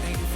Stay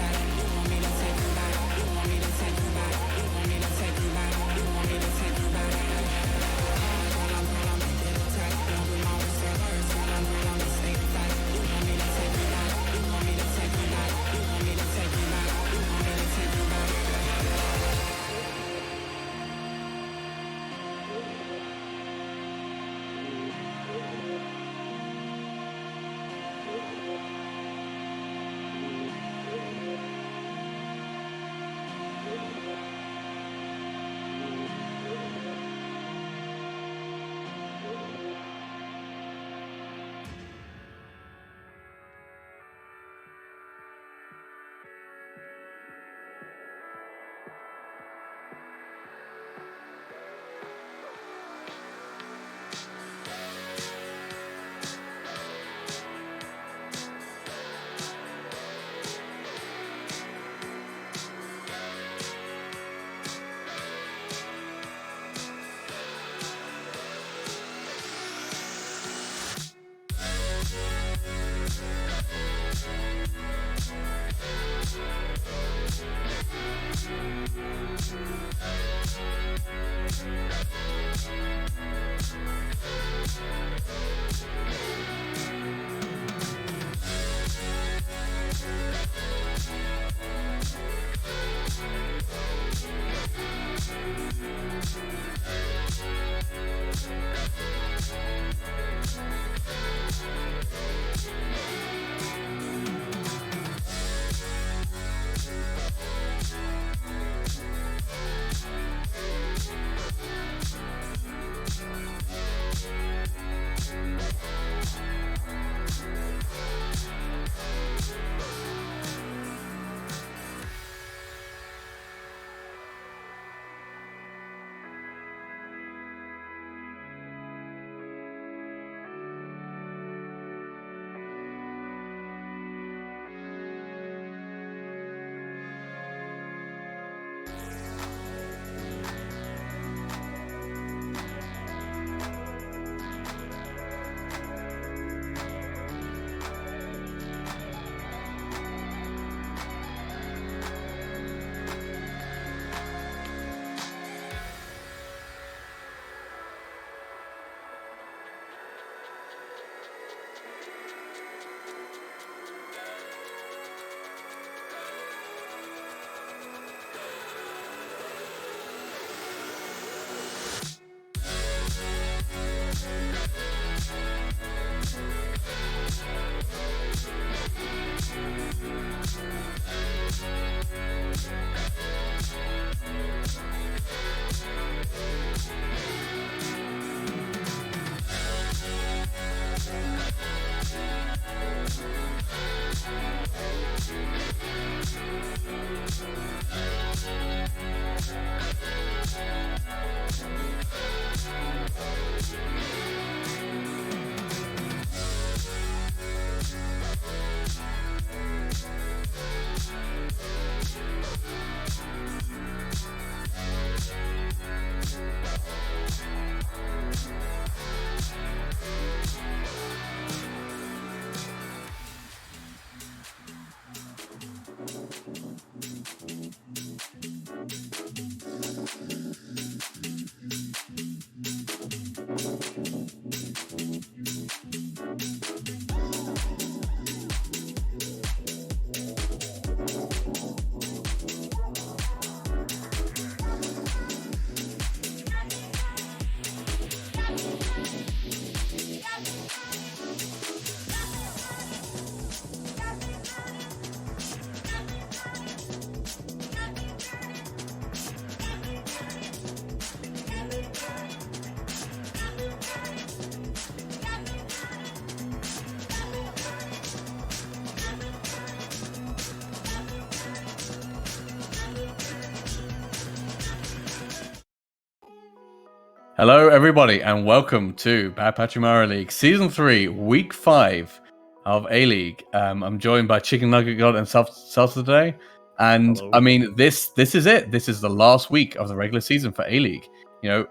Hello, everybody, and welcome to Bad Pachimara League Season 3, Week 5 of A-League. I'm joined by Chicken Nugget God and Self today. And Hello. I mean, this is it. This is the last week of the regular season for A-League. You know,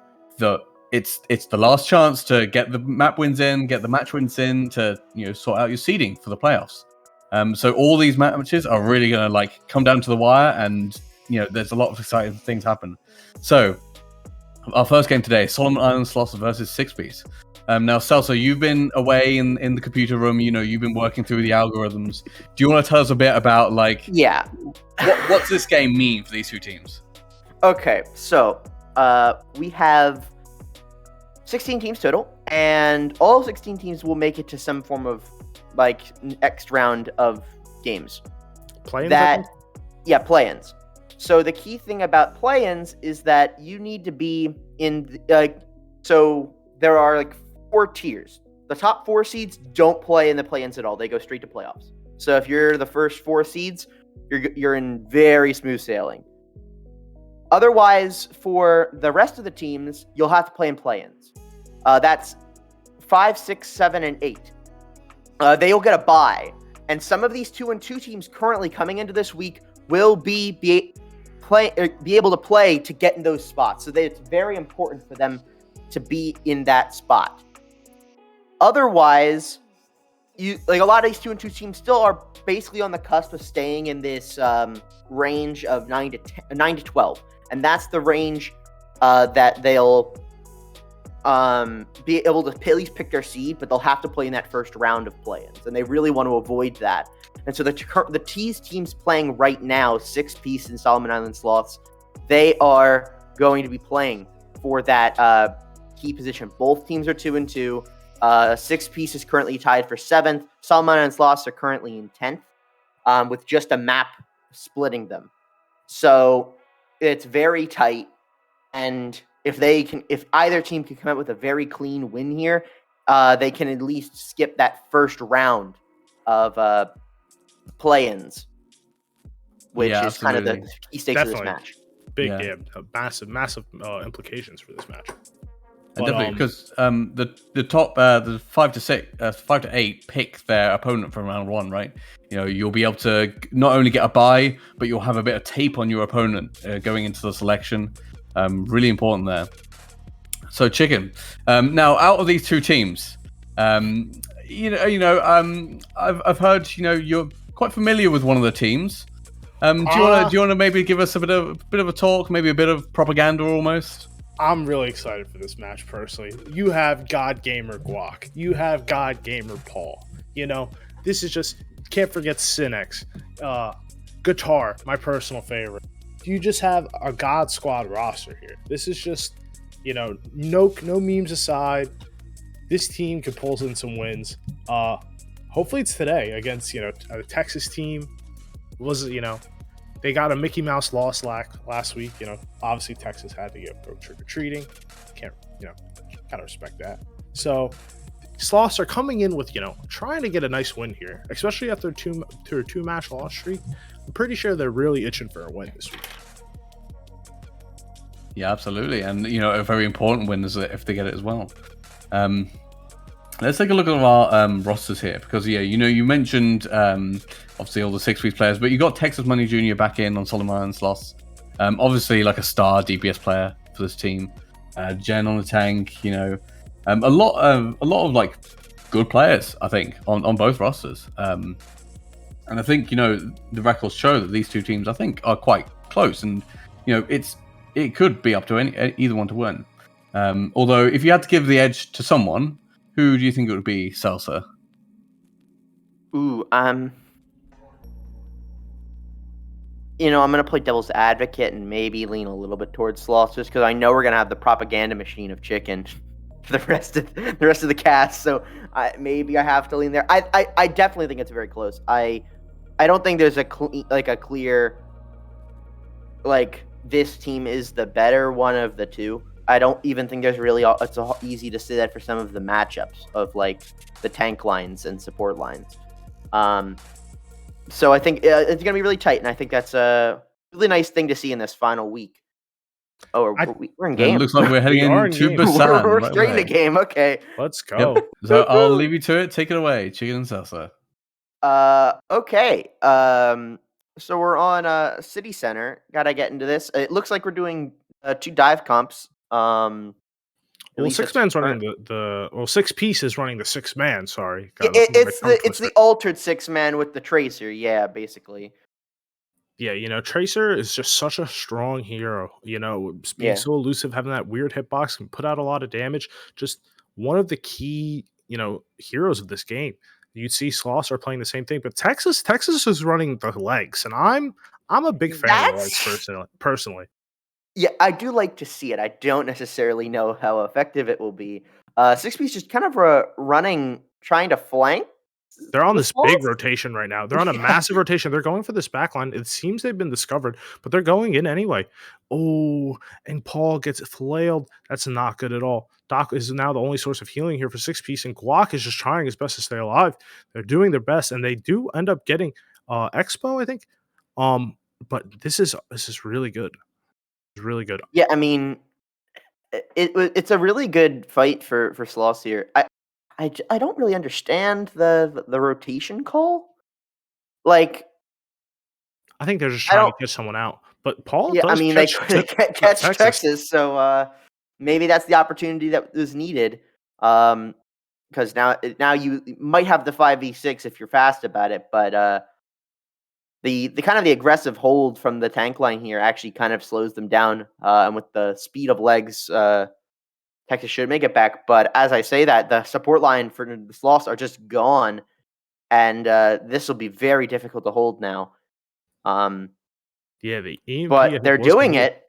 it's the last chance to get the map wins in, get the match wins in, to sort out your seeding for the playoffs. So all these matches are really gonna come down to the wire, and there's a lot of exciting things happen. So our first game today, Solomon Island Sloths versus Six Piece. Now, Celso, you've been away in the computer room. You've been working through the algorithms. Do you want to tell us a bit about what's this game mean for these two teams? Okay, so we have 16 teams total, and all 16 teams will make it to some form of next round of games. Play-ins? Yeah, play-ins. So the key thing about play-ins is that you need to be in so there are 4 tiers. The top 4 seeds don't play in the play-ins at all. They go straight to playoffs. So if you're the first 4 seeds, you're in very smooth sailing. Otherwise, for the rest of the teams, you'll have to play in play-ins. That's 5, 6, 7, and 8. They'll get a bye, and some of these 2-2 teams currently coming into this week will be able to play to get in those spots. So it's very important for them to be in that spot. Otherwise, a lot of these 2-2 teams still are basically on the cusp of staying in this range of 9 to 12, and that's the range that they'll be able to at least pick their seed, but they'll have to play in that first round of play-ins, and they really want to avoid that. And so the teams playing right now, 6-piece and Solomon Island Sloths, they are going to be playing for that key position. Both teams are 2-2. 6-piece is currently tied for 7th. Solomon Island Sloths are currently in 10th, with just a map splitting them. So it's very tight, and if either team can come out with a very clean win here, they can at least skip that first round of play-ins, which is kind of the key stakes of this match. Big game, massive implications for this match. And definitely because the top the 5 to 8 pick their opponent from round 1, right? You'll be able to not only get a bye, but you'll have a bit of tape on your opponent going into the selection. Really important there. So Chicken. Now out of these two teams, I've heard you're quite familiar with one of the teams. Do you want to maybe give us a bit of a talk, maybe a bit of propaganda almost? I'm really excited for this match personally. You have God Gamer Guac. You have God Gamer Paul. This is just, can't forget Cinex. Guitar, my personal favorite. You just have a God Squad roster here. This is just, no memes aside. This team could pull in some wins. Hopefully it's today against, a Texas team. They got a Mickey Mouse loss last week. Obviously Texas had to go trick-or-treating. Gotta respect that. So Sloths are coming in with, trying to get a nice win here, especially after their two-match loss streak. I'm pretty sure they're really itching for a win this week. Yeah, absolutely. And, a very important win if they get it as well. Let's take a look at our rosters here because, you mentioned obviously all the 6-piece players, but you got Texas Money Jr. back in on Solomon Island Sloths. Obviously, like a star DPS player for this team. Jen on the tank, a lot of like good players, I think, on both rosters. And I think the records show that these two teams, I think, are quite close, and it could be up to either one to win. Although, if you had to give the edge to someone, who do you think it would be, Salsa? Ooh, I'm going to play devil's advocate and maybe lean a little bit towards Sloths, just because I know we're going to have the propaganda machine of Chicken for the rest of the cast. So maybe I have to lean there. I definitely think it's very close. I don't think there's a clear this team is the better one of the two. I don't even think there's really it's easy to say that for some of the matchups of the tank lines and support lines. So I think it's going to be really tight, and I think that's a really nice thing to see in this final week. Oh, we're in game. It looks like we're heading into Basalt. We're straight in the game. Okay. Let's go. Yep. So I'll leave you to it. Take it away, Chicken and Salsa. Okay. So we're on City Center. Gotta get into this. It looks like we're doing 2 dive comps. Well, 6-man's running the 6-piece is running the 6-man. Sorry, it's the altered 6-man with the Tracer. Yeah, basically. Yeah, Tracer is just such a strong hero. Being so elusive, having that weird hitbox, can put out a lot of damage. Just one of the key, heroes of this game. You'd see Sloths are playing the same thing, but Texas is running the legs, and I'm a big fan of the legs personally. Yeah, I do like to see it. I don't necessarily know how effective it will be. 6-piece just kind of running, trying to flank. They're on this big rotation right now. They're on a massive rotation. They're going for this backline. It seems they've been discovered, but they're going in anyway. Oh, and Paul gets flailed. That's not good at all. Doc is now the only source of healing here for 6-piece, and Guac is just trying his best to stay alive. They're doing their best, and they do end up getting Expo, I think. But this is really good. It's really good. Yeah, I mean, it's a really good fight for Sloths here. I don't really understand the rotation call. I think they're just trying to get someone out. But Paul does catch Texas, so maybe that's the opportunity that was needed. because now you might have the 5v6 if you're fast about it, but the kind of the aggressive hold from the tank line here actually kind of slows them down, and with the speed of legs, Texas should make it back. But as I say that, the support line for the Sloths are just gone, and this will be very difficult to hold now. Yeah, the EMP. But they're doing it.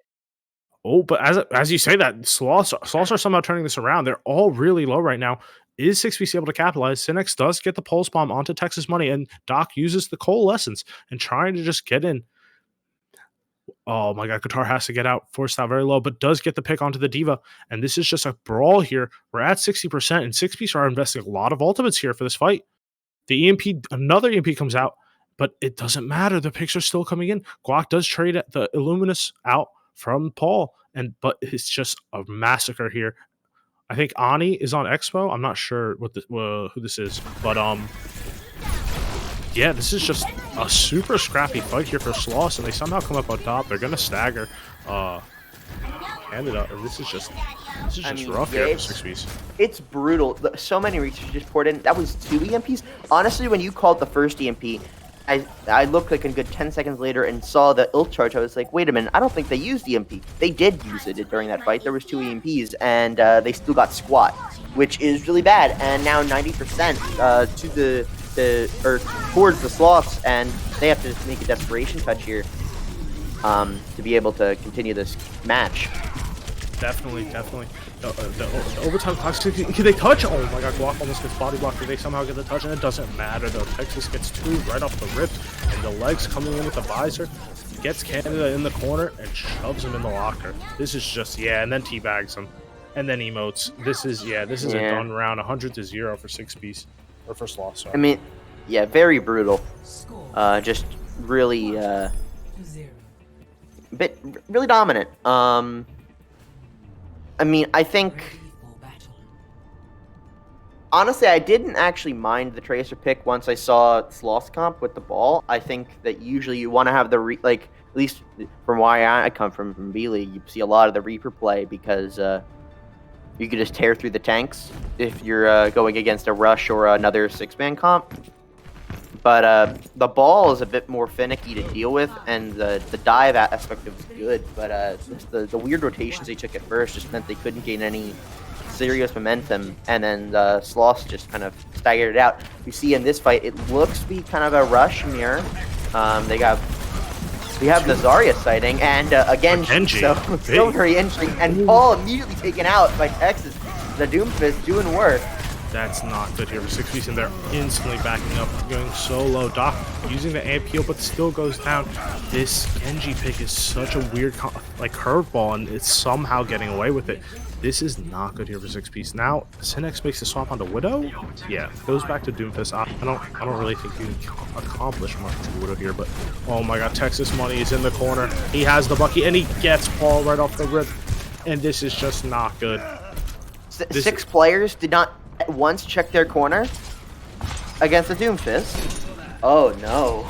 Oh, but as you say that, Sloths are somehow turning this around. They're all really low right now. Is 6BC able to capitalize? Synex does get the pulse bomb onto Texas Money, and Doc uses the coalescence and trying to just get in. Oh my god, Qatar has to get out, forced out very low, but does get the pick onto the Diva. And this is just a brawl here. We're at 60%, and 6BC are investing a lot of ultimates here for this fight. The EMP, another EMP comes out, but it doesn't matter. The picks are still coming in. Guac does trade the Illuminus out from Paul, but it's just a massacre here. I think Ani is on Expo. I'm not sure who this is, but yeah, this is just a super scrappy fight here for Sloths, and they somehow come up on top. They're gonna stagger Canada, and this is just rough here for 6Bs. It's brutal. So many researchers poured in. That was 2 EMPs. Honestly, when you called the first EMP, I looked like a good 10 seconds later and saw the ult charge. I was like, wait a minute, I don't think they used EMP. They did use it during that fight. There was 2 EMPs, and they still got squat, which is really bad. And now 90% towards the Sloths, and they have to make a desperation touch here to be able to continue this match. Definitely. The overtime clock. Can they touch? Oh my god, Guac almost gets body blocked. They somehow get the touch, and it doesn't matter though. Texas gets 2 right off the rip, and the legs coming in with the visor gets Canada in the corner and shoves him in the locker. This is just and then teabags him, and then emotes. This is a done round, 100-0 for 6Bs or for Sloths. Sorry. I mean, very brutal. Just really really dominant. I mean, I think honestly, I didn't actually mind the Tracer pick once I saw Sloths comp with the ball. I think that usually you want to have the at least from why I come from B-League, you see a lot of the Reaper play because you can just tear through the tanks if you're going against a Rush or another 6-man comp. But the ball is a bit more finicky to deal with, and the dive aspect of it is good. But the weird rotations they took at first just meant they couldn't gain any serious momentum, and then the Sloths just kind of staggered it out. You see in this fight, it looks to be kind of a Rush mirror. We have the Zarya sighting, and again, so very interesting. And Paul immediately taken out by Texas. The Doomfist doing work. That's not good here for 6Bs, and they're instantly backing up, going so low. Doc using the amp heal, but still goes down. This Genji pick is such a weird curveball, and it's somehow getting away with it. This is not good here for 6Bs. Now, Synex makes the swap onto Widow. Yeah, goes back to Doomfist. I don't really think you can accomplish much with Widow here, but oh my god, Texas Money is in the corner. He has the Bucky, and he gets Paul right off the rip, and this is just not good. 6 players did not at once check their corner against the Doomfist. Oh no.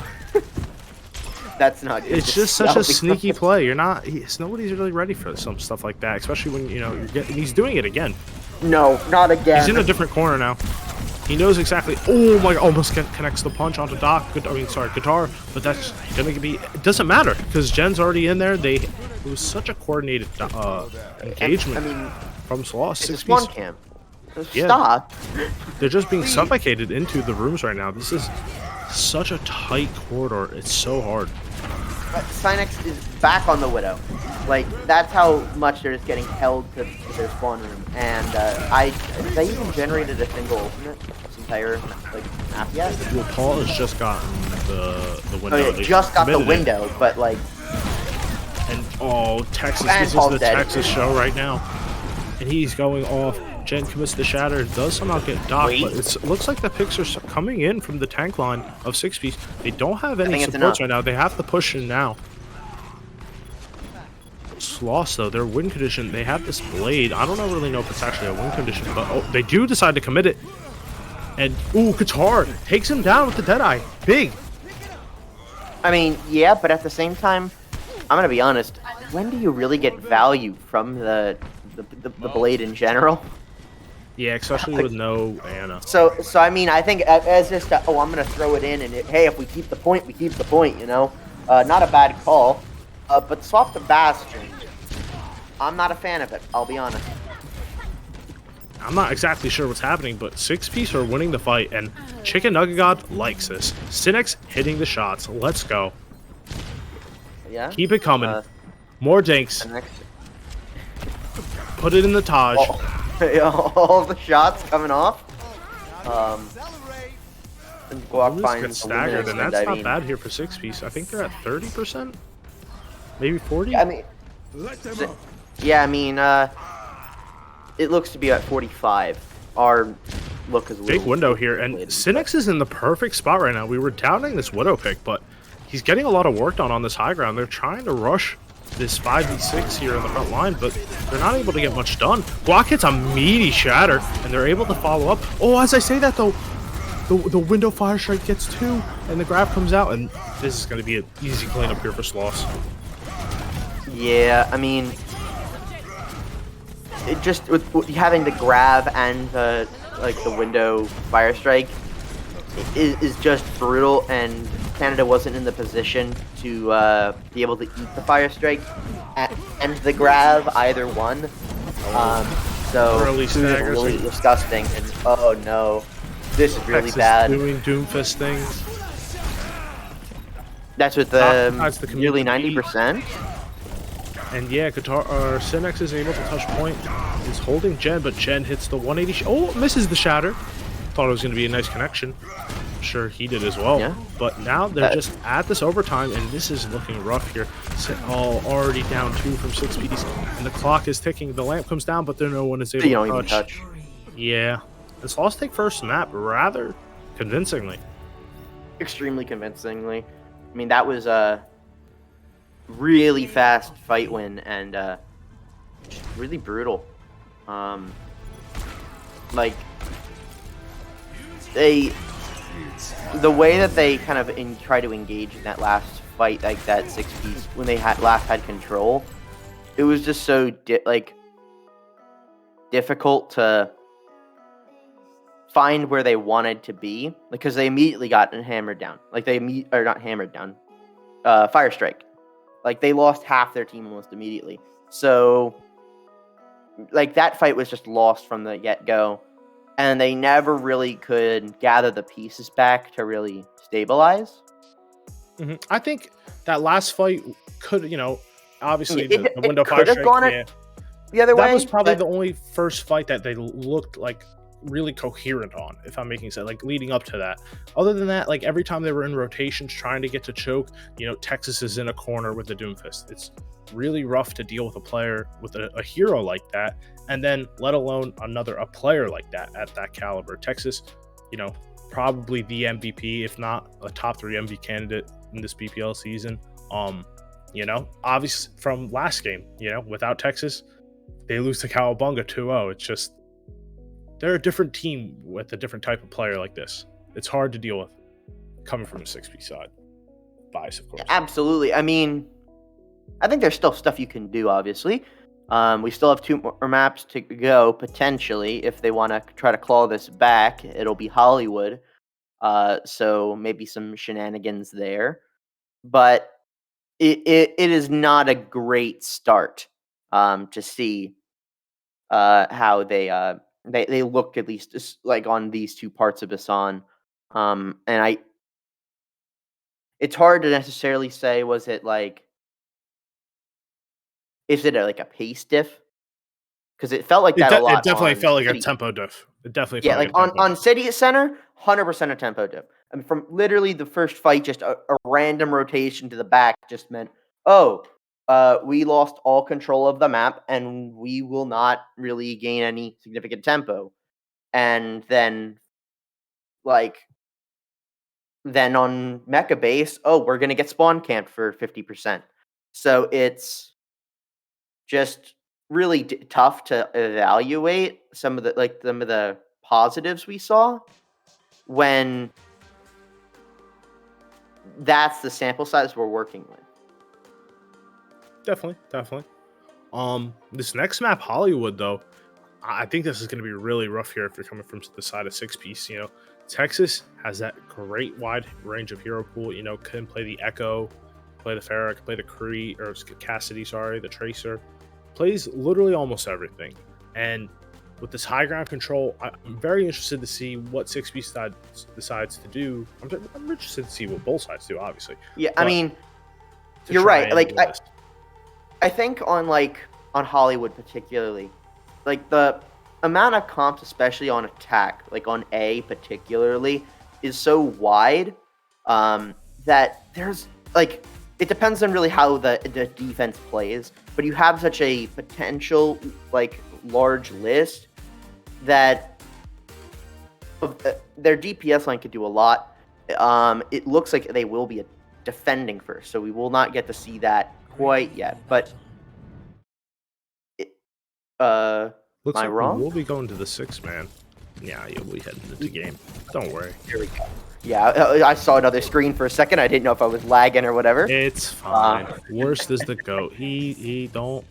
That's not good. It's just such a sneaky play. Nobody's really ready for some stuff like that, especially when he's doing it again. No, not again. He's in a different corner now. He knows exactly. Oh my god, almost connects the punch onto Doc. Qatar, but that's gonna be. It doesn't matter because Jen's already in there. It was such a coordinated engagement from Sloths. It's a spawn camp. Yeah. Stop. They're just being suffocated into the rooms right now. This is such a tight corridor. It's so hard. But Synex is back on the Widow. That's how much they're just getting held to their spawn room. And they even generated a single ultimate this entire map yet. Well, Paul has just gotten the window. Oh yeah, just got the window, but And Texas, and this Paul's is the dead. Texas show right now. And he's going off. Jen commits the shatter, does somehow get Doc, but it looks like the picks are coming in from the tank line of 6Bs. They don't have any supports right now. They have to push in now. Sloths, though, their win condition, they have this blade. I don't really know if it's actually a win condition, but they do decide to commit it. And, Qatar takes him down with the Deadeye. Big. I mean, yeah, but at the same time, I'm going to be honest. When do you really get value from the blade in general? Yeah, especially with no Anna. So I mean, I think as just I'm gonna throw it in, and hey, if we keep the point, we keep the point. Not a bad call. But swap the Bastion. I'm not a fan of it. I'll be honest. I'm not exactly sure what's happening, but 6-piece are winning the fight, and Chicken Nugget God likes this. Cynics hitting the shots. Let's go. Yeah. Keep it coming. More dinks. Put it in the Taj. All the shots coming off. And Guac Gets finds staggered, and that's I not mean, bad here for 6-piece. I think they're at 30%, maybe 40. I mean, yeah, I mean, it looks to be at 45. Our look is a Big window here, and Cynics is in the perfect spot right now. We were doubting this Widow pick, but he's getting a lot of work done on this high ground. They're trying to rush this 5v6 here on the front line, but they're not able to get much done. Guac hits a meaty shatter, and they're able to follow up. Oh, as I say that, though, the window fire strike gets 2, and the grab comes out, and this is going to be an easy cleanup here for Sloths. Yeah, I mean, it just with having the grab and the window fire strike is just brutal, and Canada wasn't in the position to be able to eat the fire strike and the grab, either one. So Early really disgusting, and oh no, this is really Texas bad. Doing Doomfist things. That's with That's the nearly community. 90%. And yeah, Cynex is able to touch point. He's holding Jen, but Jen hits the 180. Oh, misses the shatter. Thought it was going to be a nice connection. I'm sure he did as well. Yeah. But now they're just at this overtime, and this is looking rough here. Already down 2 from 6-piece, and the clock is ticking. The lamp comes down, but no one is able to touch. Yeah. The Sloths take first map rather convincingly. Extremely convincingly. I mean, that was a really fast fight win, and really brutal. Like, the way that they kind of try to engage in that last fight, like that 6-piece, when they last had control, it was just so difficult to find where they wanted to be, because they immediately got hammered down. Like not hammered down, fire strike. Like, they lost half their team almost immediately. So, like, that fight was just lost from the get-go. And they never really could gather the pieces back to really stabilize. I think that last fight could, obviously the window fire strike. Gone the other way. That was probably the only first fight that they looked like really coherent on, if I'm making sense, like leading up to that. Other than that, like every time they were in rotations trying to get to choke, Texas is in a corner with the Doomfist. It's really rough to deal with a player with a hero like that, and then let alone a player like that at that caliber. Texas, probably the MVP, if not a top 3 MVP candidate in this BPL season. Obviously from last game, without Texas, they lose to Cowabunga 2-0. It's just, they're a different team with a different type of player like this. It's hard to deal with coming from a 6-piece side. Bias, of course. Absolutely. I mean, I think there's still stuff you can do, obviously. We still have 2 more maps to go, potentially. If they want to try to claw this back, it'll be Hollywood. So maybe some shenanigans there. But it is not a great start to see how they look, at least like on these 2 parts of Basalt. And it's hard to necessarily say, was it like, is it like a pace diff? Because it felt like that a lot. It definitely felt like City. a tempo diff. It definitely felt like a on City Center, 100% a tempo diff. I mean, from literally the first fight, just a random rotation to the back just meant, we lost all control of the map, and we will not really gain any significant tempo. And then, then on Mecha Base, we're going to get spawn camped for 50%. So it's just really tough to evaluate some of the positives we saw when that's the sample size we're working with. Definitely. This next map, Hollywood, though, I think this is going to be really rough here if you're coming from the side of 6-piece. You know, Texas has that great wide range of hero pool. You know, can play the Echo, play the Pharah, can play the Cree, or Cassidy, sorry, the Tracer. Plays literally almost everything. And with this high ground control, I'm very interested to see what 6-piece decides to do. I'm interested to see what both sides do, obviously. Yeah, I mean, you're right. Like, I think on Hollywood particularly, like the amount of comps, especially on attack, like on A particularly, is so wide that there's like, it depends on really how the defense plays, but you have such a potential like large list that their DPS line could do a lot. It looks like they will be defending first, so we will not get to see that quite yet. But looks am I like wrong? We'll be going to the 6-man. Yeah, you'll be heading into the game. Don't worry. Here we go. Yeah, I saw another screen for a second. I didn't know if I was lagging or whatever. It's fine. Worst is the GOAT. He don't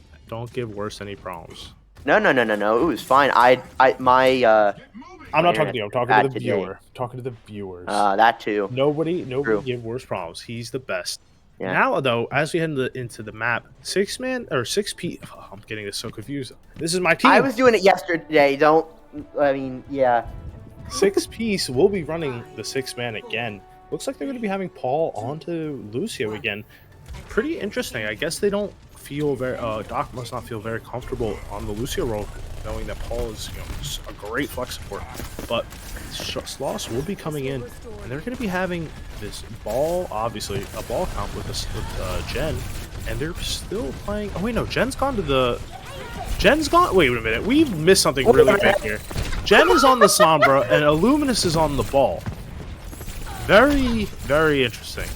give Worst any problems. No. It was fine. I'm not talking to you. I'm talking to the viewer. Talking to the viewers. That too. Nobody True. give Worst problems. He's the best. Yeah. Now though, as we head into the map, 6-man or 6P. Oh, I'm getting this so confused. This is my team. I was doing it yesterday. Yeah. 6-piece will be running the 6-man again. Looks like they're going to be having Paul onto Lucio again. Pretty interesting. I guess they don't feel very. Doc must not feel very comfortable on the Lucio role, knowing that Paul is just a great flex support. But Sloths will be coming in, and they're going to be having this ball, obviously a ball comp with Jen, and they're still playing. Oh wait, no, Jen's gone. Wait a minute, we've missed something really big here. Jen is on the Sombra, and Illuminous is on the ball. Very, very interesting.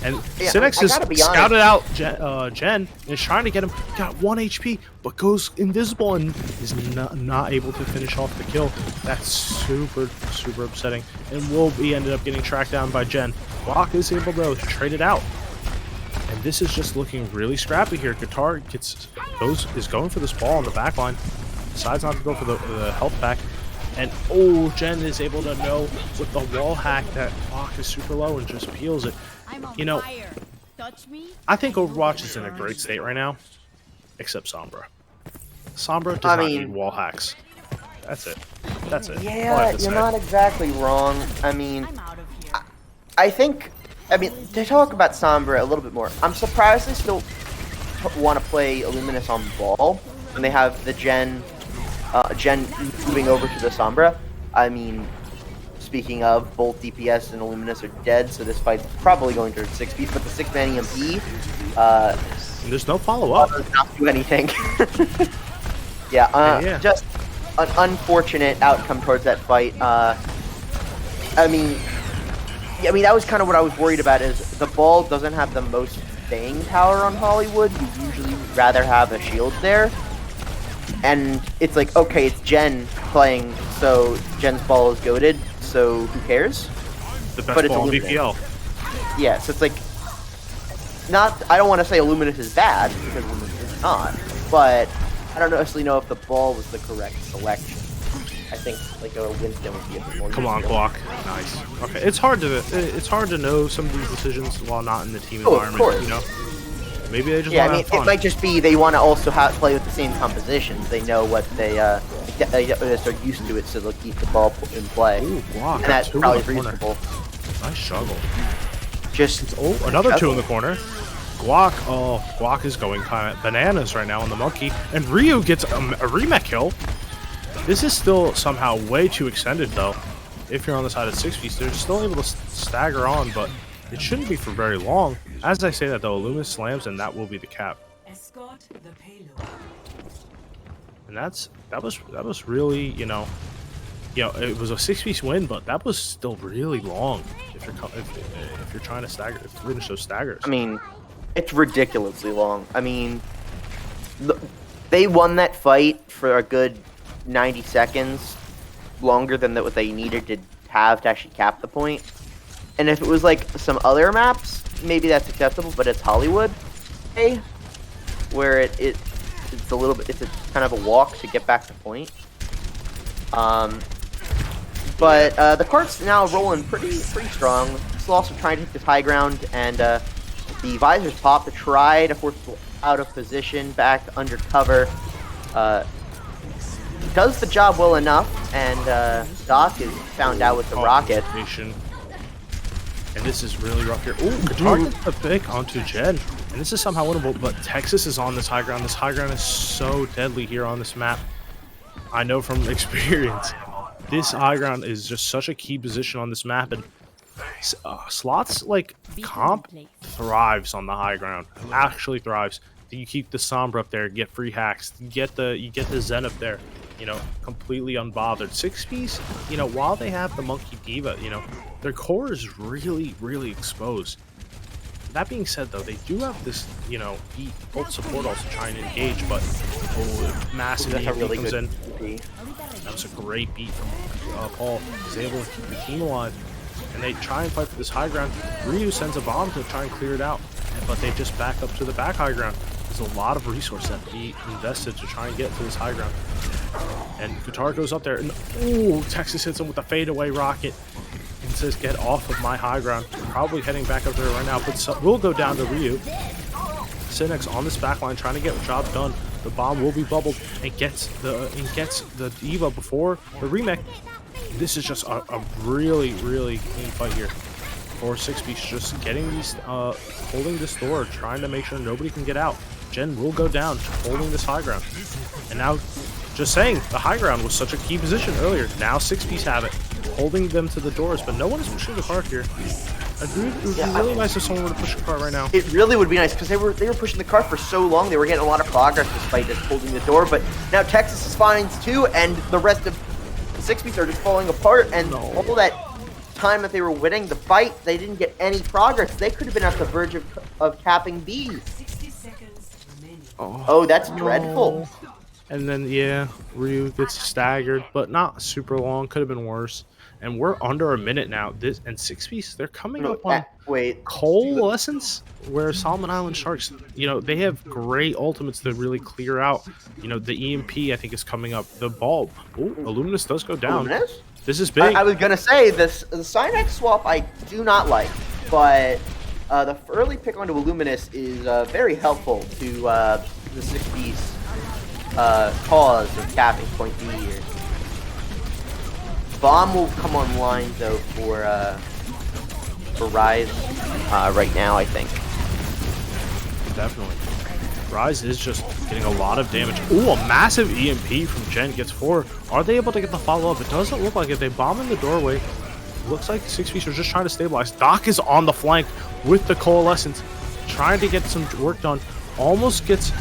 And Yeah, Cinex I has gotta be scouted out Jen and is trying to get him. Got 1 HP, but goes invisible and is not able to finish off the kill. That's super, super upsetting. And Wolby ended up getting tracked down by Jen. Block is able to trade it out. And this is just looking really scrappy here. Guitar is going for this ball on the back line. Decides not to go for the health pack. And Jen is able to know with the wall hack that Block is super low and just peels it. You know, I think Overwatch is in a great state right now, except Sombra. Sombra does not need wall hacks. That's it. That's it. Yeah, you're not exactly wrong. I mean, I think, to talk about Sombra a little bit more, I'm surprised they still want to play Illuminous on ball when they have the Jen moving over to the Sombra. I mean, speaking of, both DPS and Illuminous are dead, so this fight's probably going to 6-piece, but the 6-man EMP, and there's no follow-up. Does not do anything. Yeah, just an unfortunate outcome towards that fight. That was kind of what I was worried about, is the ball doesn't have the most staying power on Hollywood. You usually rather have a shield there. And it's like, okay, it's Jen playing, so Jen's ball is goated, so who cares? The best ball in BPL. Yeah, so it's like, I don't want to say Illuminous is bad, because Illuminous is not, but I don't necessarily know if the ball was the correct selection. I think like a Winston would be a bit more. Come on, Glock. Nice. Okay, it's hard to know some of these decisions while not in the team environment. Of course. You know, maybe they just want to have fun. It might just be they want to also play with the same compositions. They know what they're used to it, so they'll keep the ball in play. Ooh, Glock. And that's probably reasonable. Nice struggle. Just another 2 in the corner. Guac is going kind of bananas right now on the monkey, and Ryu gets a remake kill. This is still somehow way too extended, though. If you're on the side of 6-piece, they're still able to stagger on, but it shouldn't be for very long. As I say that, though, Illuminous slams, and that will be the cap. Escort the payload. And that was really, it was a 6-piece win, but that was still really long. If you're trying to finish those staggers. I mean, it's ridiculously long. I mean, they won that fight for a good 90 seconds, longer than what they needed to have to actually cap the point. And if it was like some other maps, maybe that's acceptable, but it's Hollywood, where it's a little bit, it's a kind of a walk to get back to point. But the cart's now rolling pretty strong. Sloths are trying to hit this high ground, and the visors pop to try to force people out of position, back under cover. Does the job well enough, and Doc is found out with the rocket. And this is really rough here. Ooh, Guitar gets the pick onto Jed. And this is somehow winnable, but Texas is on this high ground. This high ground is so deadly here on this map. I know from experience. This high ground is just such a key position on this map. And Sloths, like, comp thrives on the high ground. Actually thrives. You keep the Sombra up there, get free hacks. You get the Zen up there, you know, completely unbothered. 6-piece, you know, while they have the Monkey Diva, you know, their core is really exposed. That being said, though, they do have this, you know, ult support also trying to engage, but massive EMP comes in. That was a great beat from Paul. He's able to keep the team alive, and they try and fight for this high ground. Ryu sends a bomb to try and clear it out, but they just back up to the back high ground. There's a lot of resource that he invested to try and get to this high ground. And Guitar goes up there, and ooh, Texas hits him with a fadeaway rocket and says, "Get off of my high ground." Probably heading back up there right now, but will go down to Ryu. Sinex on this back line trying to get the job done. The bomb will be bubbled and gets the Diva before the remake. This is just a really clean fight here. 4-6-piece just getting these, holding this door, trying to make sure nobody can get out. Jen will go down, holding this high ground. And now, just saying, the high ground was such a key position earlier. Now 6-piece have it, holding them to the doors, but no one is pushing the cart here. It would be really nice if someone were to push the cart right now. It really would be nice, because they were pushing the cart for so long. They were getting a lot of progress despite just holding the door, but now Texas is fine too, and the rest of the 6-piece are just falling apart, and all that time that they were winning the fight, they didn't get any progress. They could have been at the verge of capping Bead. 60 seconds remaining. Oh, that's dreadful. And then, yeah, Ryu gets staggered, but not super long. Could have been worse. And we're under a minute now. This and 6-piece, they're coming up on Coalescence, where Solomon Island Sharks, you know, they have great ultimates to really clear out. You know, the EMP, I think, is coming up. The bulb. Ooh, Illuminous does go down. Illuminous? This is big. I was going to say, the Cynex swap I do not like, but the early pick onto Illuminous is very helpful to the 6-piece cause of capping point B here. Bomb will come online though for Rise right now, I think. Definitely. Rise is just getting a lot of damage. Ooh, a massive EMP from Jen gets 4. Are they able to get the follow-up? It doesn't look like it. They bomb in the doorway. Looks like 6-piece are just trying to stabilize. Doc is on the flank with the Coalescence, trying to get some work done. Almost gets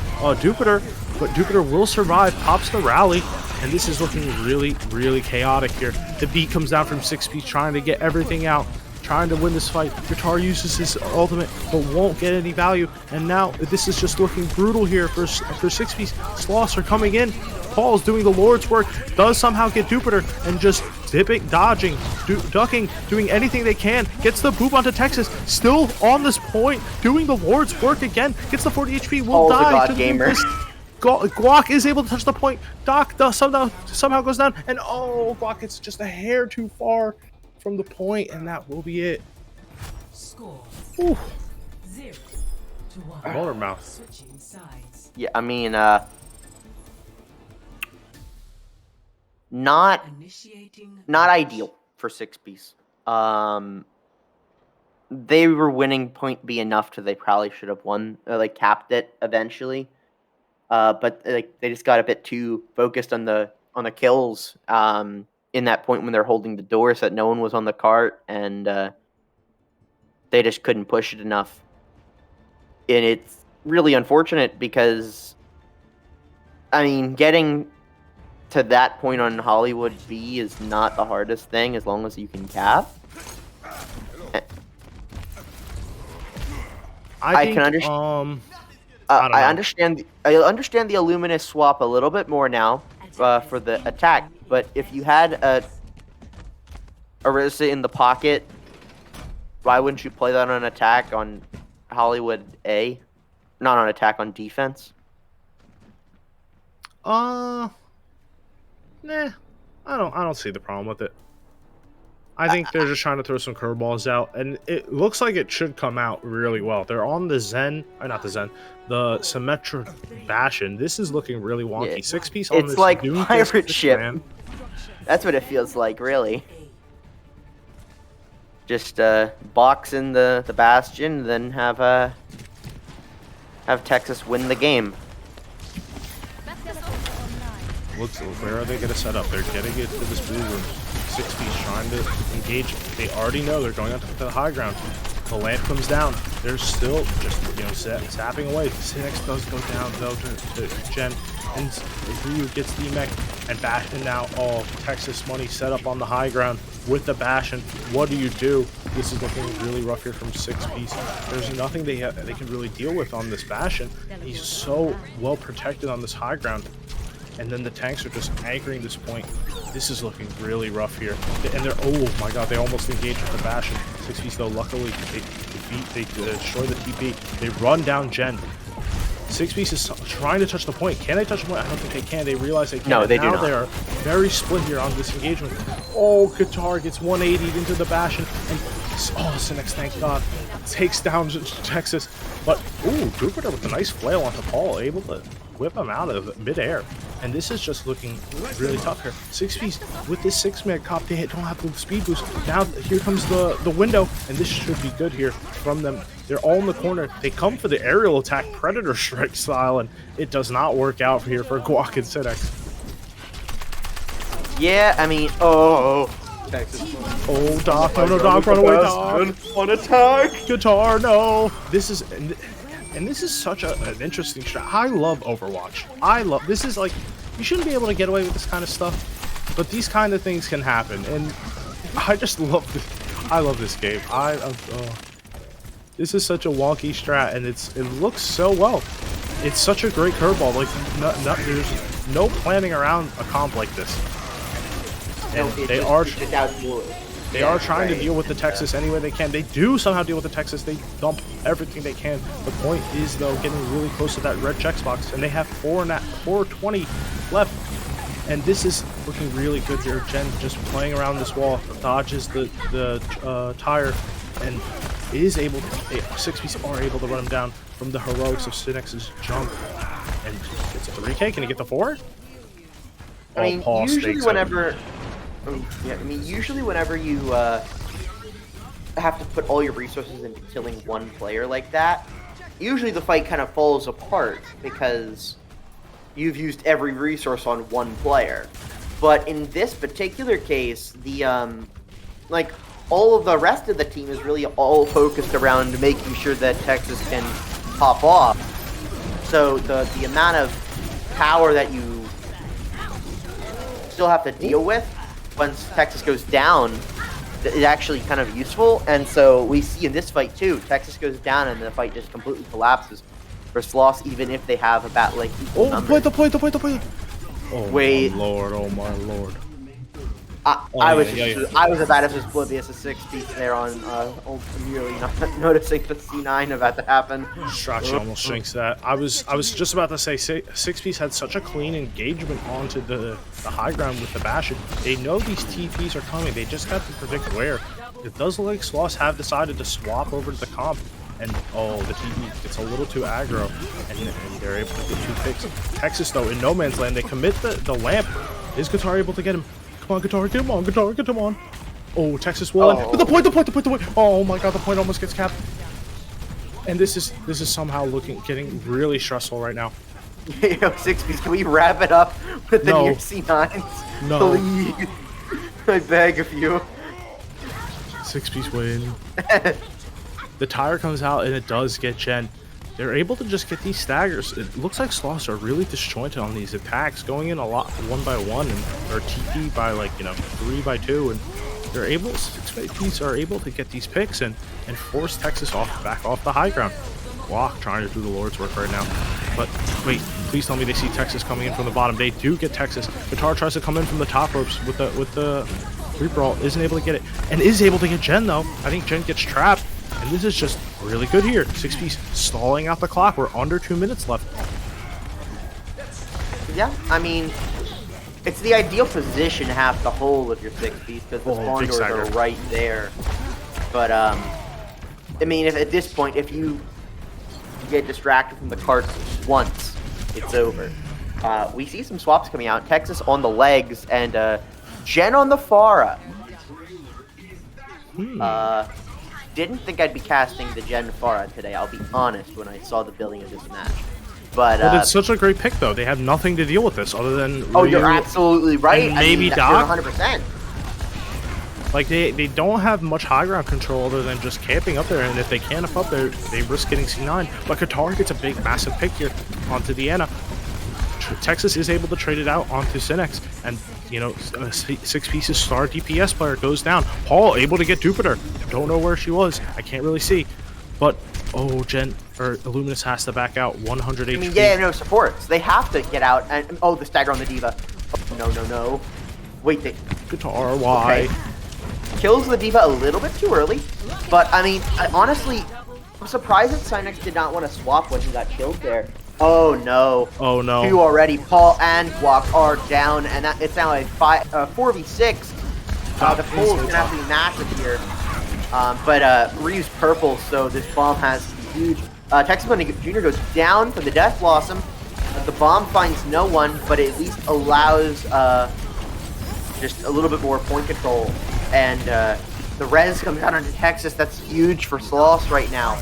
Jupiter, but Jupiter will survive, pops the rally, and this is looking really chaotic here. The beat comes down from 6-piece, trying to get everything out, trying to win this fight. Guitar uses his ultimate, but won't get any value, and now this is just looking brutal here for 6-piece. Sloths are coming in. Paul's doing the Lord's work, does somehow get Jupiter, and just dipping, dodging, ducking, doing anything they can. Gets the boop onto Texas, still on this point, doing the Lord's work again. Gets the 40 HP, will die. Guac is able to touch the point. Doc somehow goes down, and oh, Guac is just a hair too far from the point, and that will be it. Score. Ooh. 0-1. Motor mouth. Switching sides. Yeah, I mean, not ideal for 6-piece. They were winning point B enough to they probably should have won, capped it eventually. But they just got a bit too focused on the kills in that point when they're holding the door, so that no one was on the cart, and they just couldn't push it enough. And it's really unfortunate because, I mean, getting to that point on Hollywood B is not the hardest thing as long as you can cap. I can understand. I understand the Illuminous swap a little bit more now for the attack, but if you had a Orisa in the pocket, why wouldn't you play that on attack on Hollywood A? Not on attack, on defense? Nah. I don't see the problem with it. I think they're just trying to throw some curveballs out, and it looks like it should come out really well. They're on the Zen, or not the Zen, the Symmetra Bastion. This is looking really wonky. Yeah. 6-piece on It's this like Doom pirate Fist ship. man. That's what it feels like, really. Just box in the Bastion, then have Texas win the game. Looks, where are they going to set up? They're getting it to this blue room. 6-piece trying to engage. They already know they're going onto the high ground. The lamp comes down. They're still just, zapping away. Cynics does go down, though, to Jen. And Ryu gets the mech and Bastion now. Oh, Texas money set up on the high ground with the Bastion. What do you do? This is looking really rough here from 6-piece. There's nothing they can really deal with on this Bastion. He's so well protected on this high ground. And then the tanks are just anchoring this point. This is looking really rough here. And they're, oh my god, they almost engaged with the Bastion. 6-piece though, luckily, they destroy the TP. They run down Jen. 6-piece is trying to touch the point. Can they touch the point? I don't think they can. They realize they can't. No, they do not. They are very split here on this engagement. Oh, Qatar gets 180'd into the Bastion. And, oh, Cynics, thank god, takes down Texas. But, ooh, Jupiter with a nice flail onto Paul, able to whip him out of midair. And this is just looking really tough here. 6-piece with this 6-man cop, they don't have the speed boost. Now here comes the window, and this should be good here from them. They're all in the corner. They come for the aerial attack, Predator Strike style, and it does not work out here for Guac and Cynics. Yeah, I mean, oh. Oh, Doc, no, Doc, run away, Doc. On attack. Guitar, no. This is... And this is such an interesting strat. I love Overwatch. This is like, you shouldn't be able to get away with this kind of stuff, but these kind of things can happen, and I just love this. I love this game. This is such a wonky strat, and it looks so well. It's such a great curveball. Like, there's no planning around a comp like this. And they are trying to deal with the Texas any way they can. They do somehow deal with the Texas. They dump everything they can. The point is, though, getting really close to that red checkbox, and they have 420 left. And this is looking really good here. Jen just playing around this wall, dodges the tire, and is able to. 6-piece are able to run him down from the heroics of Cynics' jump, and gets a 3K. Can he get the 4? I mean, usually whenever. Yeah, I mean, usually whenever you have to put all your resources into killing one player like that, usually the fight kind of falls apart because you've used every resource on one player. But in this particular case, the like all of the rest of the team is really all focused around making sure that Texas can pop off. So the amount of power that you still have to deal with once Texas goes down is actually kind of useful, and so we see in this fight too, Texas goes down and the fight just completely collapses for Sloths, even if they have about like equal numbers. The point. Oh, wait. My lord, oh my lord. I was about as oblivious as 6-piece there on nearly not noticing the C9 about to happen. Strachey almost shinks that. I was just about to say 6-piece had such a clean engagement onto the high ground with the Bastion. They know these TPs are coming. They just have to predict where. It does look like Sloths have decided to swap over to the comp. And oh, the TP gets a little too aggro, and they're able to get 2 picks. Texas though in no man's land, they commit the lamp. Is Guitar able to get him? Come on, Guitar, get him on, Guitar, get him on. Oh, Texas will end. But the point. Oh my god, the point almost gets capped. And this is somehow getting really stressful right now. Yo, 6-piece, can we wrap it up with the near C9s? No. Please. I beg of you. 6-piece win. The tire comes out and it does get Jen. They're able to just get these staggers. It looks like Sloths are really disjointed on these attacks, going in a lot 1 by 1 or TP by 3 by 2, and they're able. 6-piece are able to get these picks and force Texas back off the high ground. Guac trying to do the Lord's work right now, but wait, please tell me they see Texas coming in from the bottom. They do get Texas. Guitar tries to come in from the top ropes with the free brawl, isn't able to get it, and is able to get Jen though. I think Jen gets trapped. And this is just really good here. 6-piece stalling out the clock. We're under 2 minutes left. Yeah, I mean, It's the ideal position to have the whole of your 6-piece because the spawn big doors stagger. are right there. But I mean, if at this point, if you get distracted from the carts once, it's over. We see some swaps coming out. Texas on the legs and Jen on the Pharah. Didn't think I'd be casting the Jen Pharah today, I'll be honest, when I saw the billing of this match. But it's such a great pick, though. They have nothing to deal with this other than oh, Ryu you're absolutely right. and maybe Doc. You're 100%. Like, they don't have much high ground control other than just camping up there, and if they can't up there, they risk getting C9. But Qatar gets a big, massive pick here onto Deanna. Texas is able to trade it out onto Cinex, and, you know, 6-piece star DPS player goes down. Paul able to get Jupiter. Don't know where she was. I can't really see. But, oh, Illuminous has to back out 100 HP. I mean, yeah, no, supports. They have to get out, and, oh, the stagger on the D.Va. Oh, no. Wait, Qatar, why? Okay. Kills the D.Va a little bit too early, but I mean, honestly, I'm surprised that Cynex did not want to swap when he got killed there. Oh no. Oh no. 2 already. Paul and Guac are down, and it's now a 4v6. The pool is going to have to be massive here. But Ryu's purple, so this bomb has to be huge. Texas Jr. goes down for the Death Blossom. The bomb finds no one, but it at least allows just a little bit more point control. And the res comes out onto Texas. That's huge for Sloths right now.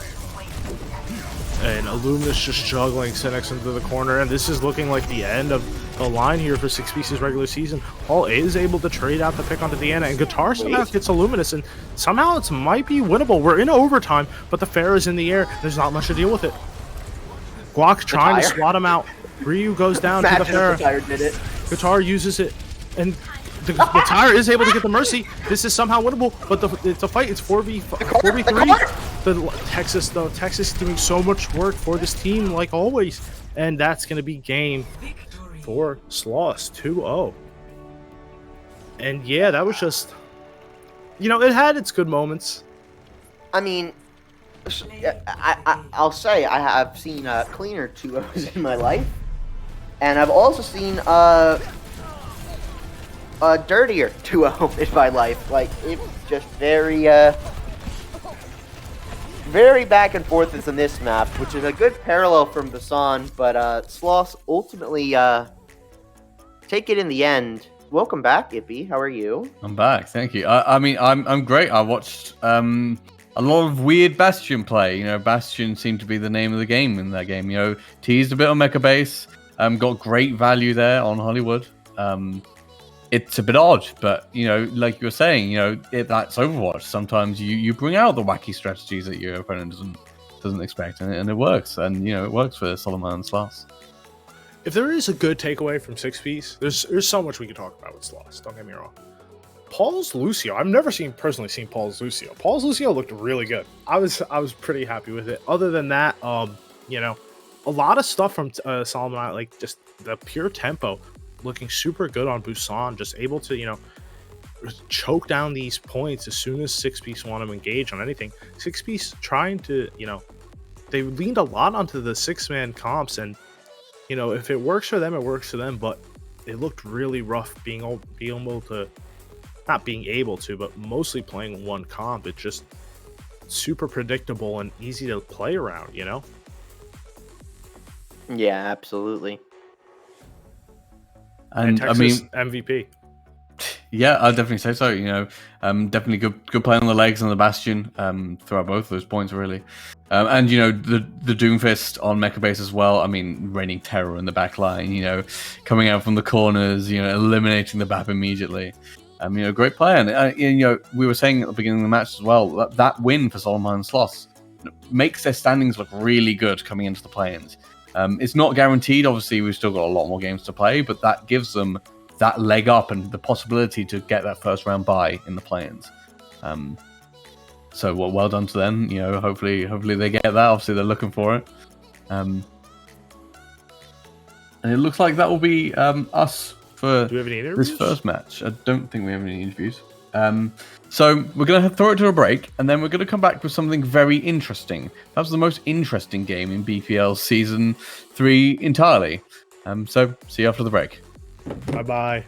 And Illuminous just juggling Cinex into the corner, and this is looking like the end of the line here for 6-pieces regular season. Paul is able to trade out the pick onto Deanna, and Guitar somehow gets Illuminous, and somehow it might be winnable. We're in overtime, but the fair is in the air. There's not much to deal with it. Guac trying to swat him out. Ryu goes down to the fair. Guitar uses it, and the Tire is able to get the Mercy. This is somehow winnable, but it's a fight. It's 4v3. Texas doing so much work for this team, like always. And that's going to be game for Sloths, 2-0. And yeah, that was just, you know, it had its good moments. I mean, I'll say I have seen cleaner 2-0s in my life. And I've also seen dirtier 2-0 in my life. Like, it's just very back and forth in this map, which is a good parallel from Basalt, but Sloths ultimately take it in the end. Welcome back, Ippy. How are you? I'm back, thank you. I mean, I'm great. I watched a lot of weird Bastion play. You know, Bastion seemed to be the name of the game in that game. You know, teased a bit on Mecha Base, got great value there on Hollywood. It's a bit odd, but, you know, like you were saying, you know, that's Overwatch. Sometimes you bring out the wacky strategies that your opponent doesn't expect, and it works. And, you know, it works for Solomon and Sloths. If there is a good takeaway from 6-piece, there's so much we can talk about with Sloths. Don't get me wrong. Paul's Lucio. I've never personally seen Paul's Lucio. Paul's Lucio looked really good. I was pretty happy with it. Other than that, you know, a lot of stuff from Solomon, like just the pure tempo, looking super good on Busan, just able to, you know, choke down these points as soon as 6-piece want to engage on anything. 6-piece trying to, you know, they leaned a lot onto the 6-man comps, and, you know, if it works for them, it works for them, but it looked really rough being able to, not being able to, but mostly playing one comp. It's just super predictable and easy to play around, you know? Yeah, absolutely. And I mean, MVP. Yeah, I'd definitely say so. You know, definitely good play on the legs and the Bastion throughout both those points, really. And, you know, the Doomfist on Mecha Base as well. I mean, raining terror in the back line, you know, coming out from the corners, you know, eliminating the BAP immediately. You know, great play. And, you know, we were saying at the beginning of the match as well, that win for Solomon and Sloths makes their standings look really good coming into the play-ins. It's not guaranteed, obviously, we've still got a lot more games to play, but that gives them that leg up and the possibility to get that first round bye in the play-ins. So well done to them. You know, hopefully they get that. Obviously, they're looking for it. And it looks like that will be us for Do we have any interviews? this first match. I don't think we have any interviews. So we're going to throw it to a break, and then we're going to come back with something very interesting. That was the most interesting game in BPL Season 3 entirely. So see you after the break. Bye-bye.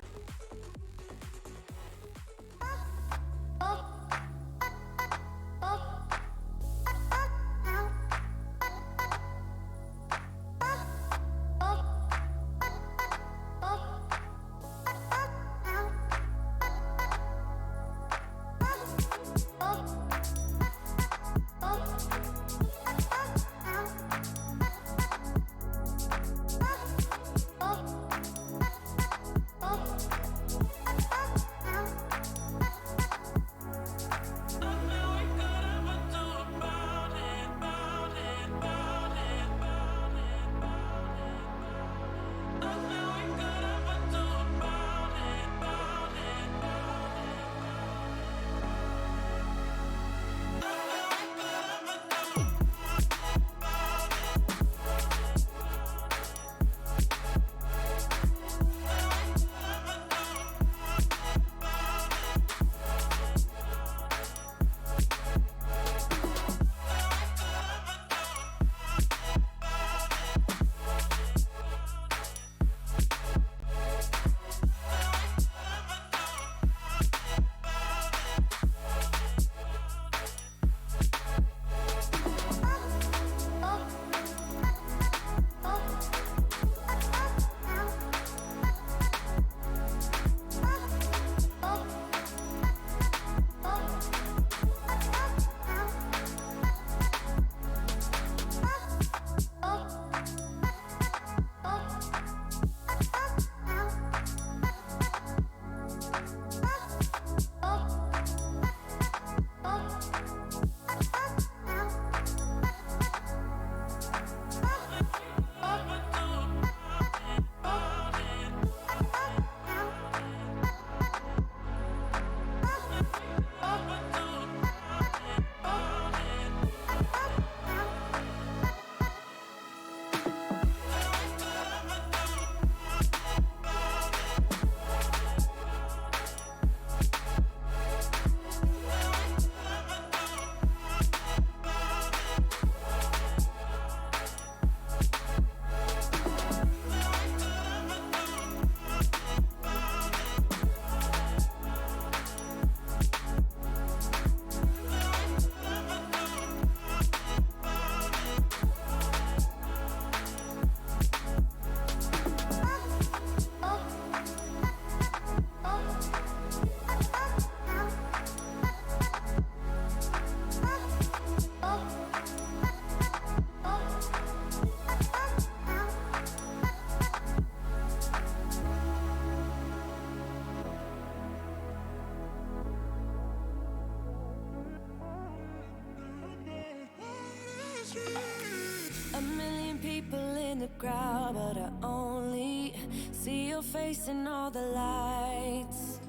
crowd, but I only see your face in all the lights.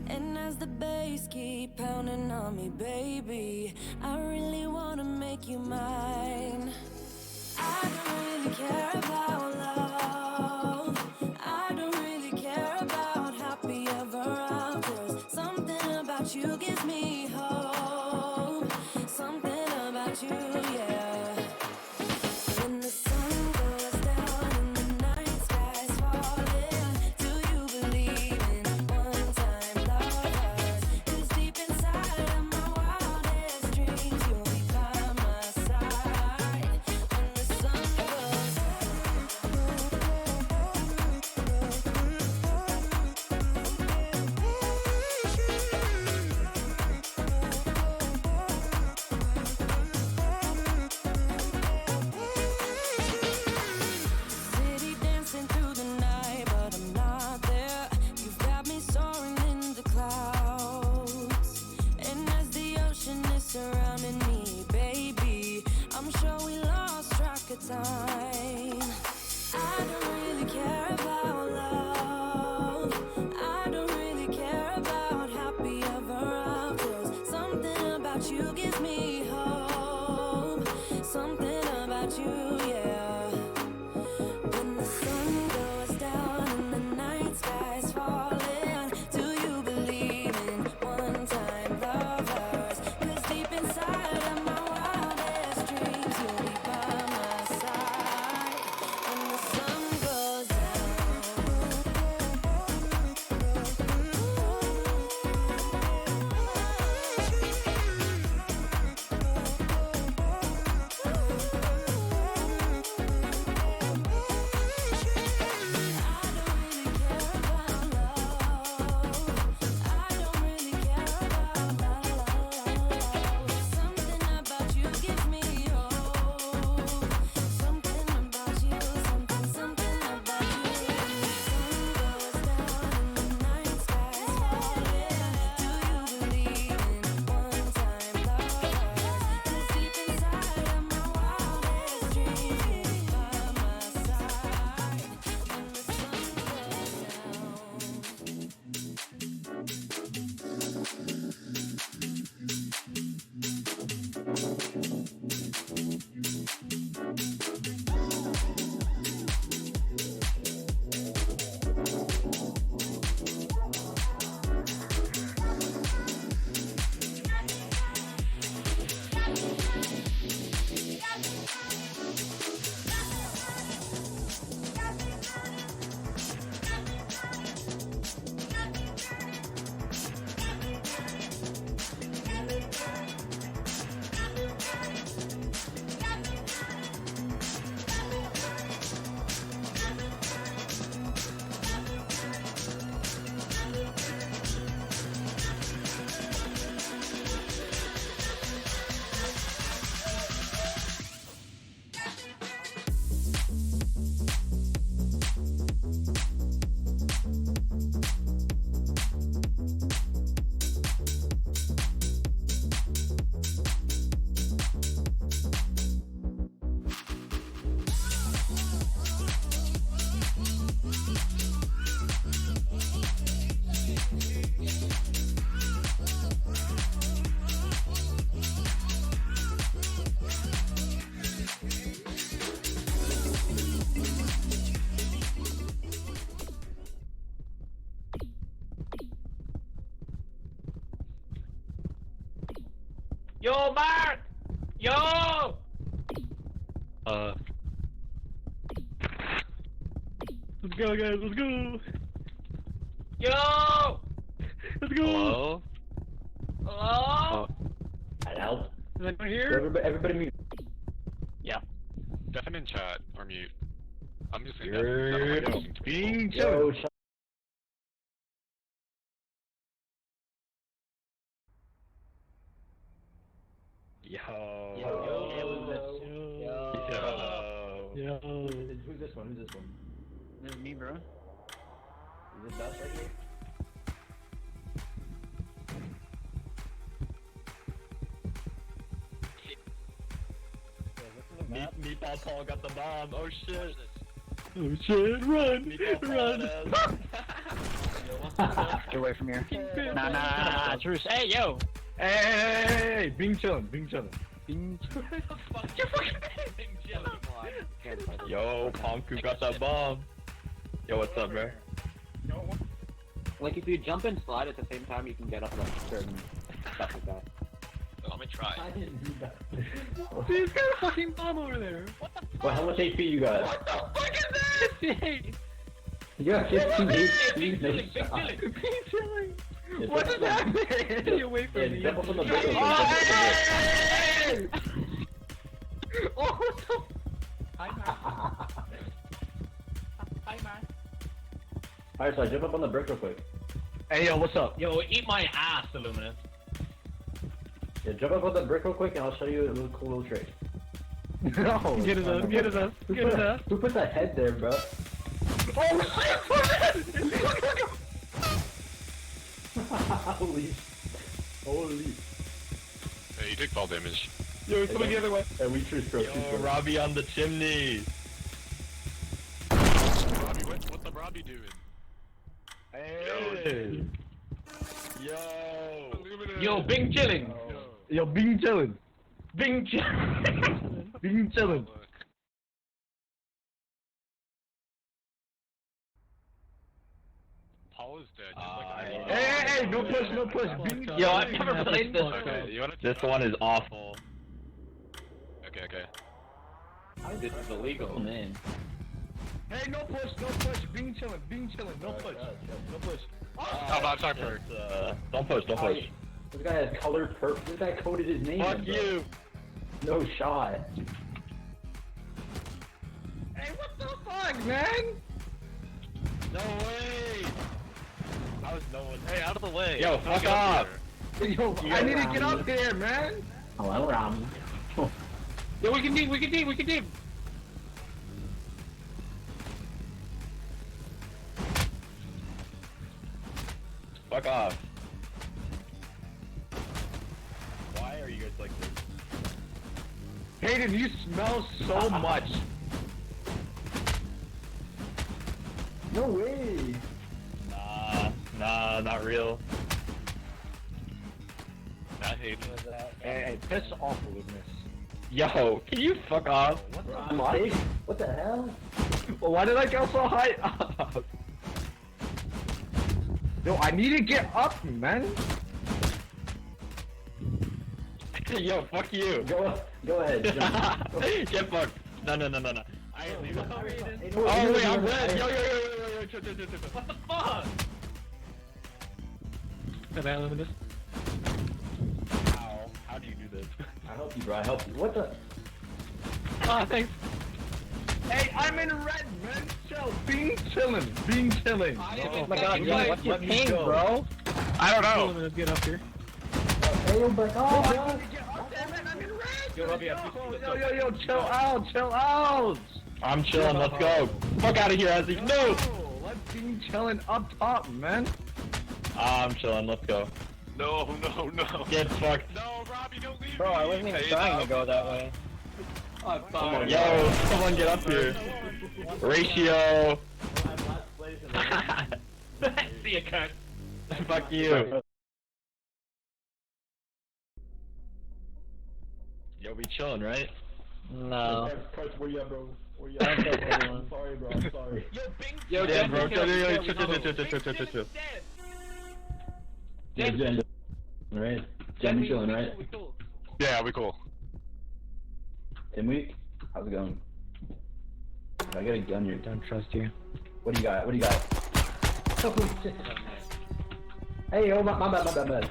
And as the bass keep pounding on me, baby, I really wanna make you mine. I don't really care about love. I don't really care about happy ever afters. Something about you gives me hope. Something about you, yeah. When the sun goes down and the night sky's falling, do you believe in one-time lovers? 'Cause deep inside of my wildest dreams, you'll be by my side. When the sun goes city dancing through the night, but I'm not there. You've got me soaring in the clouds. And as the ocean is surrounding me, baby, I'm sure we lost track of time. I don't really care about love. I don't really care about happy ever afters. Something about you gives me hope. Something about you, yeah. When the sun goes down and the night sky's falling, do you believe in one-time lovers? 'Cause deep inside of my wildest dreams, you'll be by my side. When the sun goes Yo, Mark! Yo! Let's go, guys. Let's go. Yo! Let's go. Hello? Hello? That help? Is anyone here? Everybody mute. Yeah. Deafen in chat or mute. I'm just gonna You're deafen. being Yo, chosen. Yo. Yo. Who's this one? This is me, bro. Is this us right here? Meatball Paul got the bomb. Oh shit. Oh shit, run! Run! Get away from here. Nah, Truce. Hey, yo! Hey, Bing chillin', Bing chillin'. Bing. You're fucking Bing chillin'. Yo, Ponku got that bomb. Yo, what's up, bro? Like, if you jump and slide at the same time, you can get up like certain stuff like that. Let me try. Dude, he's got a fucking bomb over there. Well, how much HP you got? What the fuck is this? You got 15 Bing HP. chilling, Bing chilling. Bing chilling. Yeah, What is happening? Stay away from me. jump up on the brick. Hey! Oh, what the? Hi, man. Alright, so I jump up on the brick real quick. Hey, yo, what's up? Yo, eat my ass, Illuminous. Yeah, jump up on the brick real quick and I'll show you a little cool little trick. No. Get his ass, get his ass, get his ass. Who put that head there, bro? Oh shit! Holy. Holy. Hey, you take fall damage. Yo, he's coming the other way. Hey, we truce, bro. Yo, Robbie on the chimney. Robbie, what's up, Robbie doing? Hey. Yo. Yo, Bing chilling. Yo, Bing chillin'. Bing chillin'. Bing chillin'. Paul is dead. Just like Hey, no push, no push. Bing Yo, I've never played this. Okay, you wanna? This one is awful. Okay, okay. This is illegal, man. Hey, no push, Bing chillin', no push. No push. Oh, no, I'm sorry for. Don't push, don't push. This guy has colored purple. This guy coded his name. Fuck in, bro. you. No shot. Hey, what the fuck, man? No way. I was no one. Hey, out of the way. Yo, fuck Get up off. here. Yo, I need to get up there, man. Hello, Ram. Yo, we can deep. Fuck off. Why are you guys like this? Hayden, you smell so much. No way. Nah, not real. I hate Hey, piss off, Luminous. Yo, can you fuck off? Mike? What the hell? Well, why did I go so high up? Yo, I need to get up, man. Yo, fuck you. Go ahead. Jump. Get fucked. No. I ain't leaving. Hey, Oh, no, wait, I'm no, red. no. Yo. Chill. What the fuck? Can I limit this? How do you do this? I help you, bro. I help you. What the? Ah, thanks. Hey, I'm in red, man. Chill. Being chillin'. Oh my god, yo, what's your pain, go. bro? I don't know. Let's get up here. Hey, yo, back off, bro. I'm in red. Yo, Robbie, I think Yo, chill out. I'm chilling, let's go. Fuck out of here, Azzy. No! Let's be chilling up top, man. I'm chilling, let's go. No. Get fucked. No, Robbie, don't leave Bro, me. I wasn't even Hey, trying no. to go that way. I'm sorry. Yo, someone get up here. Ratio. See you, cunt. Fuck you. Yo, we chilling, right? No. Price, where you at, bro? Where you at? I'm sorry, bro. I'm sorry. Yo, Bing. Yo, Jen, bro. Bing, Jen, Chill. Yeah, Jen. Right? Jen, we chilling, right? Yeah, we cool. Tim week? How's it going? I got a gun here. Don't trust you. What do you got? Oh, shit. Hey, oh, my bad.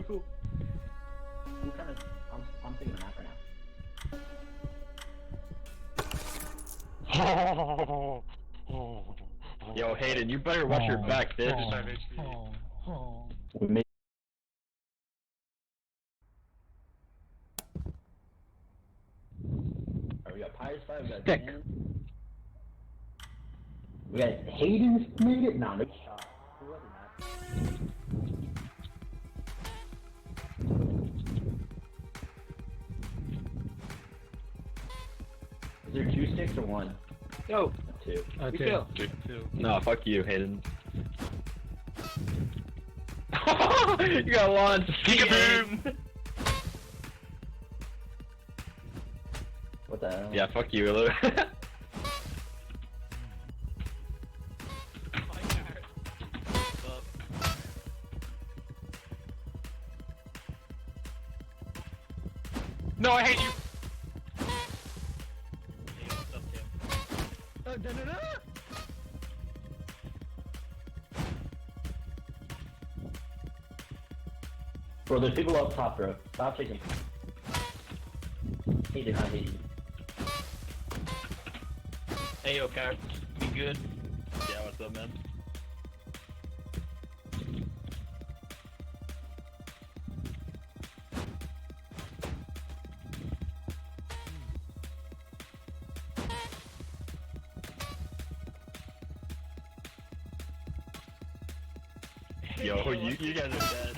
cool. I'm trying to. I'm thinking of map right now. Yo, Hayden, you better watch your back, bitch. We made we got Pirates 5, we got Stick. Dan. We got Hayden's made it. No, no shot. Who was it, Matt? Is there 2 sticks or 1? Yo, 2. we kill. No, fuck you, Hayden. You got launched. Peekaboo! What the hell? Yeah, fuck you, Lou. No, I hate you! Bro, there's people up top, bro. Stop chasing. Hayden, I hate you. Hey, yo, Car. You good? Yeah, what's up, man? Yo, you guys are dead.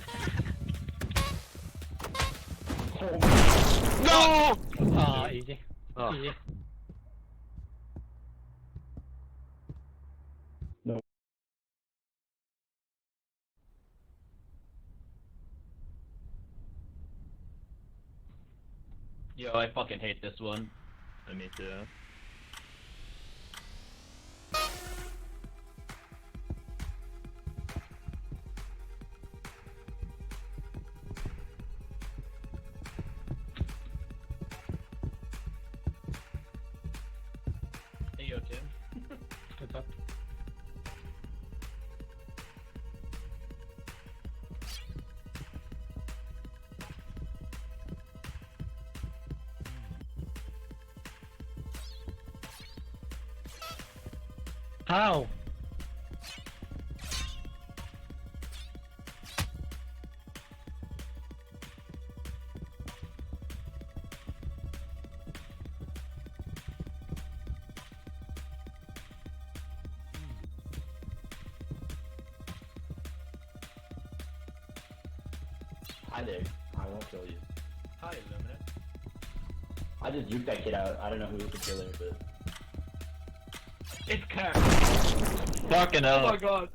No! Easy. Oh. Easy. Yo, I fucking hate this one. Me too. Hey, yo, Tim. What's up? How? Hi there. I won't kill you. Hi, Illuminate. I just juked that kid out. I don't know who was the killer, but... It's Cat. Fucking hell. Oh my god.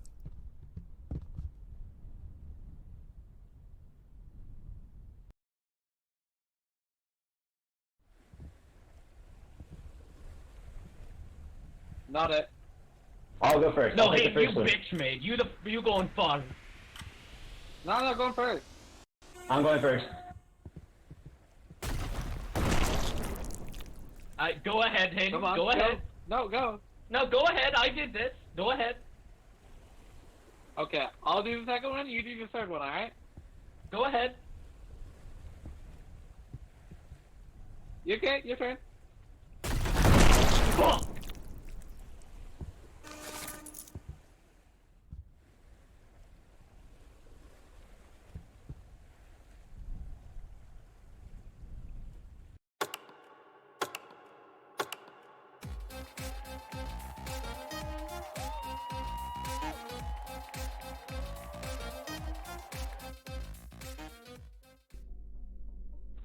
Not it. I'll go first. No, I'll take hey, the you first one. bitch made. You going fun. No, I'm not going first. I'm going first. Go ahead, Hayden. Come on. Go ahead. No, go. No, go ahead. I did this. Go ahead. Okay, I'll do the second one, you do the third one, alright? Go ahead. You okay? Your turn. Fuck.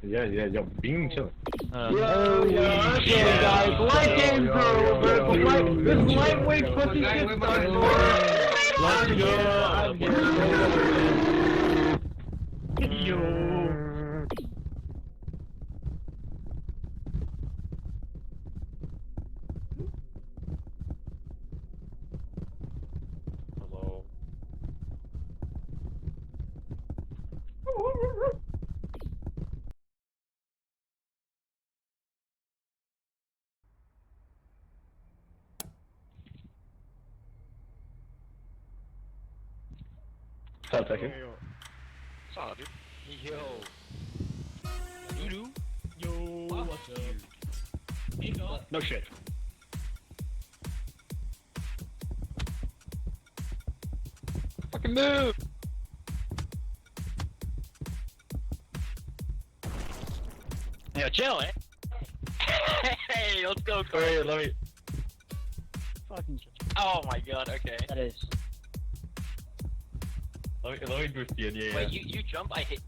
Yeah, yo, being chilling. Yo, guys, light game bro. This lightweight pussy shit started. Hello. Stop second. Saw, dude. Yo. Yo, what's up? No shit. Fucking move! Yeah, chill, eh? Hey, let's go, Corey. Wait, let me. Fucking. Oh my god. Okay. That is. Let me boost you. Yeah. Wait, you jump. I hit.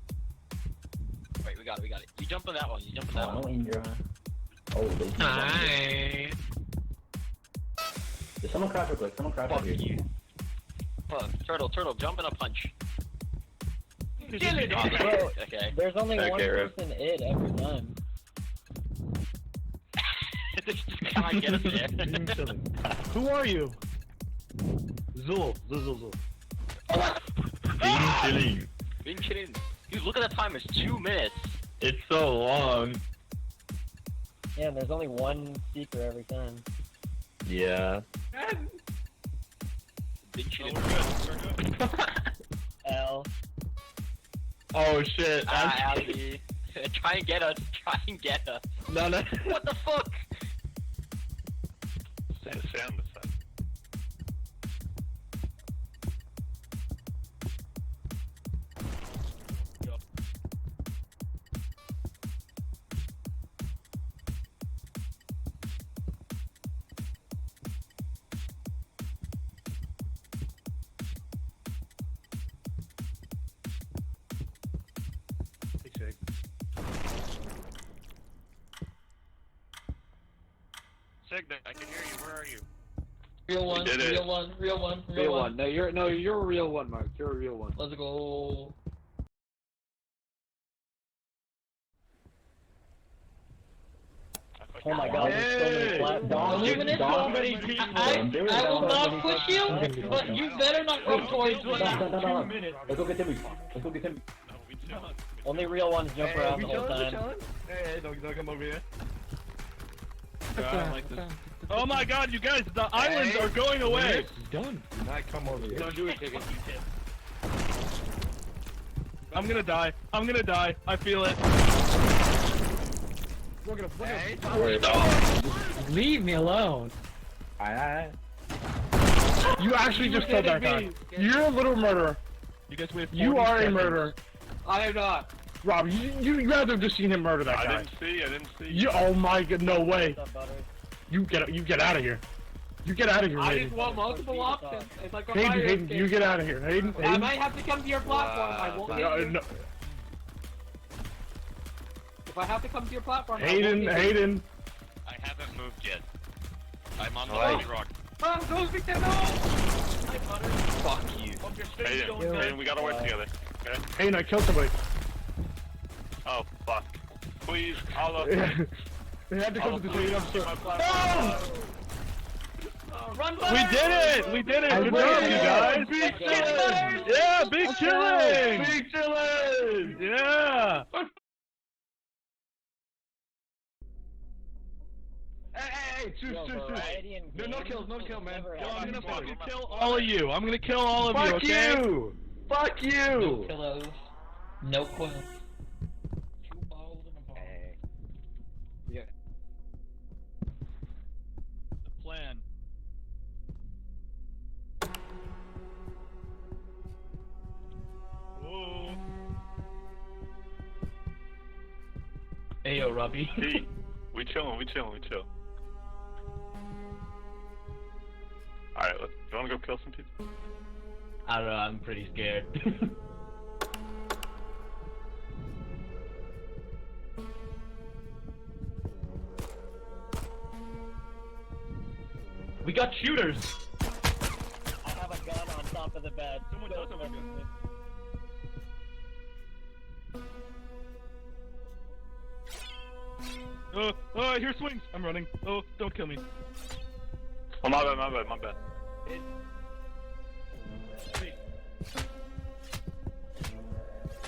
Wait, we got it. You jump on that one. You jump on that Oh, no one. Indra. Oh, they keep Hi. There's someone crash real quick. Someone crash Fuck over here. you. Fuck. Turtle, jump in a punch. Kill it! Okay. There's only one Okay, right. person it every time. Just can't get us there. Who are you? Zul. Being chilling. Being kidding. Dude, look at the time. It's 2 minutes. It's so long. Yeah, and there's only one seeker every time. Yeah. Being kidding. L. Oh shit. Ali. Try and get us. No. What the fuck? Stay on the side. Sig, I can hear you. Where are you? Real one, did it. real one, real one, Real one. No, you're a real one, Mark. You're a real one. Let's go. Oh my god, there's so many flat dogs. Even if so many people. I will not push you, but you better not go towards me. No. Let's go get Timmy. Let's go get Timmy. No, we don't. Only real ones jump around the whole time. Hey, don't come over here. Oh my god, you guys, the islands are going away! Done. Do not come over here. Don't do it, Chicken. I'm gonna die. I feel it. Leave me alone. You actually just killed that guy. You're a little murderer. You are a murderer. I am not. Rob, you rather have just seen him murder that I guy. didn't see. You, oh my god, no way. What's up, Butters? You get out of here. You get out of here, I Hayden. just want multiple options. It's like a Hayden, fire Hayden, escape. you get out of here. Hayden, I Hayden. might have to come to your platform. I won't hit you. No. If I have to come to your platform, I won't Hayden, hit you. Hayden. I haven't moved yet. I'm on the Right. right. rock. Go, Victor, no! Fuck you. Hayden, we gotta work together. Okay? Hayden, I killed somebody. Oh, fuck. Please, Allah. They had to come to the Hayden. I'm sorry. My platform. Run, We did it! Good job, you guys! Big chillin'! Yeah, big chilling! Big chillin'! Yeah! Hey, choose. No kill, man. Yo, I'm gonna fucking kill all of you. I'm gonna kill all of you, Fuck okay? you! Fuck you! Pillows. No quilt. The plan. Whoa. Ayo, Robbie. Hey, we chill. Alright, you wanna go kill some people? I don't know, I'm pretty scared. We got shooters! I have a gun on top of the bed. Someone does have a gun. I hear swings. I'm running. Oh, don't kill me. Oh, my bad.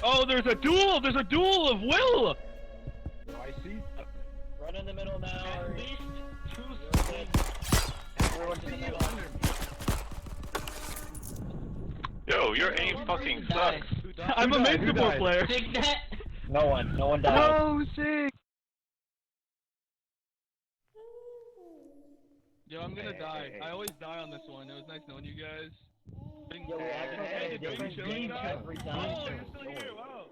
Oh, there's a duel of will. I see. Run in the middle now. At least 2 Everyone to the middle. Yo, your aim fucking sucks. I'm a main support player. Take that. No one died. No, sick. Yo, I'm gonna die. I always die on this one. It was nice knowing you guys. Yo, hey, different beach every time. Oh, you're still here. Wow.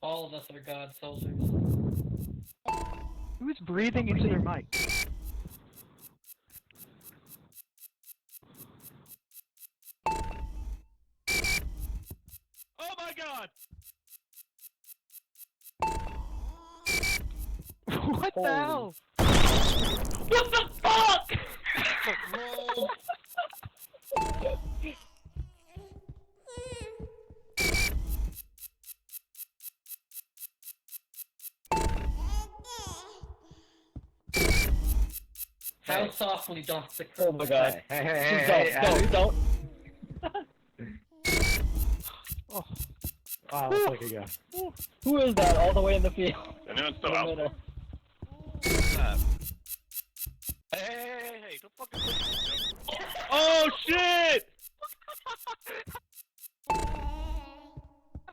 All of us are God soldiers. Who's breathing into their mic? Oh my god! What the hell? What the fuck? How softly doth the Oh my god. Hey, Don't. Wow, looks like a guy. Who is that all the way in the field? Anyone still In the out? middle. Hey, don't fucking push me. Oh shit!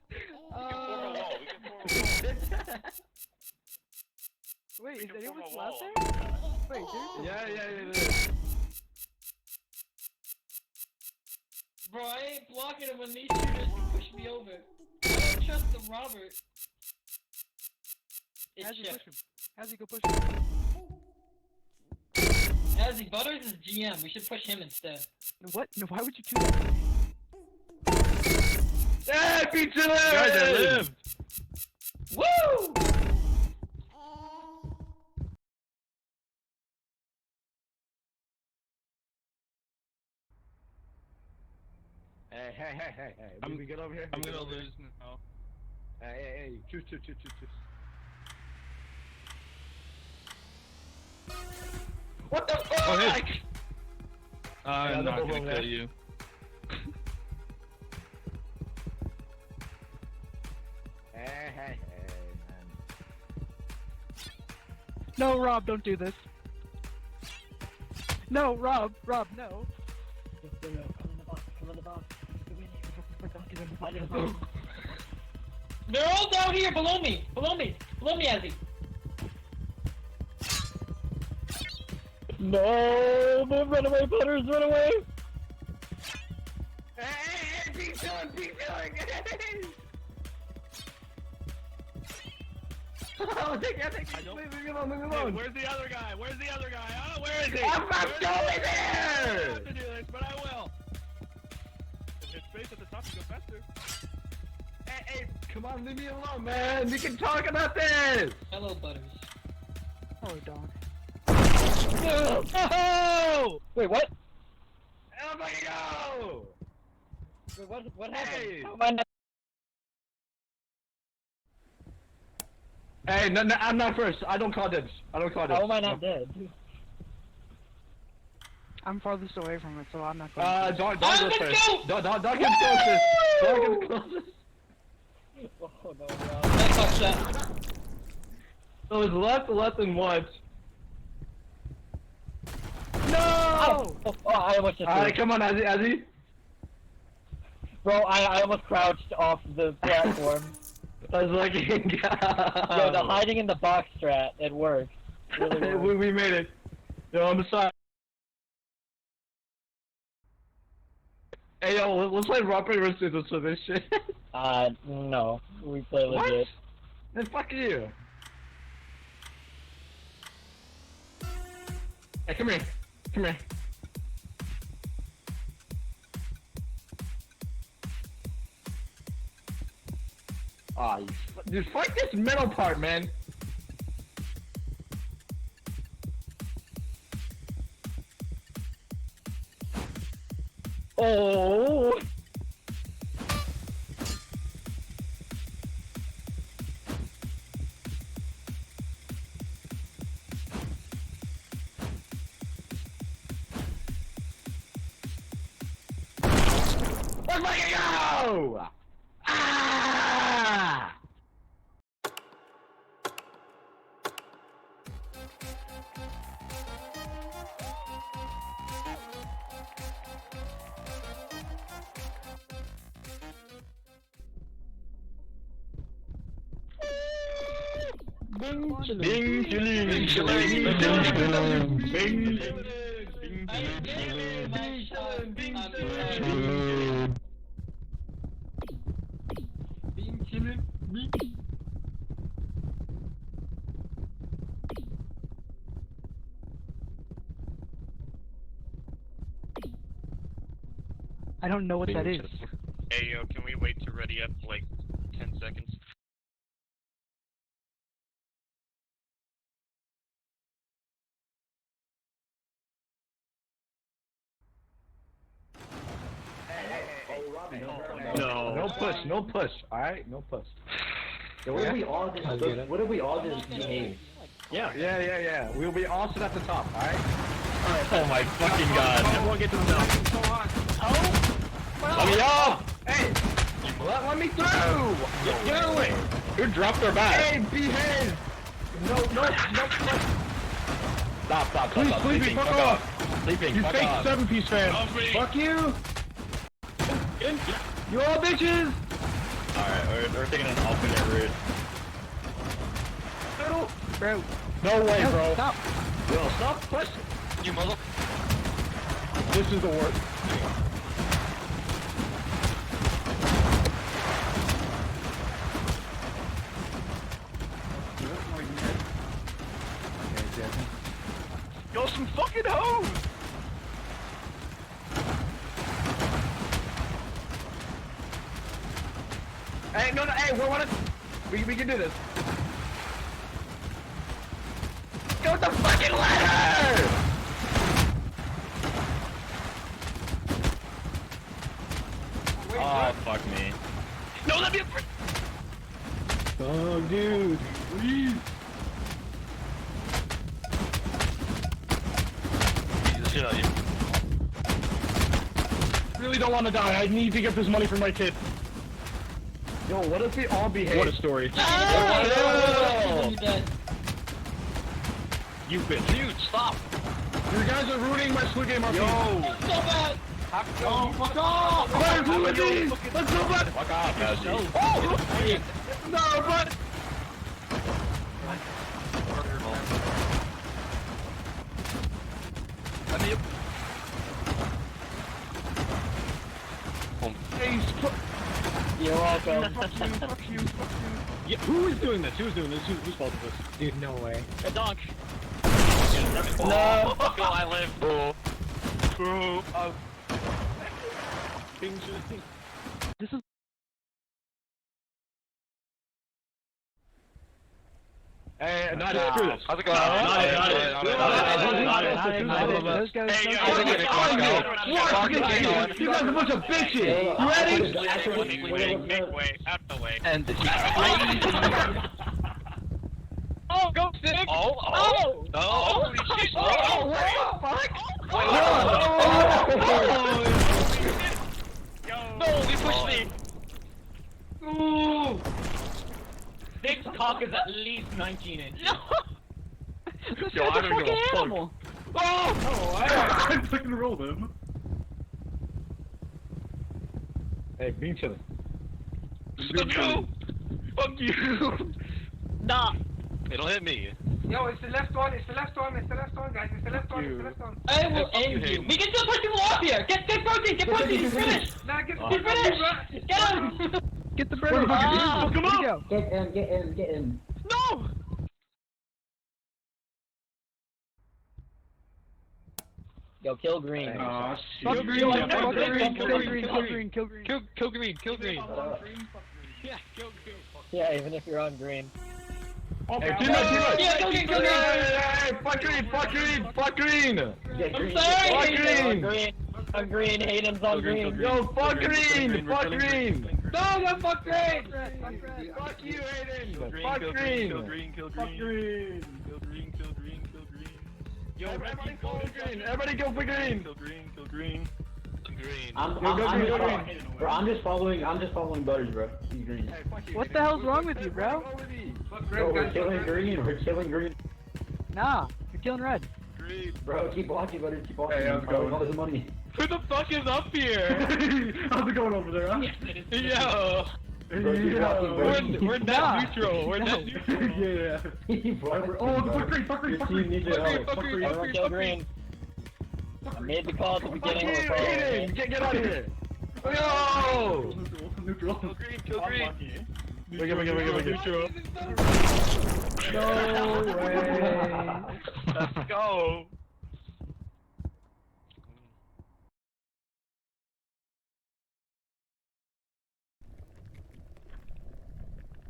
We can form a wall. Wait, We is can anyone form a slapped wall. there? Wait, dude. Yeah. Bro, I ain't blocking him when these shooters can push me over. I don't trust the Robert. It's How's he Chef. push him? How's he go push him? Azzy, Butters is GM. We should push him instead. What? No, why would you do that? Hey, pizza Guys, I lived! Woo! Hey. I'm- We get over here. I'm We get gonna over here. lose now. Hey. Choose. What the fuck? Oh, hey. I'm Yeah, not they're gonna both kill over you. Hey, man. No, Rob, don't do this. No, Rob, no. Come in the box. They're all down here below me, Azzy. No, run away, Butters, run away! Hey, keep going! Oh, take leave me alone. Where's the other guy? Where is he? I'm not going I don't there! have to do this, but I will. Hit space at the top to go faster. Hey, come on, leave me alone, man. We can talk about this. Hello, Butters. Oh, dog. Oh! Wait, what? Oh my god! Wait, what happened? Hey. How am I not- Hey, no, I'm not first. I don't call dibs. How am I not dead? I'm farthest away from it, so I'm not going to. Dog I'm goes the first. goat! Dog gets closest. Dog gets closest. Oh no, Rob. I touched that. So it's less than once. No! Oh, I almost just Alright, come on, Azzy. Bro, I almost crouched off the platform. I was like, Yo, the hiding in the box strat, it works. Really works. we made it. Yo, on the side. Hey, yo, let's play rock, paper, scissors for this shit. No. We play What? legit. Then fuck you. Hey, come here. Aw, dude, fuck this middle part, man. Oh. Let's fucking go! Ah! Bing chilling. Bing chilling. Bing chilling. I gave you my shot. Bing chilling. I don't know what that is. Hey, yo, can we wait to ready up like 10 seconds? No push, no push. Alright, no push. What if we all just behave? Yeah. We'll be all sit at the top, alright? Oh my fucking god. Everyone get to the top. Let me up! Hey! Let me through! Get away! Who dropped our back? Hey, behave! No. Stop. Sleeping, fuck off! Sleeping, you fake 7-piece fan! Fuck you! You all bitches! Alright, we're taking an alternate route. Bro. No way, bro. Stop. Yo, stop pushing! You mother... This is the worst. Yo, some fucking hoes! Hey, no, hey, we can do this. Go with the fucking ladder! Oh, fuck me. No, let me up. Oh, dude. Please. Shit out of you. Really don't want to die. I need to get this money for my kid. Yo, what if we all behave? What a story. Oh! You bitch. Dude, stop! You guys are ruining my Squid Game RP. So bad! Oh, fuck off! Let's go back! Fuck off, Bazzy. Oh! No, but... Let me... You're welcome. Fuck you. Yeah, who is doing this? Who's whose fault is this? Dude, no way. A donk. No! Go, I live. Boo. This is... Hey, not it. Screw this. How's it going? Those guys... Hey, You guys are a bunch of bitches! You ready? Make way, out the way. And the Oh, go stick! Oh! Holy shit! No, they pushed me! Ooh! Nick's cock is at least 19 inches. No! This guy's a fucking animal! Oh! I fucking rolled him. Hey, bean chilling. Fuck you! Nah! It'll hit me. Yo, it's the left one, guys, it's the left one. I will end you. We can still push people off here! Get protein, he's finished! Nah, get He's finished! Get him! Get the bread! Come on! Go. Get in. No! Yo, kill green. Aw, Fuck shit. green, Kill fuck green, green, kill kill green, green, kill green, kill green. Kill green, kill green. Yeah, go green. Yeah, even if you're on green. Hey, team up! Yeah, kill green, kill green! Hey, fuck green! I'm sorry! I'm green, Hayden's on green. Yo, fuck green! No, no, fuck green! Fuck you, Hayden! Green, Fuck kill green! kill Fuck green! Kill green. Yo, Everybody go for green! Everybody go for green! Kill green. I'm just following Butters, bro. He's green. Hey, fuck you, What Hayden. the hell's wrong with you, bro? Bro, we're killing green. Nah, you're killing red. Green. Bro, keep walking, Butters. Keep walking. Hey, how's it going? All this money. Who the fuck is up here? How's it going over there, huh? Yo. We're net neutral. We're net neutral. Yeah. Oh, fuck green, fuck green, fuck green. Fuck green. I made the call at the beginning. Aiden, get out of here. Yo! Neutral. Kill green, kill green. Wait, neutral. No way. Let's go.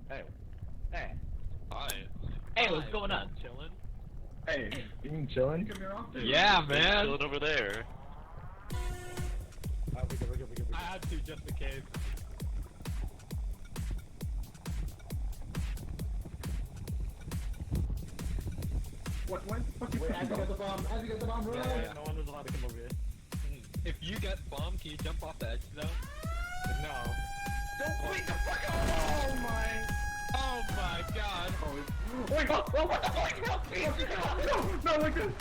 Hey. Hi. Hey, what's going on? Chilling. Hey, you been chilling? Yeah, man. Chilling over there. I had to just in case. What the fuck? Wait, as you got the bomb, run! Yeah, no one was allowed to come over here. If you get bombed, can you jump off the edge though? No. Don't wait the fuck out! Oh my god! Wait, what the fuck? No, like this!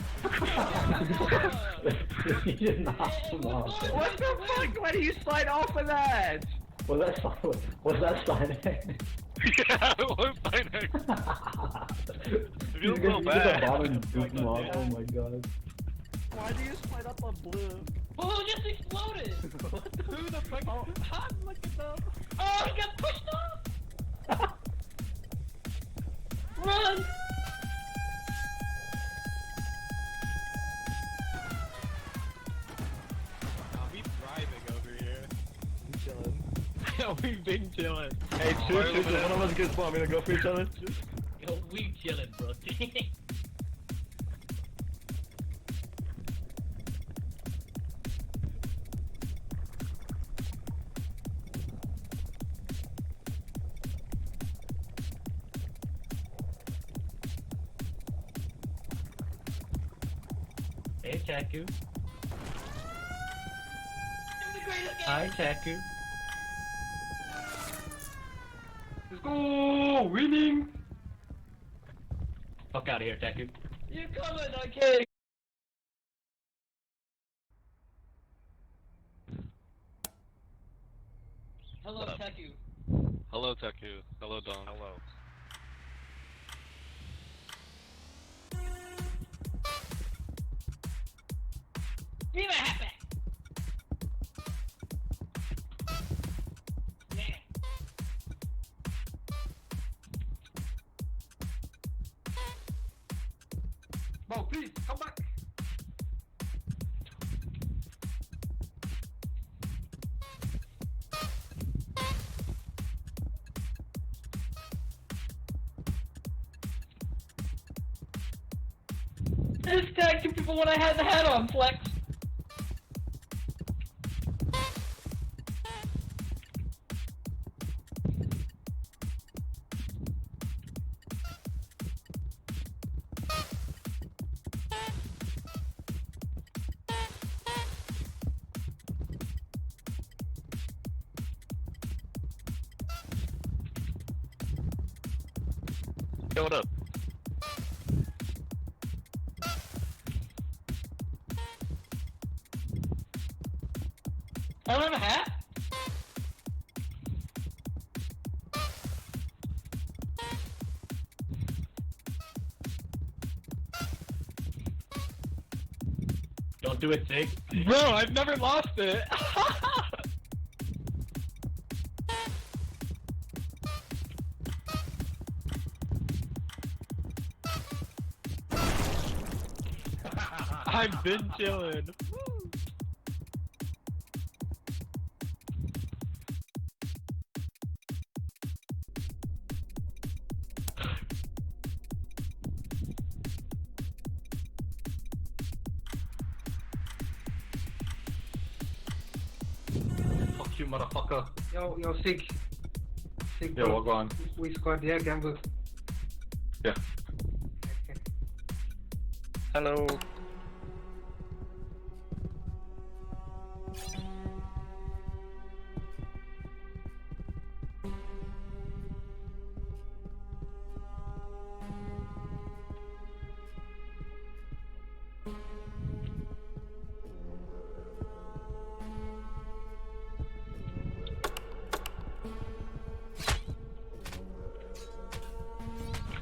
You did not come off. What the fuck? Why do you slide off of that? Was that sign? Yeah, it was fine. It feels so You bad. get the bomb and boot him off. Oh my god. Why do you slide up on blue? Oh, it just exploded! Who the fuck? Oh, hot, look at that. Oh, he got pushed off! Run! We thriving over here. We chilling. We've been chilling. Hey, shoot, one of us gets bombed. We gonna go for each other? Yo, we chillin', bro. Hey, Taku. Hi, Taku. Let's go! Winning! Fuck out of here, Taku. You're coming, okay? Hello, Teku. Hello, Teku. Hello, Don. Hello. Give me my hat back! Yeah. Mo, please, come back! I just tagged two people when I had the hat on, Flex. Yo, what up? I don't have a hat? Don't do it, Sig. Bro, I've never lost it! I've been chillin'. Fuck you, motherfucker. Yo, Sig. Sig, Yeah, bro. we're going. We squad, yeah, gamble. Yeah. Okay. Hello.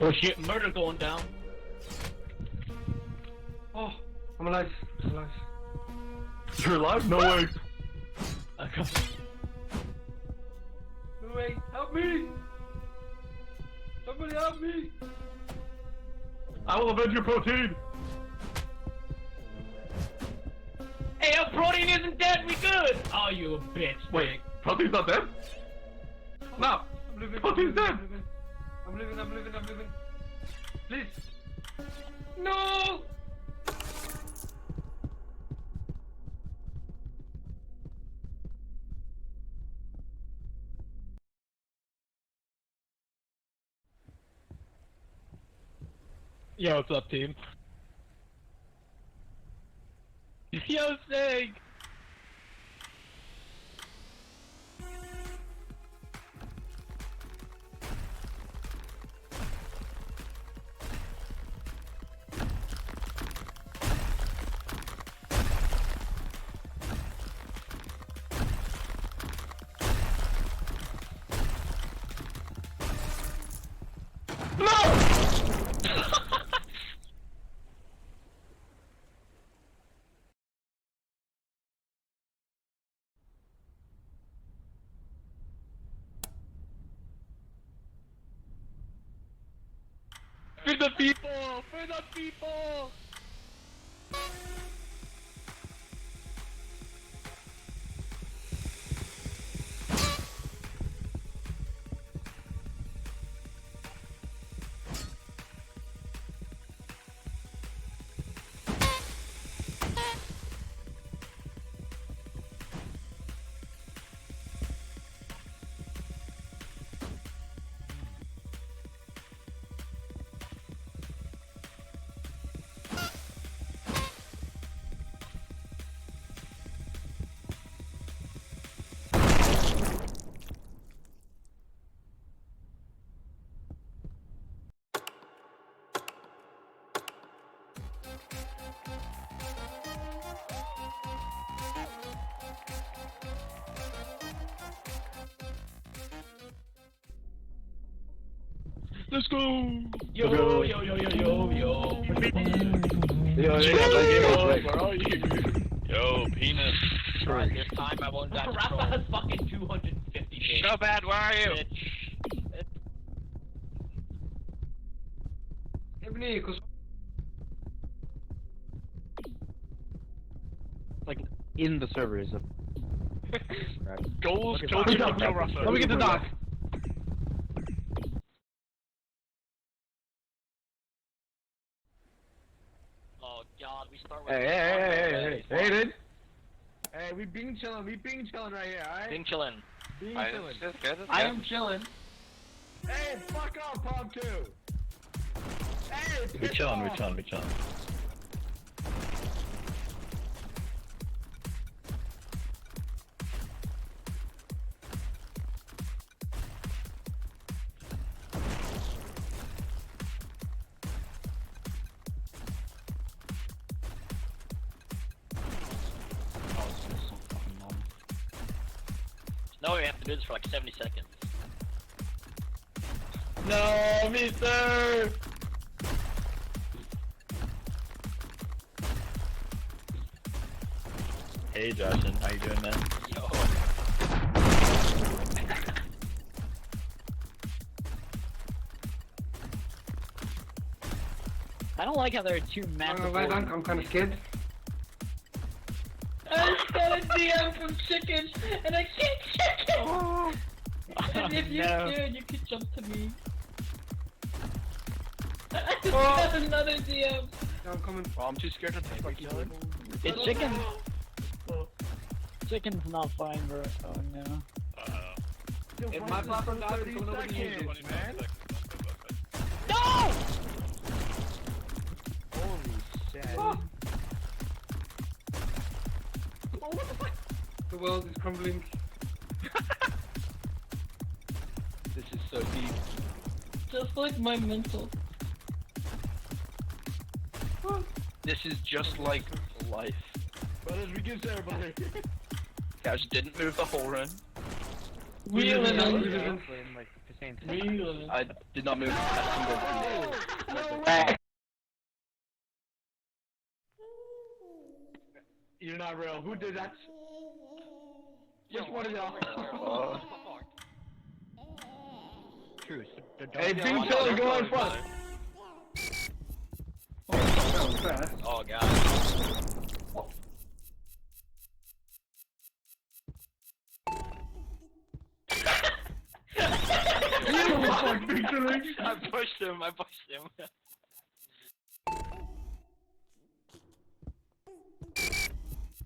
Oh shit, murder going down. Oh, I'm alive. I'm alive. You're alive? No way. No way. Help me. Somebody help me. I will avenge your protein. Hey, our protein isn't dead. We good. Oh, you a bitch. Wait, protein's not dead? No. I'm living. Protein's dead. I'm living. Please. No. Yo, what's up, team? Yo, Sig! For the people! For the people! Let's go! Yo, yo, yo, yo, yo, yo. Yo, where are you? Yo, penis. Alright, this time I won't die. Rafa has fucking 250 hits. So bad, where are you? Ebony, cause Like in the servers. Goals, kill Rafa. let me get the dock. Oh god, we start with Hey, dude. Hey, we being chillin' right here, alright? Being chillin'. Being chillin'. I am chillin'. Hey, fuck off, Pog 2! Hey, We chillin'. No, we have to do this for like 70 seconds. No, mister! Hey, Justin, how you doing, man? Yo. I don't like how there are two massive. I'm kind of scared. I just got a DM from chicken, and I can't check it! Oh. And if you're No. scared, you can jump to me. I just got another DM! I'm coming. Well, I'm too scared to take my killer. It's chicken. Chicken's not fine, bro. Oh no. If my platform dies, it's coming over to you, man. No! Holy shit. Oh, what the fuck? The world is crumbling. This is so deep. Just like my mental. This is just like life. Brothers, we give to everybody. Cash didn't move the whole run. We live in. I did not move a single beat. You're not real. Who did that? Which one of y'all? Truce. Hey, Bing Chiller, go in front. Oh god. I pushed him.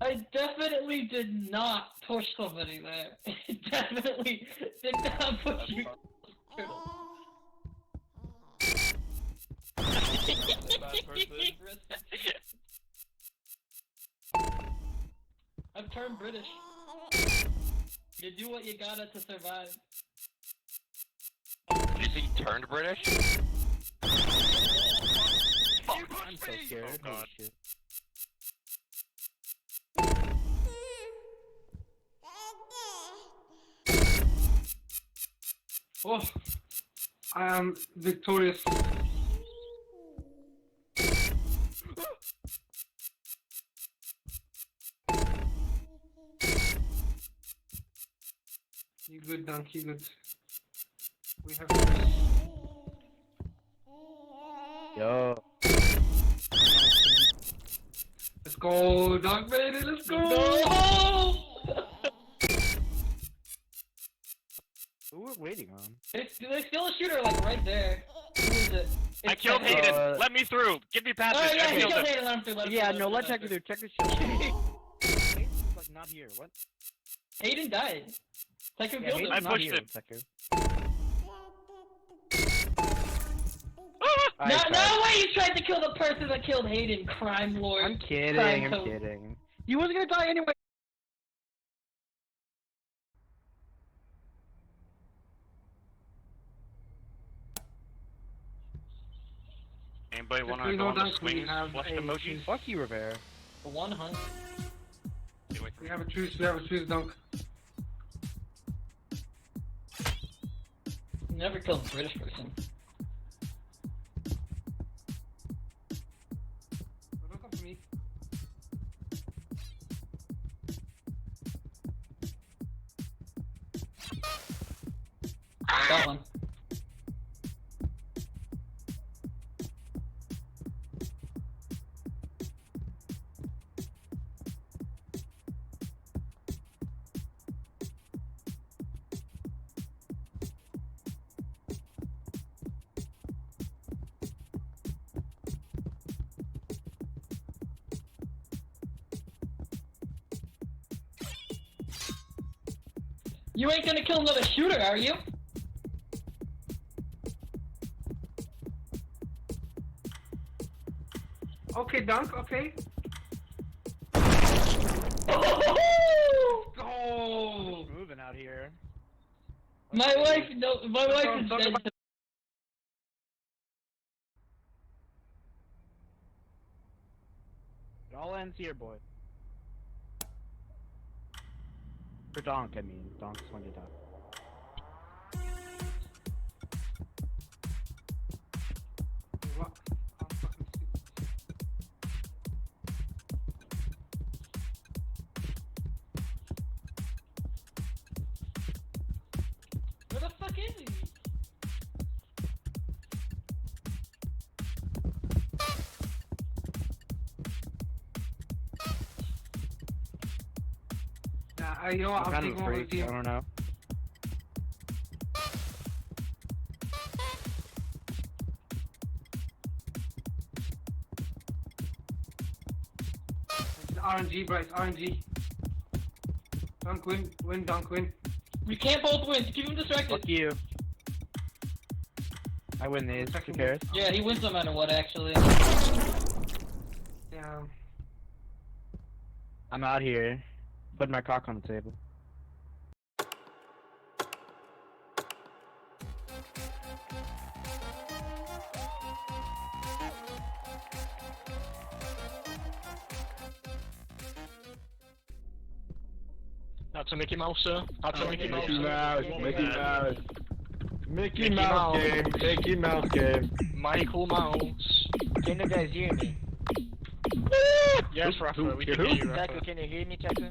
I definitely did not push somebody there. I definitely did not push you. I've turned British. You do what you gotta to survive. Did you say you turned British? I'm so scared. Oh god. Shit. Oh, I am victorious. You good, Dunk, you good. We have Yo. Let's go, Dunk baby, let's go! No! Who we're waiting on? There's still a shooter like right there. Who is it? I killed Hayden. Let me through. Give me passage. Oh yeah, I he killed killed him. Hayden. Let him through. Let him Yeah, through, no, let let's him check through. either. Check this shit. Hayden's like not here. What? Hayden died. Like who killed him? I Hayden's not pushed here. him. Checker. No way you tried to kill the person that killed Hayden, crime lord. I'm kidding. Crime I'm code. kidding. He wasn't gonna die anyway. Anybody want Just so to you go know, on the Dunk, we swings? have Flush a emoji? Fuck you, Rivera. The 100. We have a truce, Dunk. Never killed a British person. Don't come to me. Got one. You ain't gonna kill another shooter, are you? Okay, Dunk, okay. Go! Moving out here. My wife is dead. It all ends here, boy. For Donk, I mean. Donk's when you die. What? I'm fucking stupid. Where the fuck is he? Nah, I'm I'll kind take of a one freak. with you. I don't know. It's RNG, bro, it's RNG. Dunk win, Dunk win. We can't both win. Keep him distracted. Fuck you. I win these. Who cares? Yeah, he wins no matter what, actually. Yeah. I'm out here. Putting my cock on the table. That's a Mickey Mouse, sir. That's a Mickey Mouse. Mickey Mouse. Mickey Mouse game. Mickey Mouse game. Michael Mouse. Can you guys hear me? Yes, Rafa, we can hear you, Rafa. Taku, can you hear me, Taku?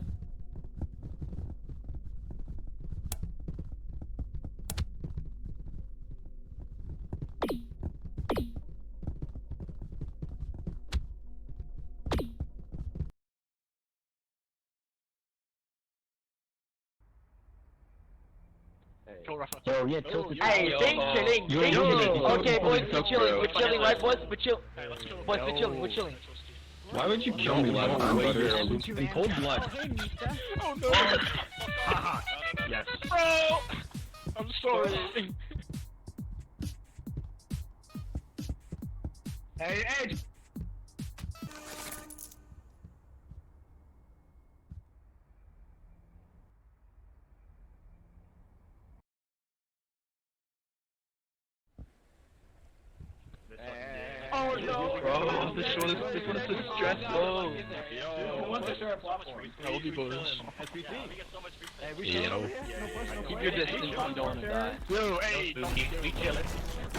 Go, Rafa. Yo, yeah, Hey, stay chilling, stay chilling. Okay, boys, we're chilling, right, boys? We're chilling. Boys, we're chilling. Why would you kill me like in cold blood? Oh no! Haha. Yes. Bro! I'm sorry. Hey, Ed! Oh no! Bro, this one is so stressful. I will be bonus. Hey, we chilling. Keep your distance, I don't wanna die. Yo, hey! We chillin'.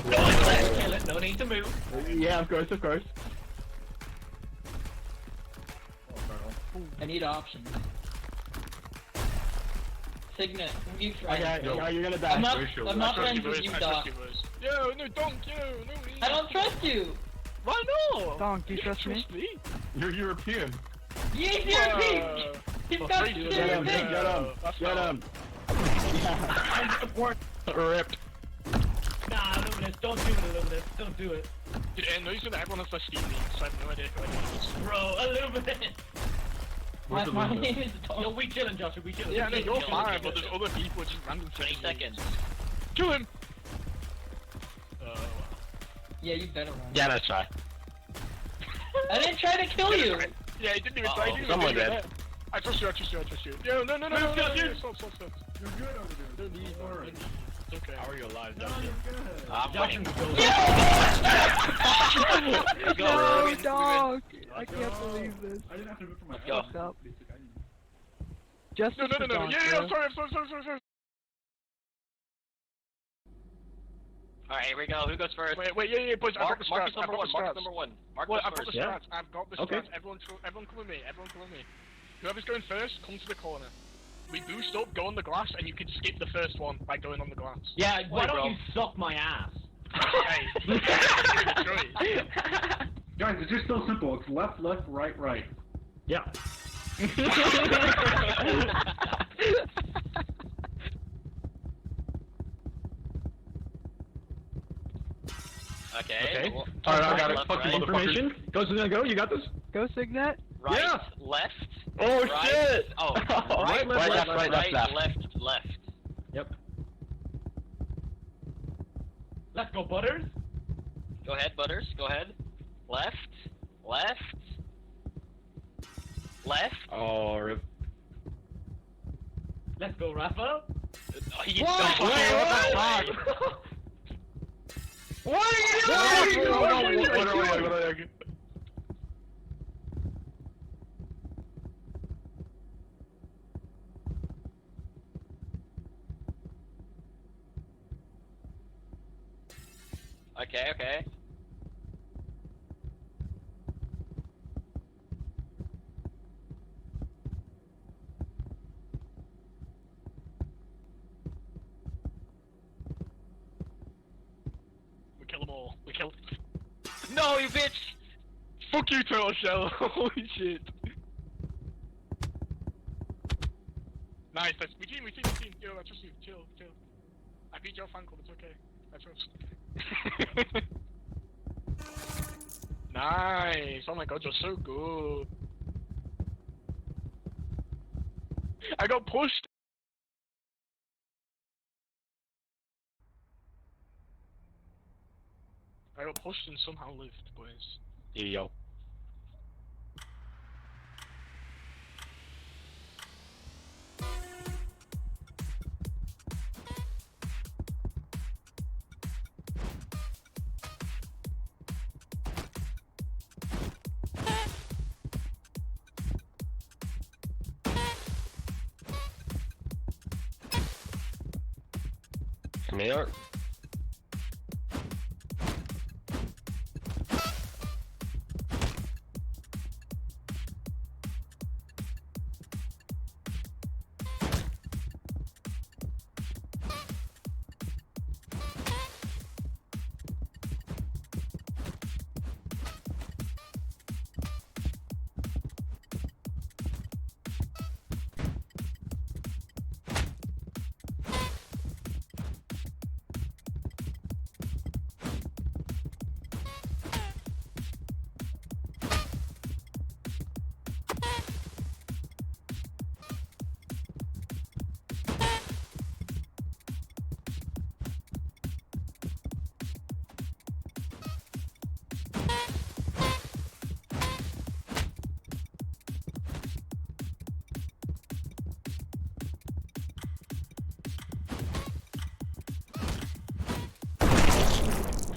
Let's kill it. No need to move. Yeah, of course, of course. I need options. Signet, mute friend. Okay, no, you're gonna die. I'm not friends with you, Doc. Yo, no, don't, yo, no. I don't trust you. Why no? Donk, do you trust me? You're European. He's European. He's got the Get him, thing. get him. Ripped. Nah, Luminous, don't do it, Luminous. Don't do it. Dude, no, he's gonna everyone has their Steam name, so I have no idea who it is. Bro, Illuminate. My name is Tom. Yo, we chillin', Joshua, we chillin'. Yeah, no, you're fine, but there's other people just random 20 seconds. Kill him! Yeah, you better run. Yeah, let's try. I didn't try to kill you. Yeah, he didn't even try. Someone did. I trust you. Yo, no. Stop. You're good over there. Don't worry. It's okay. How are you alive, Joshua? I'm winning. No, dog! I can't believe this. I didn't have to move for my Fucked up. Just No. Yeah, I'm sorry. Alright, here we go. Who goes first? Wait, yeah, boys. I've got the Marcus strats. number one. Marcus number one. Marcus I've got first. the strats. I've got the Okay. strats. Everyone come with me. Whoever's going first, come to the corner. We boost up, go on the glass, and you can skip the first one by going on the glass. Yeah, why don't you suck my ass? Hey. Guys, it's just so simple. It's left, right. Yeah. Okay. Well, Alright, I got it. left, Fuck right, information. Go, Signet, go. You got this. Go, Signet. Right, Yeah. left. Oh, right. shit. Oh, Right, left, left. Yep. Let's go, Butters. Go ahead, Butters. Go ahead. Left. Oh, rip. Let's go, Rafa. Oh, you What? don't- Wait, what are you doing? What are you doing? Okay. We kill them all. No, you bitch! Fuck you, Turtle Shell. Holy shit. Nice. We team. Yo, I trust you. Chill. I beat your fan club. It's okay. I trust. Nice. Oh my god, you're so good. I got pushed. And somehow lived, boys. Yo. Mayor.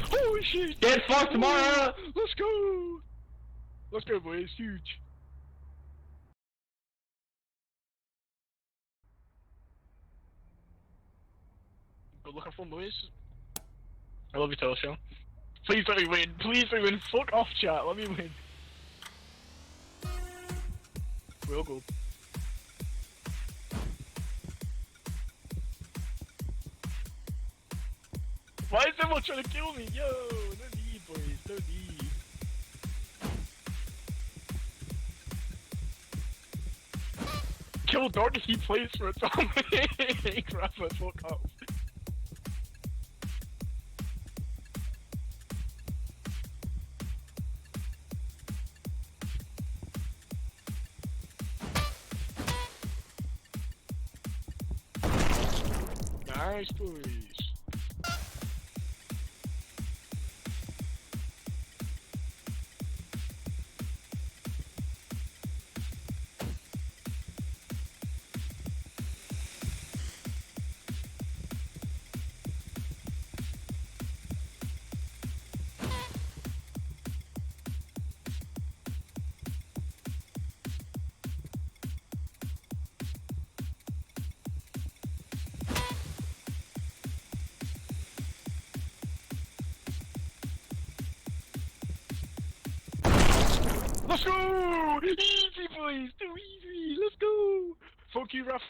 Holy shit! Get fucked tomorrow! Let's go! Let's go, boys. Huge. Good looking for boys. I love you, Teleshow. Please let me win. Please let me win. Fuck off, chat. Let me win. Real good. Why is everyone trying to kill me? Yo, no need, boys. No need. Kill Dark, he plays for its own. Grab my fuck up. Nice, boys. Let's go! Easy, boys! Too easy! Let's go! Fuck you, Ruff.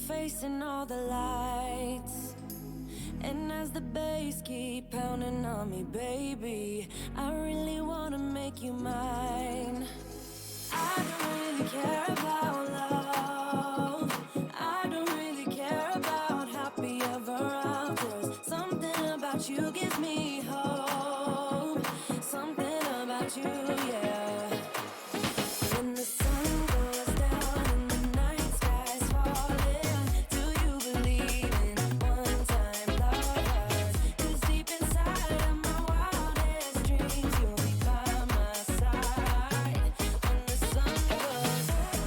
facing all the lights. And as the bass keep pounding on me, baby, I really wanna make you mine. I don't really care about love. I don't really care about happy ever afters. Something about you gives me hope. Something about you, yeah. When the sun goes down and the night sky's falling, do you believe in one-time lovers? 'Cause deep inside of my wildest dreams, you'll be by my side when the sun goes down.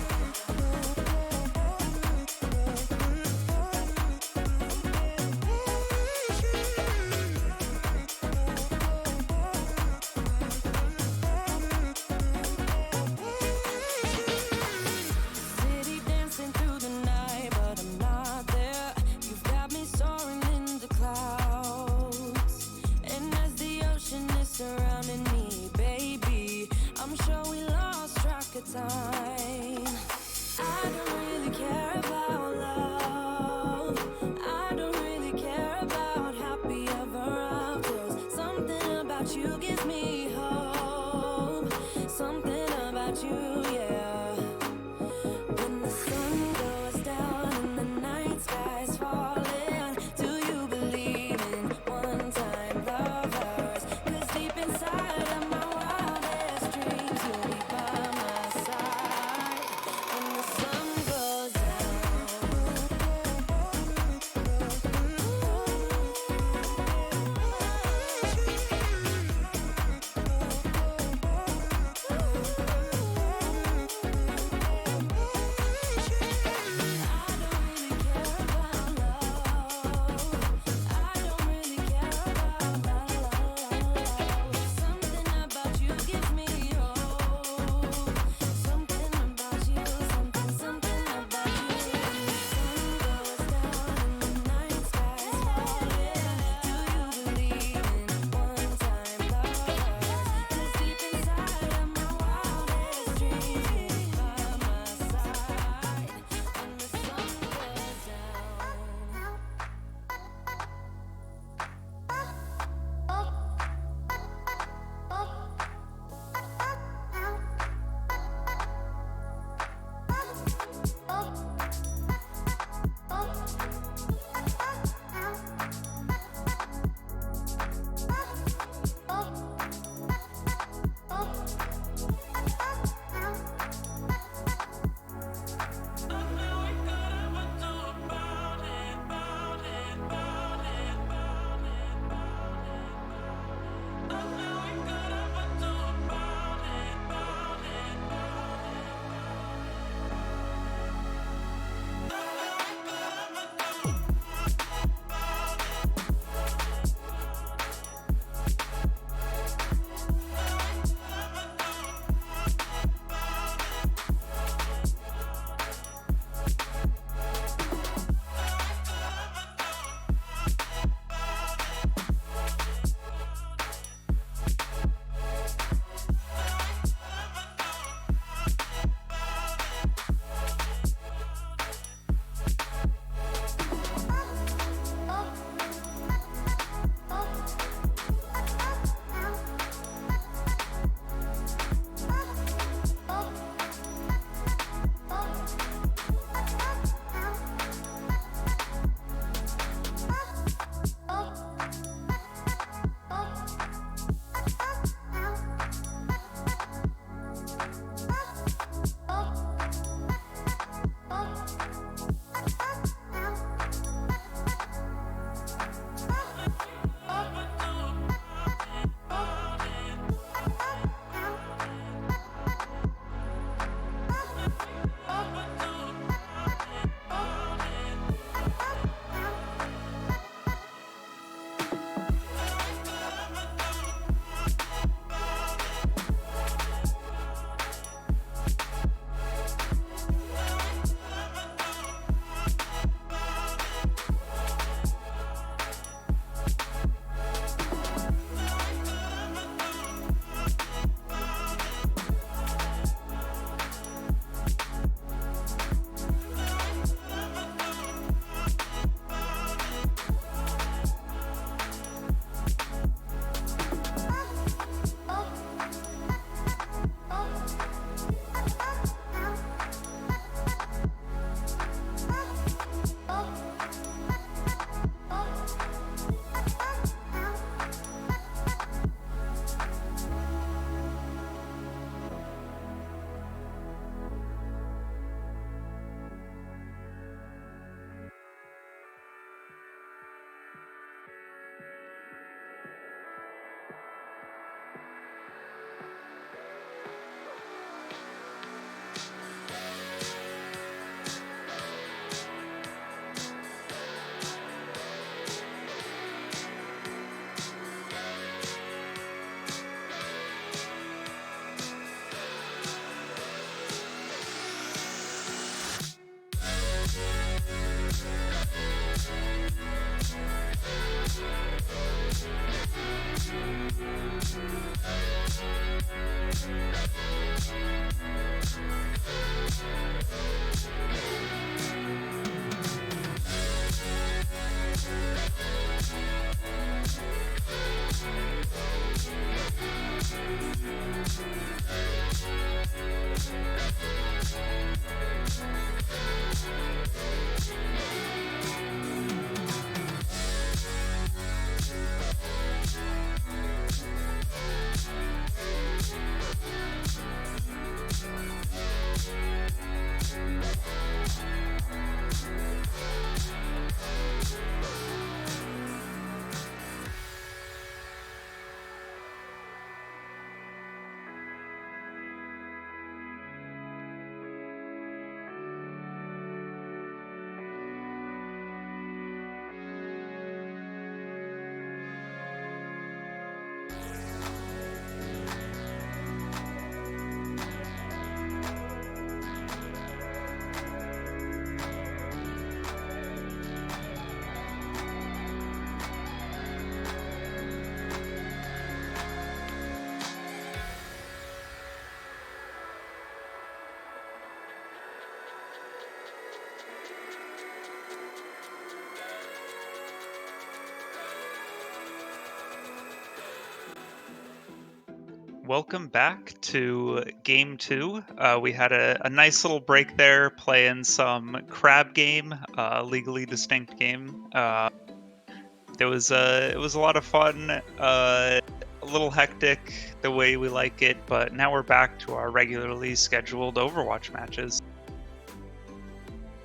welcome back to Game 2. We had a nice little break there playing some crab game, legally distinct game. It was a lot of fun, a little hectic the way we like it, but now we're back to our regularly scheduled Overwatch matches.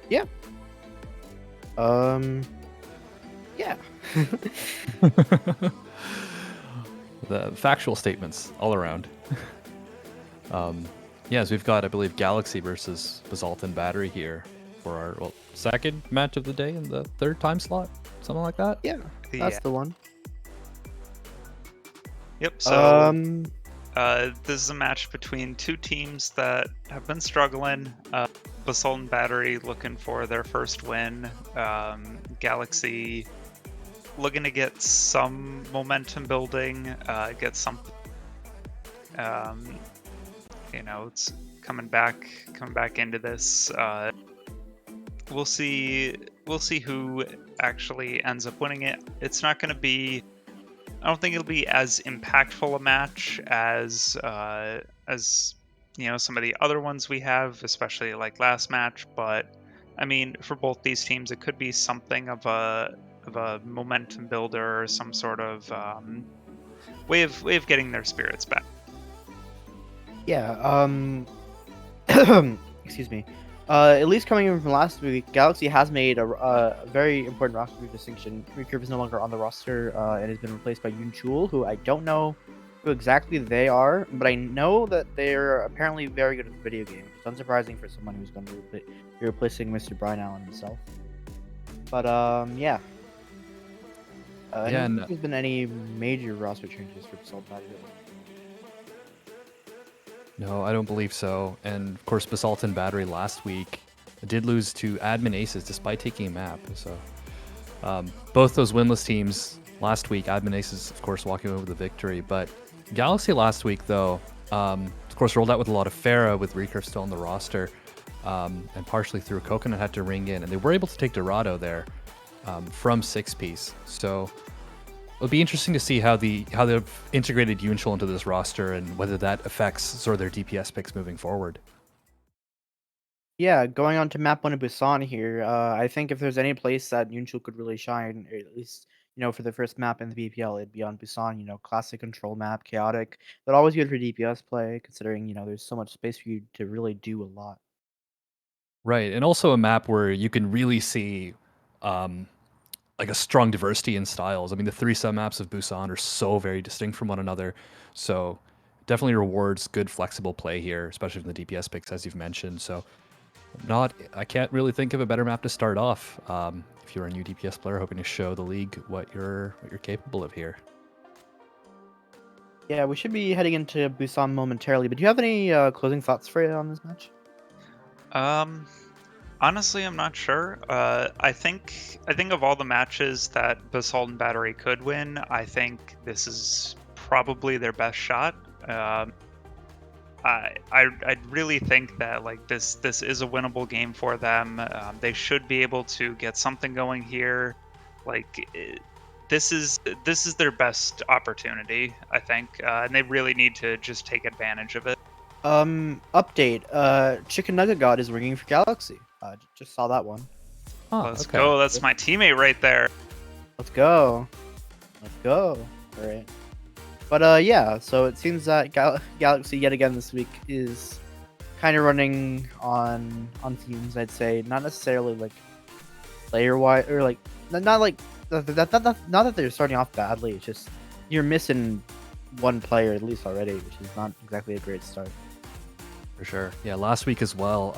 Yeah. Yeah. The factual statements all around. Yes, we've got, I believe, Galaxy versus Basalt and Battery here for our second match of the day in the third time slot, something like that. Yeah, that's the one. Yep. So this is a match between two teams that have been struggling. Basalt and Battery looking for their first win. Galaxy looking to get some momentum building, get some. It's coming back into this. We'll see who actually ends up winning it. It's not going to be. I don't think it'll be as impactful a match as some of the other ones we have, especially like last match. But I mean, for both these teams, it could be something of a momentum builder, or some sort of way of getting their spirits back. Yeah. Excuse me. At least coming in from last week, Galaxy has made a very important roster distinction. Recurve is no longer on the roster and has been replaced by Yunchul, who I don't know who exactly they are, but I know that they're apparently very good at the video game. It's unsurprising for someone who's going to be replacing Mr. Brian Allen himself. But yeah. I don't think there's been any major roster changes for Basalt Battery. No, I don't believe so. And of course, Basalt and Battery last week did lose to Admin Aces despite taking a map. So both those winless teams last week, Admin Aces, of course, walking away with the victory. But Galaxy last week, though, of course, rolled out with a lot of Pharah with Recurve still on the roster, and partially through Coconut had to ring in, and they were able to take Dorado there from 6-piece. So it'll be interesting to see how they've integrated Yunchul into this roster and whether that affects sort of their DPS picks moving forward. Yeah, going on to map 1 of Busan here, I think if there's any place that Yunchul could really shine, or at least, for the first map in the BPL, it'd be on Busan, classic control map, chaotic. But always good for DPS play, considering, there's so much space for you to really do a lot. Right, and also a map where you can really see like a strong diversity in styles. I mean, the 3 sub-maps of Busan are so very distinct from one another, so definitely rewards good flexible play here, especially from the DPS picks, as you've mentioned. So I can't really think of a better map to start off if you're a new DPS player hoping to show the league what you're capable of here. Yeah, we should be heading into Busan momentarily, but do you have any closing thoughts for you on this match? Honestly, I'm not sure. I think of all the matches that Basalt and Battery could win, I think this is probably their best shot. I really think that this is a winnable game for them. They should be able to get something going here. This is their best opportunity, I think, and they really need to just take advantage of it. Update. Chicken Nugget God is ringing for Galaxy. Just saw that one. Let's go. That's my teammate right there. Let's go. All right. But yeah, so it seems that Galaxy yet again this week is kind of running on fumes. I'd say not necessarily player wise or not that they're starting off badly. It's just you're missing one player at least already, which is not exactly a great start. For sure. Yeah, last week as well,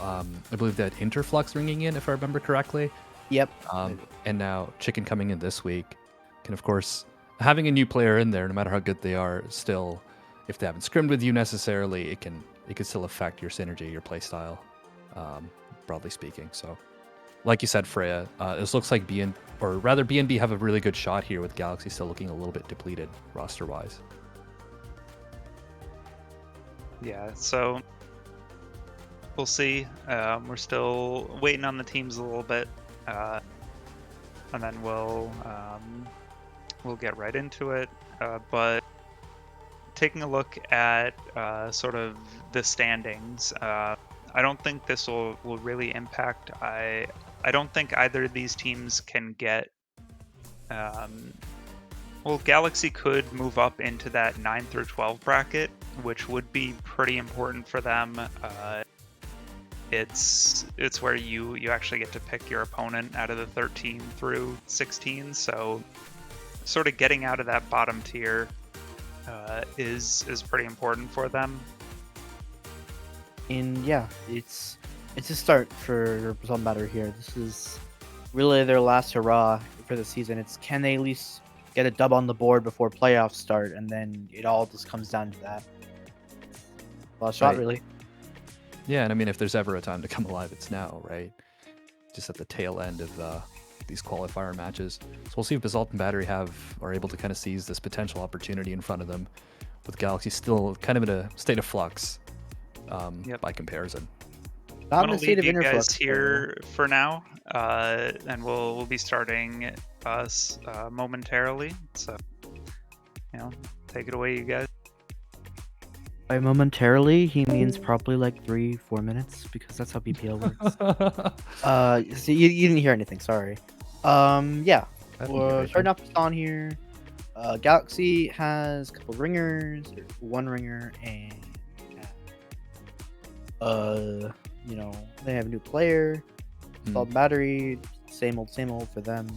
I believe that Interflux ringing in, if I remember correctly. Yep. And now Chicken coming in this week. Can, of course, having a new player in there, no matter how good they are, still, if they haven't scrimmed with you necessarily, it can still affect your synergy, your playstyle, broadly speaking. So, like you said, Freya, this looks like BNB have a really good shot here with Galaxy still looking a little bit depleted roster-wise. Yeah, so we'll see. We're still waiting on the teams a little bit, and then we'll get right into it. But taking a look at sort of the standings, I don't think this will really impact. I don't think either of these teams can get. Well, Galaxy could move up into that 9 through 12 bracket, which would be pretty important for them. It's where you actually get to pick your opponent out of the 13 through 16. So, sort of getting out of that bottom tier is pretty important for them. And yeah, it's a start for Basalt and Battery here. This is really their last hurrah for the season. It's can they at least get a dub on the board before playoffs start, and then it all just comes down to that. Last shot, Right. really. Yeah, and I mean, if there's ever a time to come alive, it's now, right? Just at the tail end of these qualifier matches. So we'll see if Basalt and Battery are able to kind of seize this potential opportunity in front of them, with Galaxy still kind of in a state of flux by comparison. Not I'm in a gonna state of leave you inner guys flux. here for now, and we'll be starting us momentarily. So, take it away, you guys. By momentarily, he means probably like 3-4 minutes, because that's how BPL works. So you didn't hear anything, sorry. Yeah. I didn't hear We're anything. starting off with on here. Galaxy has a couple ringers, or one ringer, and they have a new player. Basalt and Battery, same old for them.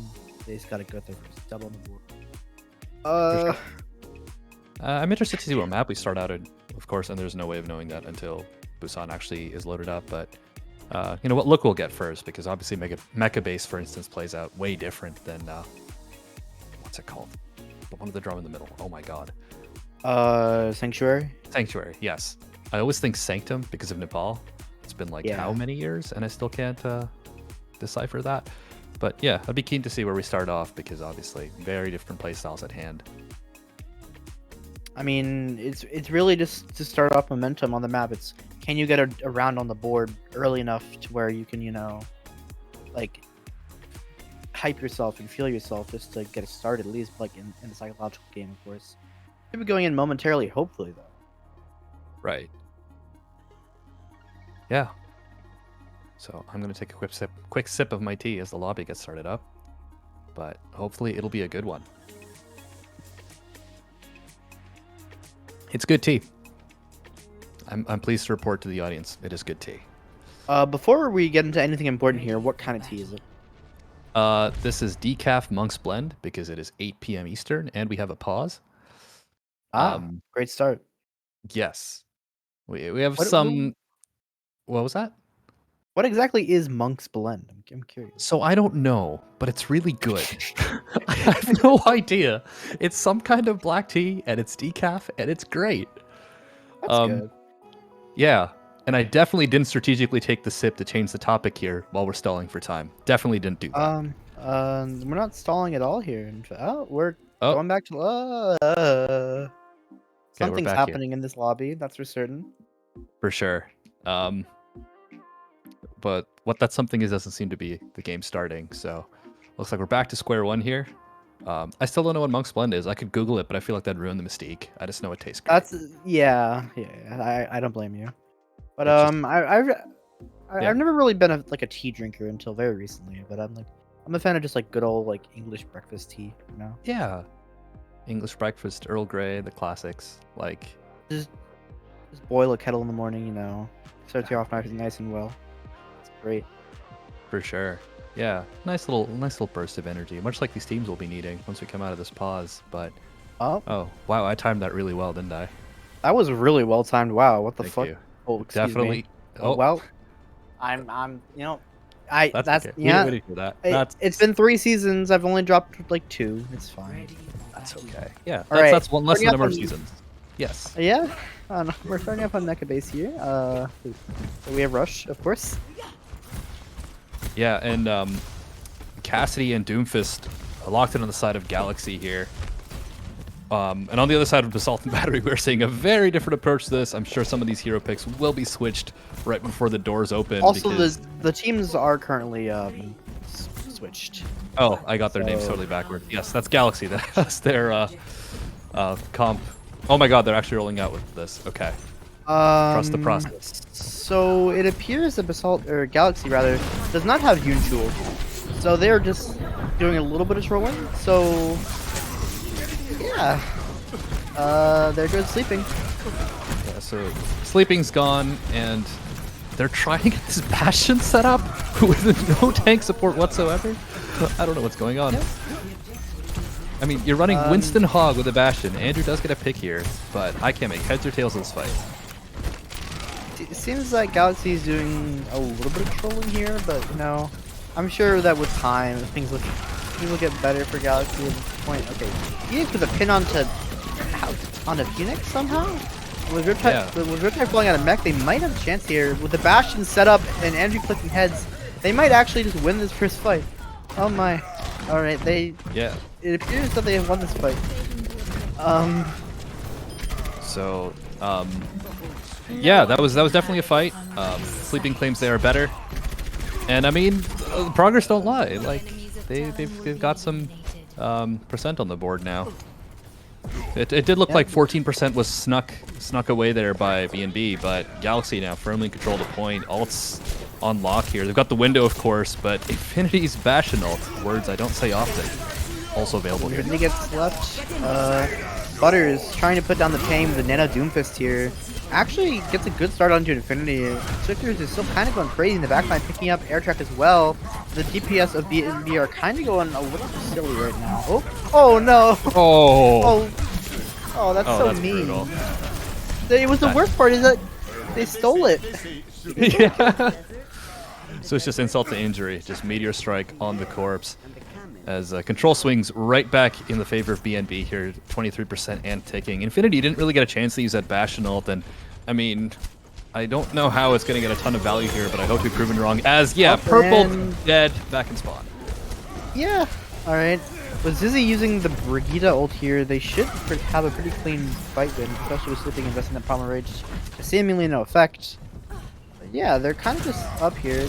They just gotta go their first double on the board. I'm interested to see what map we start out in, of course, and there's no way of knowing that until Busan actually is loaded up. But what look we'll get first, because obviously Mecha Base, for instance, plays out way different than what's it called? The one with the drum in the middle. Oh my god. Sanctuary. Sanctuary. Yes. I always think Sanctum because of Nepal. It's been like how many years, and I still can't decipher that. But yeah, I'd be keen to see where we start off, because obviously very different playstyles at hand. I mean, it's really just to start off momentum on the map. It's can you get a round on the board early enough to where you can, like hype yourself and feel yourself just to get it started, at least like in the psychological game, of course. Could be going in momentarily, hopefully though. Right. Yeah. So I'm gonna take a quick sip of my tea as the lobby gets started up, but hopefully it'll be a good one. It's good tea. I'm pleased to report to the audience, it is good tea. Before we get into anything important here, what kind of tea is it? This is Decaf Monk's Blend, because it is 8 p.m. Eastern and we have a pause. Great start. Yes. We have some... What was that? What exactly is Monk's Blend? I'm curious. So I don't know, but it's really good. I have no idea. It's some kind of black tea, and it's decaf, and it's great. That's good. Yeah, and I definitely didn't strategically take the sip to change the topic here while we're stalling for time. Definitely didn't do that. We're not stalling at all here. We're going back to something's happening in this lobby, that's for certain. For sure. But what that something is doesn't seem to be the game starting, so looks like we're back to square one here. I still don't know what Monk's Blend is. I could Google it, but I feel like that'd ruin the mystique. I just know it tastes great. Yeah. I don't blame you. But I've never really been a tea drinker until very recently. But I'm a fan of just good old English breakfast tea. Yeah, English breakfast, Earl Grey, the classics. Just boil a kettle in the morning. Starts you off nice and well. It's great. For sure. Yeah, nice little burst of energy, much like these teams will be needing once we come out of this pause. But oh wow, I timed that really well, didn't I? That was really well timed. Wow, what the Thank fuck? you. Oh, excuse Definitely. me. Oh Well, I'm that's okay. yeah. We didn't do that. It's been 3 seasons. I've only dropped 2. It's fine. That's okay. Yeah, All right. that's one less Starting number off of on- seasons. Yes. Yeah. We're starting off on Mecha Base here. So we have Rush, of course. Yeah, and Cassidy and Doomfist locked in on the side of Galaxy here. And on the other side of Basalt and Battery, we're seeing a very different approach to this. I'm sure some of these hero picks will be switched right before the doors open. Also, because... the teams are currently switched. Oh, I got their names totally backward. Yes, that's Galaxy. That's their comp Oh my god, they're actually rolling out with this. Okay. Trust the process. So it appears that Basalt, or Galaxy rather, does not have Yunchul. So they're just doing a little bit of trolling. So yeah. There goes sleeping. Yeah, so sleeping's gone, and they're trying to get this Bastion set up with no tank support whatsoever. I don't know what's going on. I mean, you're running Winston Hog with a Bastion. Andrew does get a pick here, but I can't make heads or tails of this fight. It seems like Galaxy is doing a little bit of trolling here, but you know, I'm sure that with time things will get better for Galaxy at this point. Okay, Phoenix with a pin onto Phoenix somehow. With Riptide falling out of mech, they might have a chance here. With the Bastion set up and Andrew clicking heads, they might actually just win this first fight. Oh my! All right, It appears that they have won this fight. So, yeah, that was definitely a fight. Sleeping claims they are better, and I mean, progress don't lie. Like they've got some percent on the board now. It did look like 14% was snuck away there by BNB, but Galaxy now firmly control the point. Ult's on lock here. They've got the window, of course, but Infinity's Bastion ult, words I don't say often, also available here. Infinity gets left. Butters trying to put down the pain with the Nano Doomfist here. Actually gets a good start onto Infinity. Swifters is still kind of going crazy in the backline, picking up air track as well. The DPS of BNB are kind of going a little silly right now. Oh no! Oh, that's so mean. Brutal. It was the worst part is that they stole it. Yeah. So it's just insult to injury, just Meteor Strike on the corpse. As control swings right back in the favor of BNB here, 23% and ticking. Infinity didn't really get a chance to use that Bastion ult, and I mean, I don't know how it's going to get a ton of value here, but I hope to be proven wrong. As, yeah, Purple dead, back in spawn. Yeah, alright. With Zizzy using the Brigitte ult here, they should have a pretty clean fight win, especially with Sleeping investing in Palmer Rage. Seemingly no effect. But yeah, they're kind of just up here.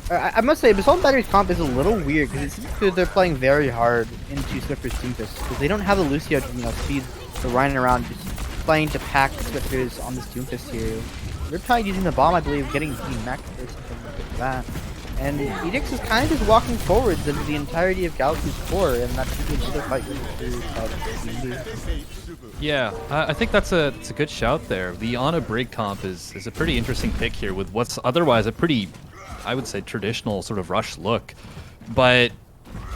I must say, Basalt Battery's comp is a little weird because they're playing very hard into Swifter's Doomfist because they don't have the Lucio to speed the Rhine around, just playing to pack Swifters on this Doomfist here. They're probably using the bomb, I believe, getting mech or something like that. And Edix is kind of just walking forwards into the entirety of Galaxy's core, and that should be another fight Yeah, I think that's a good shout there. The Ana Brig comp is a pretty interesting pick here with what's otherwise a pretty, I would say, traditional sort of rush look. But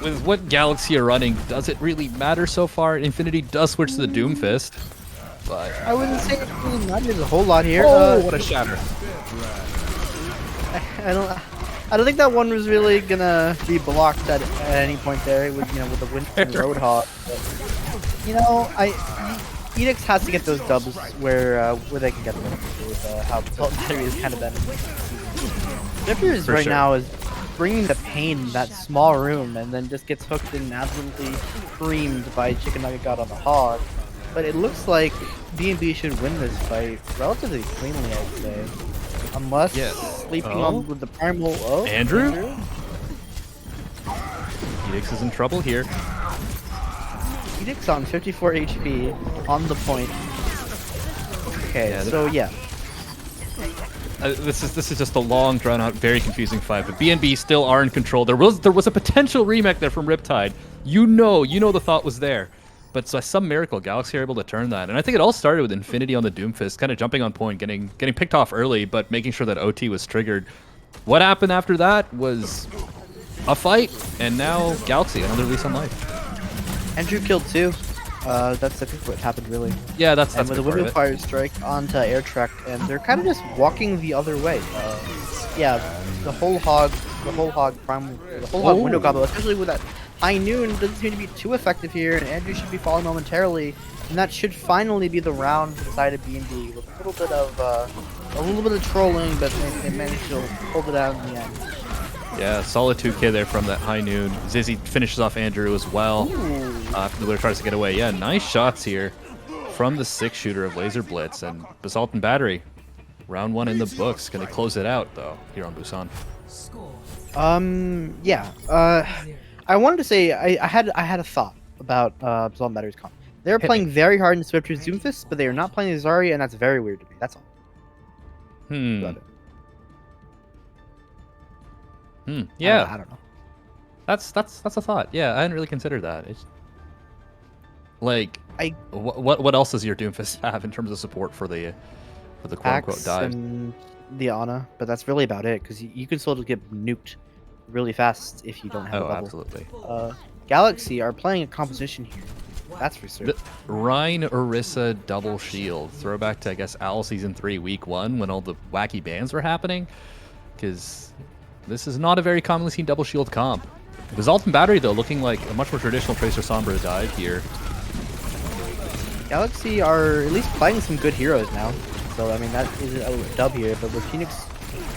with what Galaxy are running, does it really matter so far? Infinity does switch to the Doomfist, but I wouldn't say it really matters a whole lot here. Oh, what a shatter! I don't think that one was really gonna be blocked at any point there with the Winston Roadhog. Edix has to get those dubs where they can get them with how Basalt Battery has kind of been. Zippers right now is bringing the pain in that small room and then just gets hooked and absolutely creamed by Chicken Nugget God on the Hog. But it looks like B&B should win this fight relatively cleanly, I'd say. Unless sleeping on with the primal. Andrew? Edix is in trouble here. Edix on 54 HP on the point. Okay, so yeah. This is just a long, drawn-out, very confusing fight. But BNB still are in control. There was a potential remake there from Riptide. You know the thought was there. But by some miracle, Galaxy are able to turn that. And I think it all started with Infinity on the Doomfist, kind of jumping on point, getting picked off early, but making sure that OT was triggered. What happened after that was a fight, and now Galaxy, another lease on life. Andrew killed two. That's I think what happened really. Yeah, that's with a Window Fire Strike onto air track, and they're kind of just walking the other way. Yeah, the whole hog window combo, especially with that High Noon, doesn't seem to be too effective here, and Andrew should be falling momentarily, and that should finally be the round for the side of B&B with a little bit of trolling, but they managed to hold it out in the end. Yeah, solid 2K there from that High Noon. Zizzy finishes off Andrew as well. After the winner tries to get away. Yeah, nice shots here from the 6-shooter of Laser Blitz, and Basalt and Battery. Round 1 in the books. Gonna close it out though here on Busan. I wanted to say I had a thought about Basalt and Battery's comp. They're Hit playing very hard in Swifters Doomfist, but they are not playing the Zarya, and that's very weird to me. That's all. Yeah. I don't know. That's a thought. Yeah, I hadn't really considered that. It's like what else does your Doomfist have in terms of support for the quote unquote Axe dives? and the Ana, but that's really about it because you can still just get nuked really fast if you don't have a bubble. Absolutely. Galaxy are playing a composition here. That's for certain. Rhine Orisa double shield. Throwback to, I guess, Owl Season 3 Week 1 when all the wacky bans were happening. Because this is not a very commonly seen double shield comp. Basalt and Battery, though, looking like a much more traditional Tracer Sombra dive here. Galaxy are at least playing some good heroes now. So, I mean, that is a dub here. But with Phoenix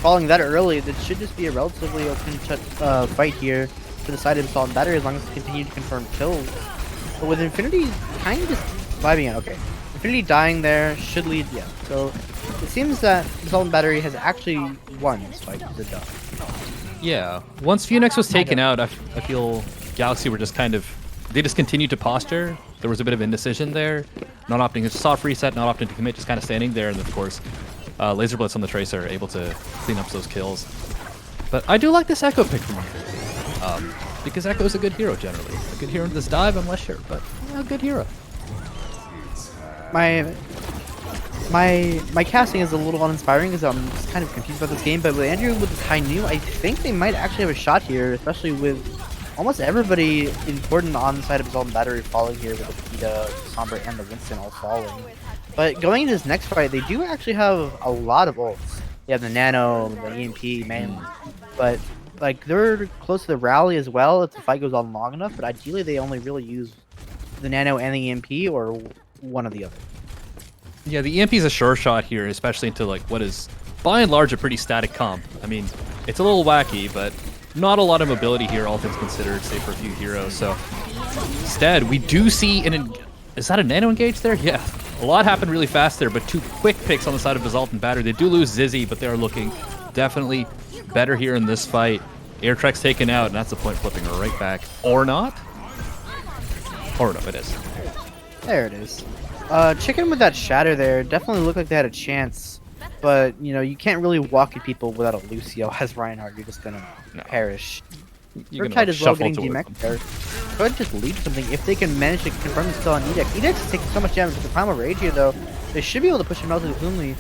falling that early, that should just be a relatively open fight here to the side of Basalt and Battery as long as they continue to confirm kills. But with Infinity kind of just vibing out. Okay. Infinity dying there should lead, yeah. So it seems that Basalt and Battery has actually won this fight as a dub. Yeah. Once Phoenix was taken out, I feel Galaxy were just kind of... They just continued to posture. There was a bit of indecision there. Not opting to soft reset, not opting to commit, just kind of standing there. And of course, Laser Blitz on the Tracer able to clean up those kills. But I do like this Echo pick from him. Because Echo is a good hero generally. A good hero in this dive, I'm less sure, but a good hero. My casting is a little uninspiring because I'm just kind of confused about this game. But with Andrew with his high new, I think they might actually have a shot here, especially with almost everybody important on the side of Basalt and Battery falling here with the Peta, Sombra, and the Winston all falling. But going into this next fight, they do actually have a lot of ults. They have the Nano, the EMP, mainly. But like they're close to the rally as well if the fight goes on long enough, but ideally they only really use the Nano and the EMP or one or the other. Yeah, the EMP is a sure shot here, especially into like what is by and large a pretty static comp. I mean, it's a little wacky, but not a lot of mobility here, all things considered, save for a few heroes. So instead, we do see is that a Nano engage there? Yeah. A lot happened really fast there, but two quick picks on the side of Basalt and Battery. They do lose Zizzy, but they are looking definitely better here in this fight. Air Trek's taken out, and that's the point flipping right back. Or not? Or no, it is. There it is. Chicken with that shatter there definitely looked like they had a chance, but you know, you can't really walk at people without a Lucio as Reinhardt. You're just gonna perish. Riptide as well getting demech there. Go ahead and just lead something if they can manage to confirm this still on Edex. Edex is taking so much damage with the Primal Rage here though. They should be able to push him relatively cleanly.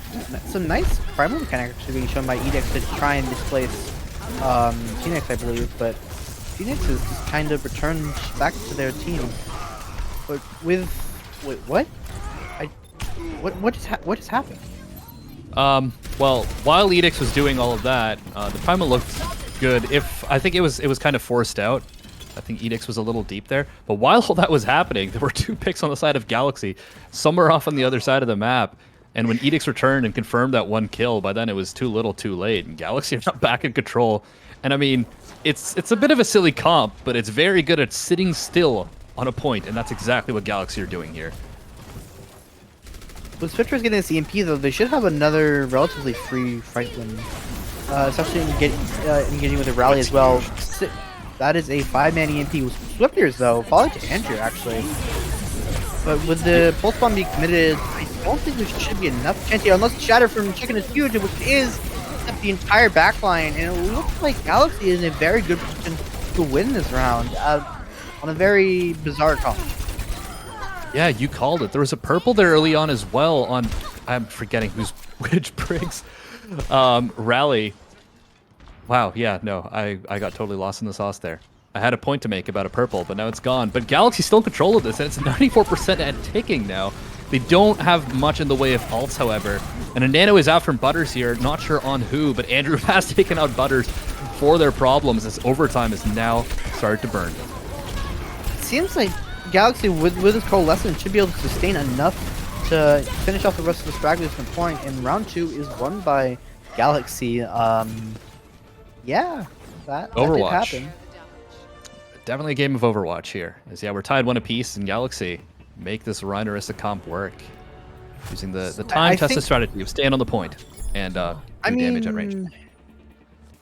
Some nice Primal mechanic actually being shown by Edex to try and displace Phoenix, I believe, but Phoenix is just kind of returned back to their team. But with wait, what? What just happened? Well, while Edix was doing all of that, the Primal looked good. I think it was kind of forced out. I think Edix was a little deep there. But while all that was happening, there were two picks on the side of Galaxy, somewhere off on the other side of the map. And when Edix returned and confirmed that one kill, by then it was too little too late. And Galaxy are not back in control. And I mean, it's a bit of a silly comp, but it's very good at sitting still on a point. And that's exactly what Galaxy are doing here. With Spectre's getting this EMP though, they should have another relatively free fight win. Especially engaging with the rally as well. That is a 5-man EMP with Swifters though, falling to Andrew actually. But with the pulse bomb being committed, I don't think there should be enough chance here, unless the shatter from Chicken is huge, which is the entire backline, and it looks like Galaxy is in a very good position to win this round on a very bizarre comp. Yeah, you called it. There was a purple there early on as well on, I'm forgetting which Briggs rally. Wow, yeah, no, I got totally lost in the sauce there. I had a point to make about a purple, but now it's gone. But Galaxy's still in control of this, and it's 94% and ticking now. They don't have much in the way of ults, however. And a Nano is out from Butters here, not sure on who, but Andrew has taken out Butters for their problems as overtime is now started to burn. It seems like Galaxy, with his coalescence, should be able to sustain enough to finish off the rest of the stragglers from point, and round 2 is won by Galaxy. Yeah, that did happen. Definitely a game of Overwatch here. As yeah, we're tied 1 apiece, and Galaxy make this Rhinorista comp work. Using the time-tested strategy of staying on the point and do damage at range.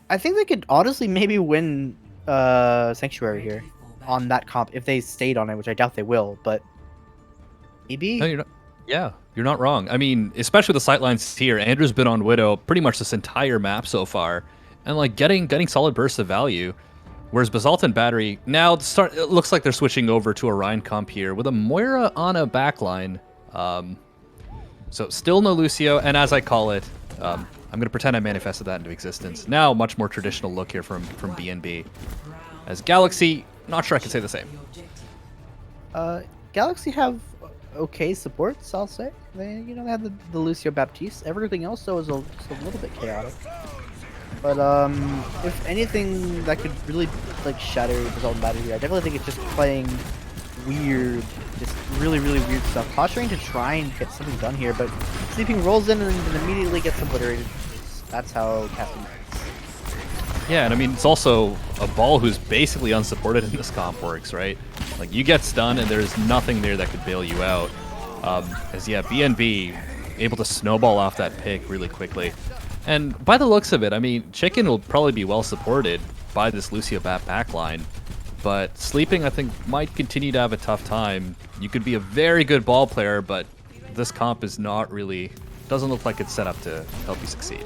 I think they could honestly maybe win Sanctuary here on that comp if they stayed on it, which I doubt they will, but Maybe. No, you're not. Yeah, you're not wrong. I mean, especially the sightlines here. Andrew's been on Widow pretty much this entire map so far, and like getting solid bursts of value. Whereas Basalt and Battery now it looks like they're switching over to a Rhine comp here with a Moira on a backline. So still no Lucio, and as I call it, I'm gonna pretend I manifested that into existence. Now much more traditional look here from BNB. As Galaxy, not sure I can say the same. Galaxy have okay supports, I'll say. They have the Lucio Baptiste. Everything else though is just a little bit chaotic. But if anything that could really like shatter Basalt and Battery, I definitely think it's just playing weird, just really weird stuff. Posturing to try and get something done here, but Sleeping rolls in and immediately gets obliterated. That's how casting works. Yeah, and I mean, it's also a ball who's basically unsupported in this comp works, right? Like, you get stunned, and there's nothing there that could bail you out. BNB able to snowball off that pick really quickly. And by the looks of it, I mean, Chicken will probably be well supported by this Lucio Bat backline, but Sleeping, I think, might continue to have a tough time. You could be a very good ball player, but this comp is not really, doesn't look like it's set up to help you succeed.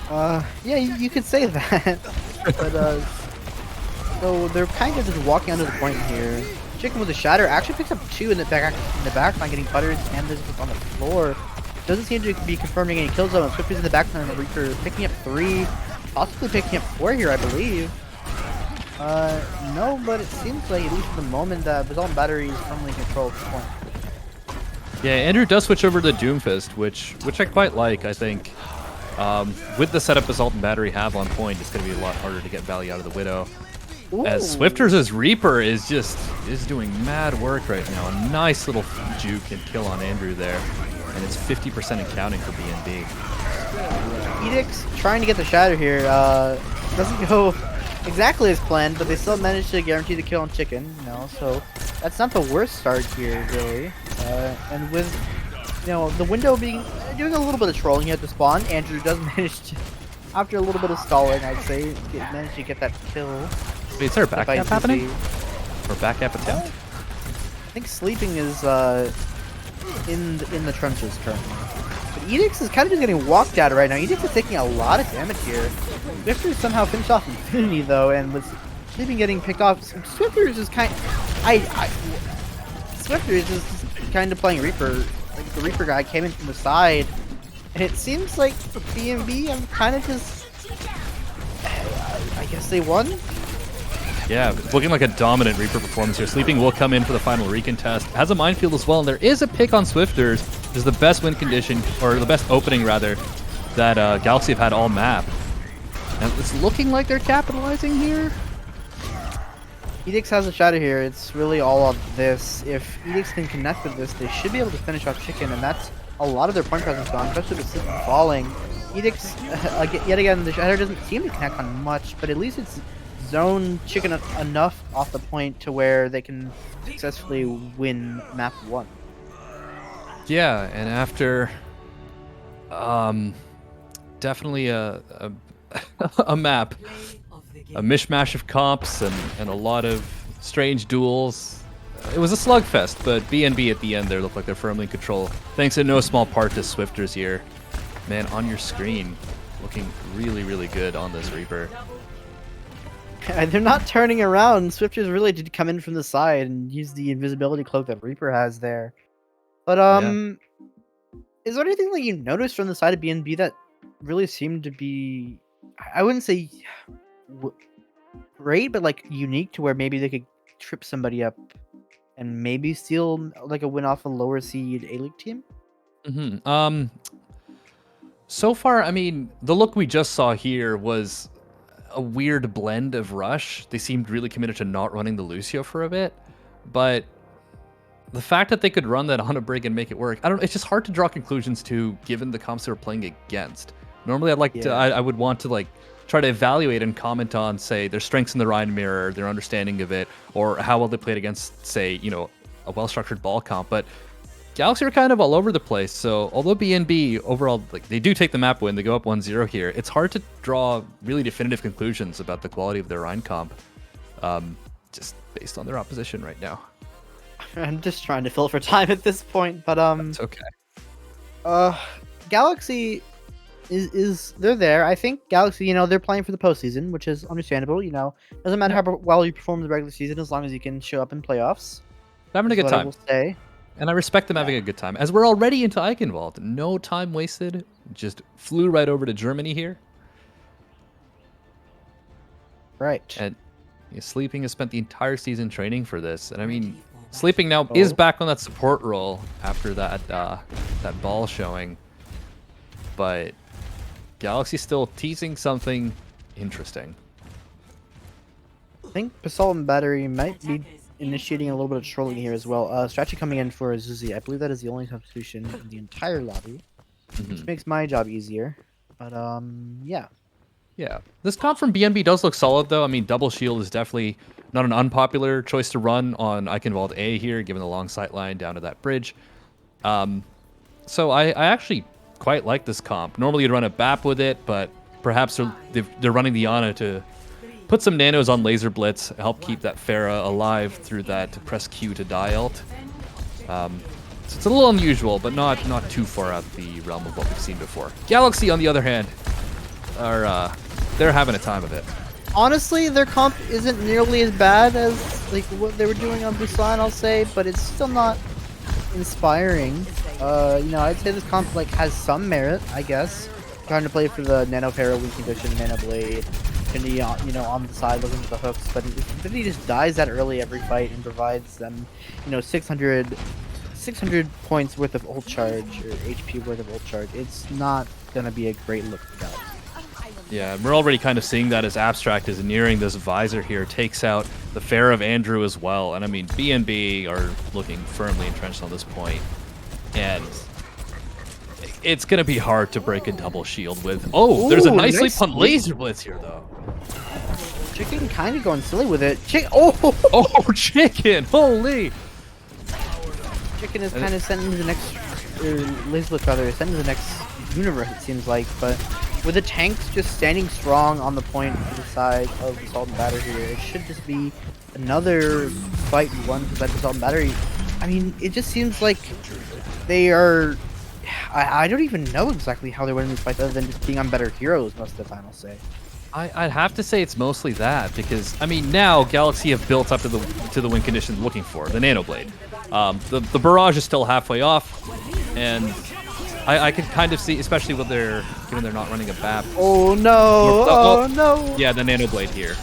Yeah, you could say that. But, so they're kind of just walking under the point here. Chicken with a shatter actually picks up 2 in the back line, getting Butters and this on the floor. Doesn't seem to be confirming any kills though. Swifters in the back line, Reaper picking up 3, possibly picking up 4 here, I believe. No, but it seems like, at least for the moment, that Basalt and Battery is firmly in control at this point. Yeah, Andrew does switch over to Doomfist, which I quite like, I think. With the setup Basalt and Battery have on point, it's going to be a lot harder to get value out of the Widow. Ooh. As Swifters' Reaper is doing mad work right now. A nice little juke and kill on Andrew there. And it's 50% and counting for BNB. Edict's trying to get the shatter here. Doesn't go exactly as planned, but they still managed to guarantee the kill on Chicken, so that's not the worst start here, really. And with, the window doing a little bit of trolling here at the spawn, Andrew does manage to, after a little bit of stalling, I'd say, manage to get that kill. Wait, is there a back gap happening? Or back gap attempt? I think Sleeping is in the trenches currently. But Edix is kind of just getting walked at right now. Edix is taking a lot of damage here. Swifters somehow finished off Infinity though, and with Sleeping getting picked off, Swifters is Swifters is kind of playing Reaper. Like the Reaper guy came in from the side, and it seems like BNB have kind of just, I guess they won. Yeah, it's looking like a dominant Reaper performance here. Sleeping will come in for the final recontest. Has a minefield as well, and there is a pick on Swifters, which is the best win condition, or the best opening rather, that Galaxy have had all map. And it's looking like they're capitalizing here. Edix has a shadow here. It's really all on this. If Edix can connect with this, they should be able to finish off Chicken, and that's a lot of their point presence gone, especially with Sleeping falling. Edix, yet again, the shadow doesn't seem to connect on much, but at least it's zone Chicken enough off the point to where they can successfully win map 1. Yeah, and after definitely a map, a mishmash of comps and a lot of strange duels. It was a slugfest, but BNB at the end there looked like they're firmly in control, thanks in no small part to Swifters here. Man, on your screen, looking really good on this Reaper. They're not turning around. Swifters really did come in from the side and use the invisibility cloak that Reaper has there. But is there anything that you noticed from the side of BNB that really seemed to be, I wouldn't say great, but like unique to where maybe they could trip somebody up and maybe steal like a win off a lower seed A-League team? So far, I mean, the look we just saw here was a weird blend of rush. They seemed really committed to not running the Lucio for a bit, but the fact that they could run that on a brig and make it work, I don't know, it's just hard to draw conclusions to given the comps they were playing against. Normally I'd like to, I would want to like try to evaluate and comment on, say, their strengths in the Rhine mirror, their understanding of it, or how well they played against, say, a well-structured ball comp, but Galaxy are kind of all over the place, so although BNB overall, like, they do take the map win, they go up 1-0 here, it's hard to draw really definitive conclusions about the quality of their Rhine comp, just based on their opposition right now. I'm just trying to fill for time at this point, but It's okay. Galaxy is they're there. I think Galaxy, they're playing for the postseason, which is understandable. Doesn't matter how well you perform in the regular season as long as you can show up in playoffs. Having a good time. I will say. And I respect them having a good time. As we're already into Eichenwald, no time wasted. Just flew right over to Germany here. Right. And Sleeping has spent the entire season training for this. And I mean, Sleeping now is back on that support role after that that ball showing. But Galaxy's still teasing something interesting. I think Basalt and Battery might be initiating a little bit of trolling here as well. Strategy coming in for Zuzi. I believe that is the only substitution in the entire lobby, which makes my job easier. But yeah. Yeah, this comp from BNB does look solid though. I mean, double shield is definitely not an unpopular choice to run on Eichenwald A here, given the long sight line down to that bridge. So I actually quite like this comp. Normally you'd run a BAP with it, but perhaps they're running the Ana to put some nanos on Laser Blitz, help keep that Pharah alive through that press Q to die ult. So it's a little unusual, but not too far out the realm of what we've seen before. Galaxy, on the other hand, are they're having a time of it. Honestly, their comp isn't nearly as bad as what they were doing on Busan, I'll say, but it's still not inspiring. I'd say this comp has some merit, I guess. Trying to play for the Nano Pharah, Weak Condition, Nano Blade, Infinity, on the side looking for the hooks, but Infinity just dies that early every fight and provides them, 600 points worth of ult charge or HP worth of ult charge. It's not gonna be a great look for Galaxy. Yeah, we're already kind of seeing that as Abstract is nearing this visor here, takes out the Pharah of Andrew as well. And I mean, BNB are looking firmly entrenched on this point. And it's going to be hard to break a double shield with. Oh, there's a nicely pumped Laser Blitz here, though. Chicken kind of going silly with it. Oh, Chicken! Holy! Chicken is kind of sent into the next... Laser Blitz, rather, sent into the next universe, it seems like. But with the tanks just standing strong on the point to the side of Basalt and Battery here, it should just be another fight won by Basalt and Battery. I mean, it just seems like they are... I don't even know exactly how they're winning these fights other than just being on better heroes most of the time, I'll say. I'd have to say it's mostly that, because, I mean, now Galaxy have built up to the win condition looking for, the Nano Blade. The barrage is still halfway off, and I can kind of see, especially when given they're not running a BAP. Oh no! No! Yeah, the Nano Blade here.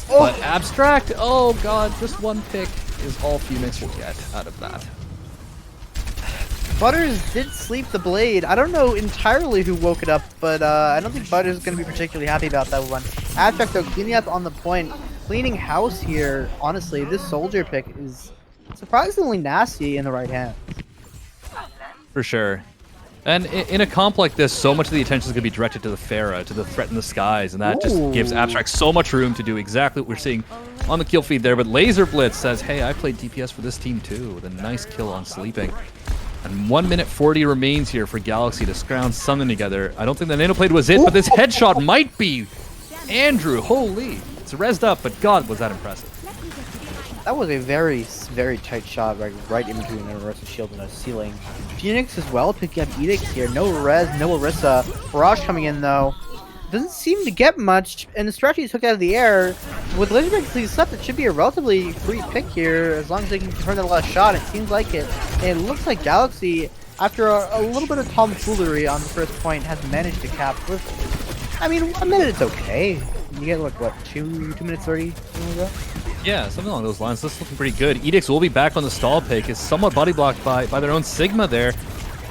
But Abstract, oh god, just one pick is all Phoenix will get out of that. Butters did sleep the blade. I don't know entirely who woke it up, but I don't think Butters is going to be particularly happy about that one. Abstract, though, cleaning up on the point. Cleaning house here, honestly, this soldier pick is surprisingly nasty in the right hand. For sure. And in a comp like this, so much of the attention is going to be directed to the Pharah, to the threat in the skies, and that just gives Abstract so much room to do exactly what we're seeing on the kill feed there. But Laser Blitz says, hey, I played DPS for this team too, with a nice kill on Sleeping. And 1 minute 40 remains here for Galaxy to scrounge something together. I don't think the Nano Blade was it, but this headshot might be Andrew. Holy. It's rezzed up, but God, was that impressive. That was a very, very tight shot right in between a Orisa shield and a ceiling. Phoenix as well picking up Edicts here. No res, no Orisa. Barrage coming in though. Doesn't seem to get much, and the strategy took out of the air. With Laser Blitz stuff, it should be a relatively free pick here, as long as they can turn that last shot. It seems like it. And it looks like Galaxy, after a little bit of tomfoolery on the first point, has managed to cap with. I mean, 1 minute it's okay. You get like what, 2 minutes 30, something like that? Yeah, something along those lines. This is looking pretty good. Edicts will be back on the stall pick. Is somewhat body blocked by their own Sigma there,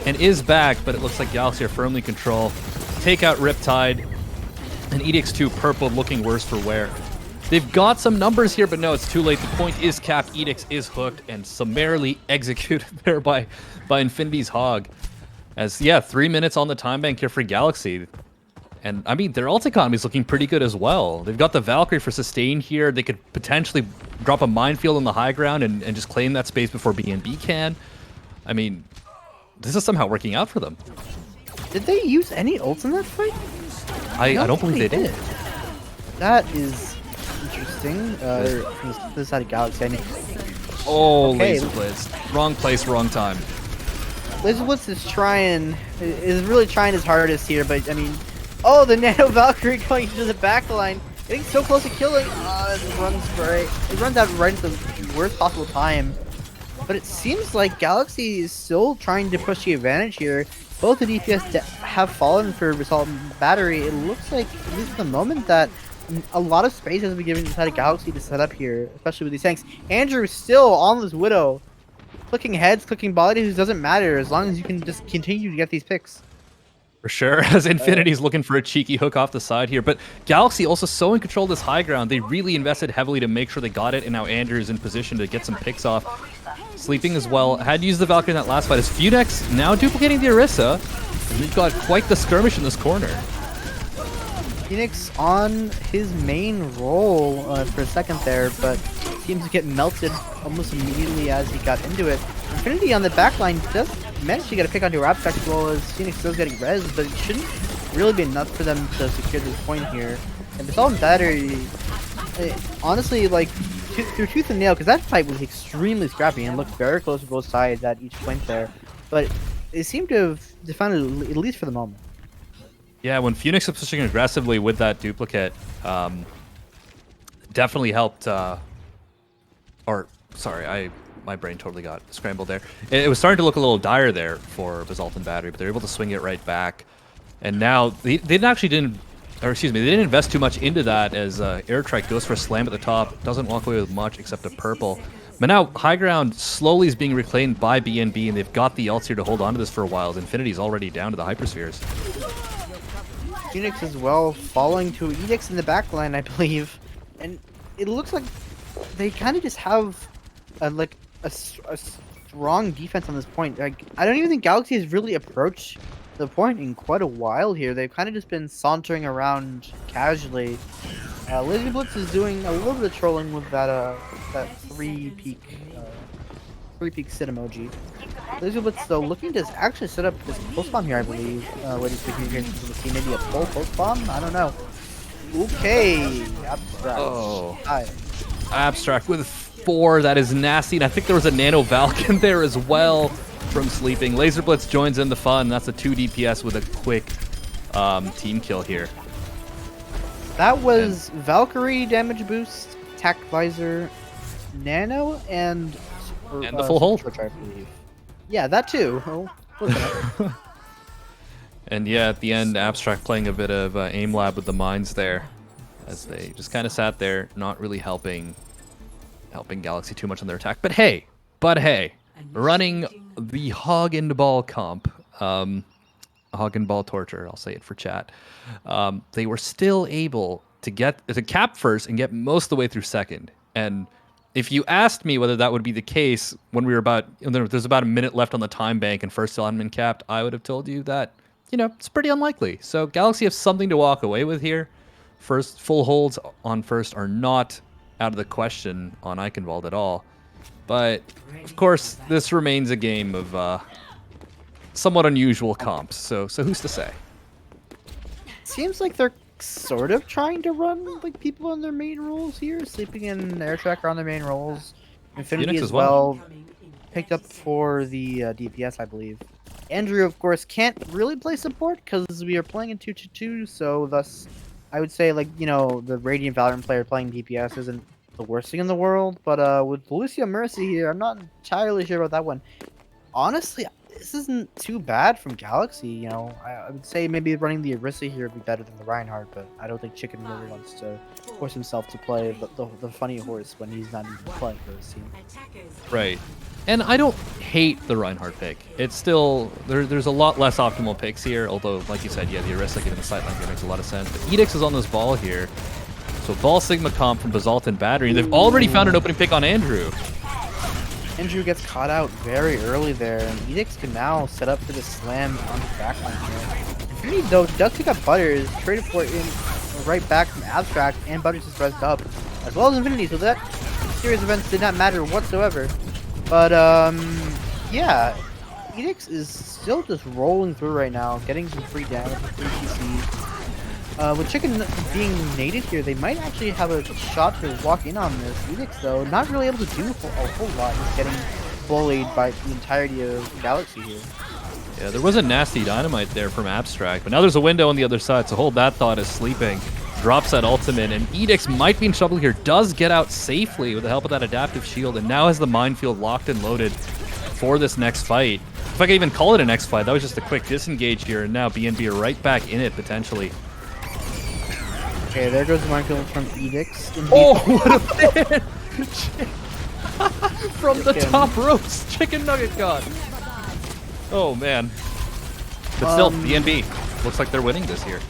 and is back, but it looks like Galaxy are firmly in control. Take out Riptide. And Edicts 2 purple looking worse for wear. They've got some numbers here, but no, it's too late. The point is capped. Edicts is hooked and summarily executed there by Infinity's Hog. As, yeah, 3 minutes on the time bank here for Galaxy. And, I mean, their ult economy is looking pretty good as well. They've got the Valkyrie for sustain here. They could potentially drop a minefield on the high ground and just claim that space before BNB can. I mean, this is somehow working out for them. Did they use any ults in that fight? I don't believe they did. That is interesting. From this side of Galaxy, I mean, Oh, Okay. Laser Blitz. Wrong place, wrong time. Laser Blitz is really trying his hardest here, but I mean, oh, the Nano Valkyrie going into the back line, getting so close to killing. It runs out right at the worst possible time. But it seems like Galaxy is still trying to push the advantage here. Both the DPS have fallen for Basalt and Battery. It looks like, at least at the moment, that a lot of space has been given inside of Galaxy to set up here, especially with these tanks. Andrew still on this Widow. Clicking heads, clicking bodies, doesn't matter as long as you can just continue to get these picks. For sure, as Infinity's looking for a cheeky hook off the side here. But Galaxy also so in control of this high ground. They really invested heavily to make sure they got it, and now Andrew is in position to get some picks off. Sleeping as well. Had to use the Valkyrie in that last fight. As Funex now duplicating the Orisa. And we've got quite the skirmish in this corner. Phoenix on his main role for a second there, but seems to get melted almost immediately as he got into it. Infinity on the backline does manage to get a pick onto Abstract as well as Phoenix does getting res, but it shouldn't really be enough for them to secure this point here. And Basalt and Battery, honestly, like, through tooth and nail, because that fight was extremely scrappy and looked very close to both sides at each point there, but they seem to have defined it, at least for the moment. Yeah, when Phoenix was pushing aggressively with that duplicate, definitely helped. My brain totally got scrambled there. It was starting to look a little dire there for Basalt and Battery, but they're able to swing it right back. And now they didn't invest too much into that as Airtrike goes for a slam at the top, doesn't walk away with much except a purple. But now high ground slowly is being reclaimed by BNB, and they've got the ults here to hold on to this for a while, as Infinity's already down to the hyperspheres. Phoenix as well, falling to Edicts in the backline, I believe. And it looks like they kind of just have a strong defense on this point. Like, I don't even think Galaxy has really approached the point in quite a while here. They've kind of just been sauntering around casually. Lazy Blitz is doing a little bit of trolling with that three peak sit emoji. Lazy Blitz though looking to actually set up this post bomb here, I believe. Waiting for communications to see maybe a full post bomb. I don't know. Okay, Abstract. Oh, Hi. Abstract with 4. That is nasty. And I think there was a Nano Valk in there as well from Sleeping. Laser Blitz joins in the fun. That's a 2 DPS with a quick team kill here. That was Valkyrie damage boost, Tac Visor, Nano, and the full hold. I believe. Yeah, that too. Oh, And yeah, at the end, Abstract playing a bit of aim lab with the mines there, as they just kind of sat there, not really helping Galaxy too much on their attack. But hey, running the Hog and Ball comp, Hog and Ball torture, I'll say it for chat. They were still able to get to cap first and get most of the way through second. And if you asked me whether that would be the case when we were there's about a minute left on the time bank and first still hadn't been capped, I would have told you that, it's pretty unlikely. So Galaxy have something to walk away with here. First, full holds on first are not out of the question on Eichenwald at all. But, of course, this remains a game of somewhat unusual comps. So who's to say? seems like they're sort of trying to run like people on their main roles here. Sleeping in Air Tracker on their main roles. Infinity as well. Picked up for the DPS, I believe. Andrew, of course, can't really play support because we are playing in 2-2-2, so thus I would say, like, the Radiant Valorant player playing DPS isn't the worst thing in the world, but with Lucio Mercy here, I'm not entirely sure about that one. Honestly, this isn't too bad from Galaxy, I would say maybe running the Orisa here would be better than the Reinhardt, but I don't think Chicken really wants to force himself to play the funny horse when he's not even playing for his team. Right. And I don't hate the Reinhardt pick. It's still, there's a lot less optimal picks here, although, like you said, yeah, the Orisa given the sightline here makes a lot of sense. But Edix is on this ball here. So ball Sigma comp from Basalt and Battery. They've already found an opening pick on Andrew. Andrew gets caught out very early there, and Edix can now set up for the slam on the backline here. Infinity, though, does pick up Butters, traded for it in right back from Abstract, and Butters is rezzed up, as well as Infinity, so that series of events did not matter whatsoever. But, yeah, Edix is still just rolling through right now, getting some free damage, free PC. With Chicken being naded here, they might actually have a shot to walk in on this. Edix, though, not really able to do a whole lot. He's getting bullied by the entirety of Galaxy here. Yeah, there was a nasty dynamite there from Abstract, but now there's a window on the other side, so Hold That Thought is sleeping. Drops that ultimate, and Edix might be in trouble here. Does get out safely with the help of that adaptive shield, and now has the minefield locked and loaded for this next fight. If I could even call it a next fight, that was just a quick disengage here, and now BNB are right back in it, potentially. Okay, there goes the minefield from Edix. Oh, what a pin! From the top ropes, Chicken Nugget God. Oh, man. But still, BNB looks like they're winning this here.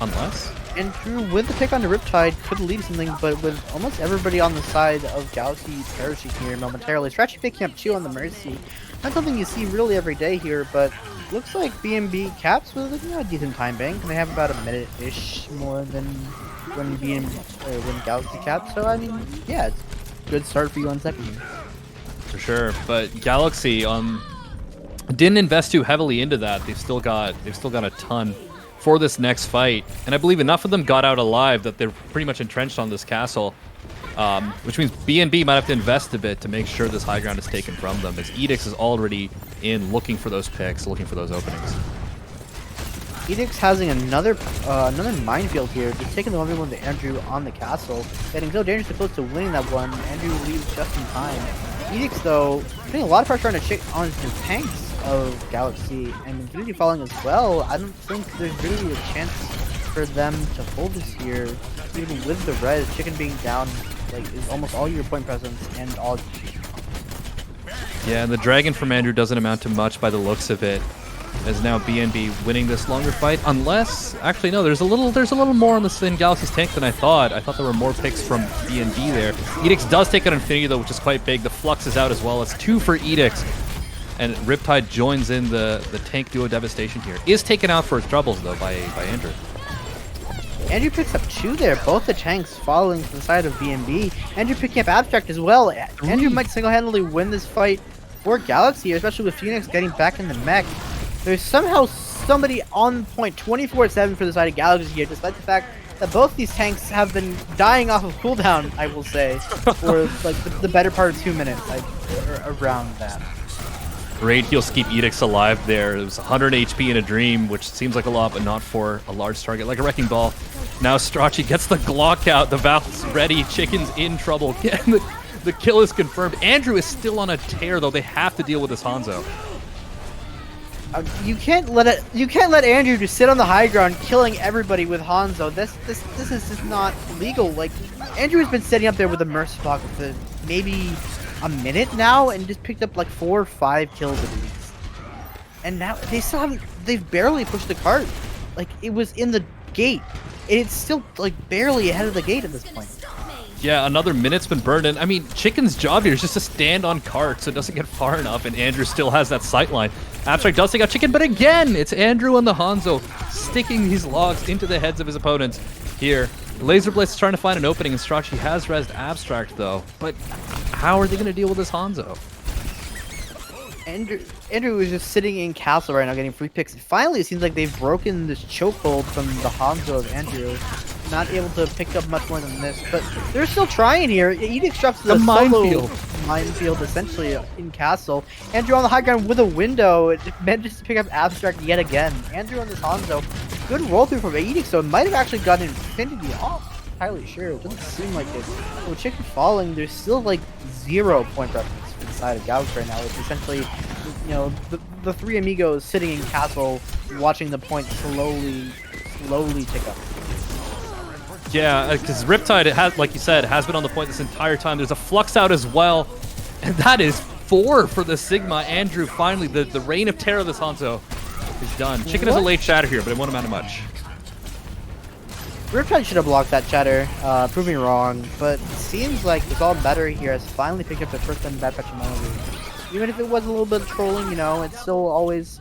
Unless... Andrew, with the pick on the Riptide, could lead something, but with almost everybody on the side of Galaxy perishing here momentarily, Strategy picking up 2 on the Mercy. Not something you see really every day here, but looks like BNB caps with a decent time bank, and they have about a minute-ish more than when when Galaxy caps. So I mean, yeah, it's a good start for you on second here. For sure, but Galaxy didn't invest too heavily into that. They've still got a ton for this next fight, and I believe enough of them got out alive that they're pretty much entrenched on this castle, which means BNB might have to invest a bit to make sure this high ground is taken from them, as Edix is already in looking for those picks, looking for those openings. Edix having another minefield here, just taking the 1v1 to Andrew on the castle, getting so dangerously close to winning that one. Andrew leaves just in time. Edix, though, putting a lot of pressure on the tanks of Galaxy, and Infinity falling as well. I don't think there's really a chance for them to hold this here, even with the res. Chicken being down is almost all your point presence and all. Yeah, and the dragon from Andrew doesn't amount to much by the looks of it, as now BNB winning this longer fight. Unless, actually no, there's a little more on in Galaxy's tank than I thought. I thought there were more picks from BNB there. Edix does take out Infinity though, which is quite big. The Flux is out as well. It's 2 for Edix. And Riptide joins in the tank duo devastation here. Is taken out for his troubles, though, by Andrew. Andrew picks up 2 there, both the tanks falling to the side of BNB. Andrew picking up Abstract as well. Andrew might single-handedly win this fight for Galaxy, especially with Phoenix getting back in the mech. There's somehow somebody on point 24/7 for the side of Galaxy here, despite the fact that both these tanks have been dying off of cooldown, I will say, for the better part of 2 minutes, or around that. Great heals keep Edix alive there. It was 100 HP in a dream, which seems like a lot, but not for a large target, like a Wrecking Ball. Now Strachey gets the Glock out. The Valve's ready. Chicken's in trouble. The kill is confirmed. Andrew is still on a tear, though. They have to deal with this Hanzo. You can't let Andrew just sit on the high ground, killing everybody with Hanzo. This is just not legal. Like, Andrew has been sitting up there with a Mercifog for maybe a minute now, and just picked up like 4 or 5 kills at least. And now they've barely pushed the cart. Like, it was in the gate. It's still like barely ahead of the gate at this point. Yeah, another minute's been burned in. I mean, Chicken's job here is just to stand on cart so it doesn't get far enough, and Andrew still has that sightline. Abstract does take out Chicken, but again, it's Andrew and the Hanzo sticking these logs into the heads of his opponents here. Laser Blitz is trying to find an opening, and Strachey has rezzed Abstract, though. But how are they going to deal with this Hanzo? Andrew is just sitting in castle right now getting free picks. Finally, it seems like they've broken this chokehold from the Hanzo of Andrew. Not able to pick up much more than this, but they're still trying here. Edix drops the minefield essentially in castle. Andrew on the high ground with a window. It manages to pick up Abstract yet again. Andrew on this Hanzo. Good roll through from Edix, so it might have actually gotten Infinity off. Entirely sure. It doesn't seem like it. With Chicken falling, there's still like 0 point reference for the side of Galaxy right now. It's essentially, you know, the 3 amigos sitting in castle watching the point slowly tick up. Yeah, because Riptide, it has, like you said, has been on the point this entire time. There's a Flux out as well, and that is 4 for the Sigma. Andrew, finally, the reign of terror of this Hanzo is done. Chicken has a late shatter here, but it won't amount to much. Riptide should have blocked that shatter, proving wrong, but it seems like the Golden Battery here has finally picked up the first time bad patch of Melody. Even if it was a little bit of trolling, you know, it always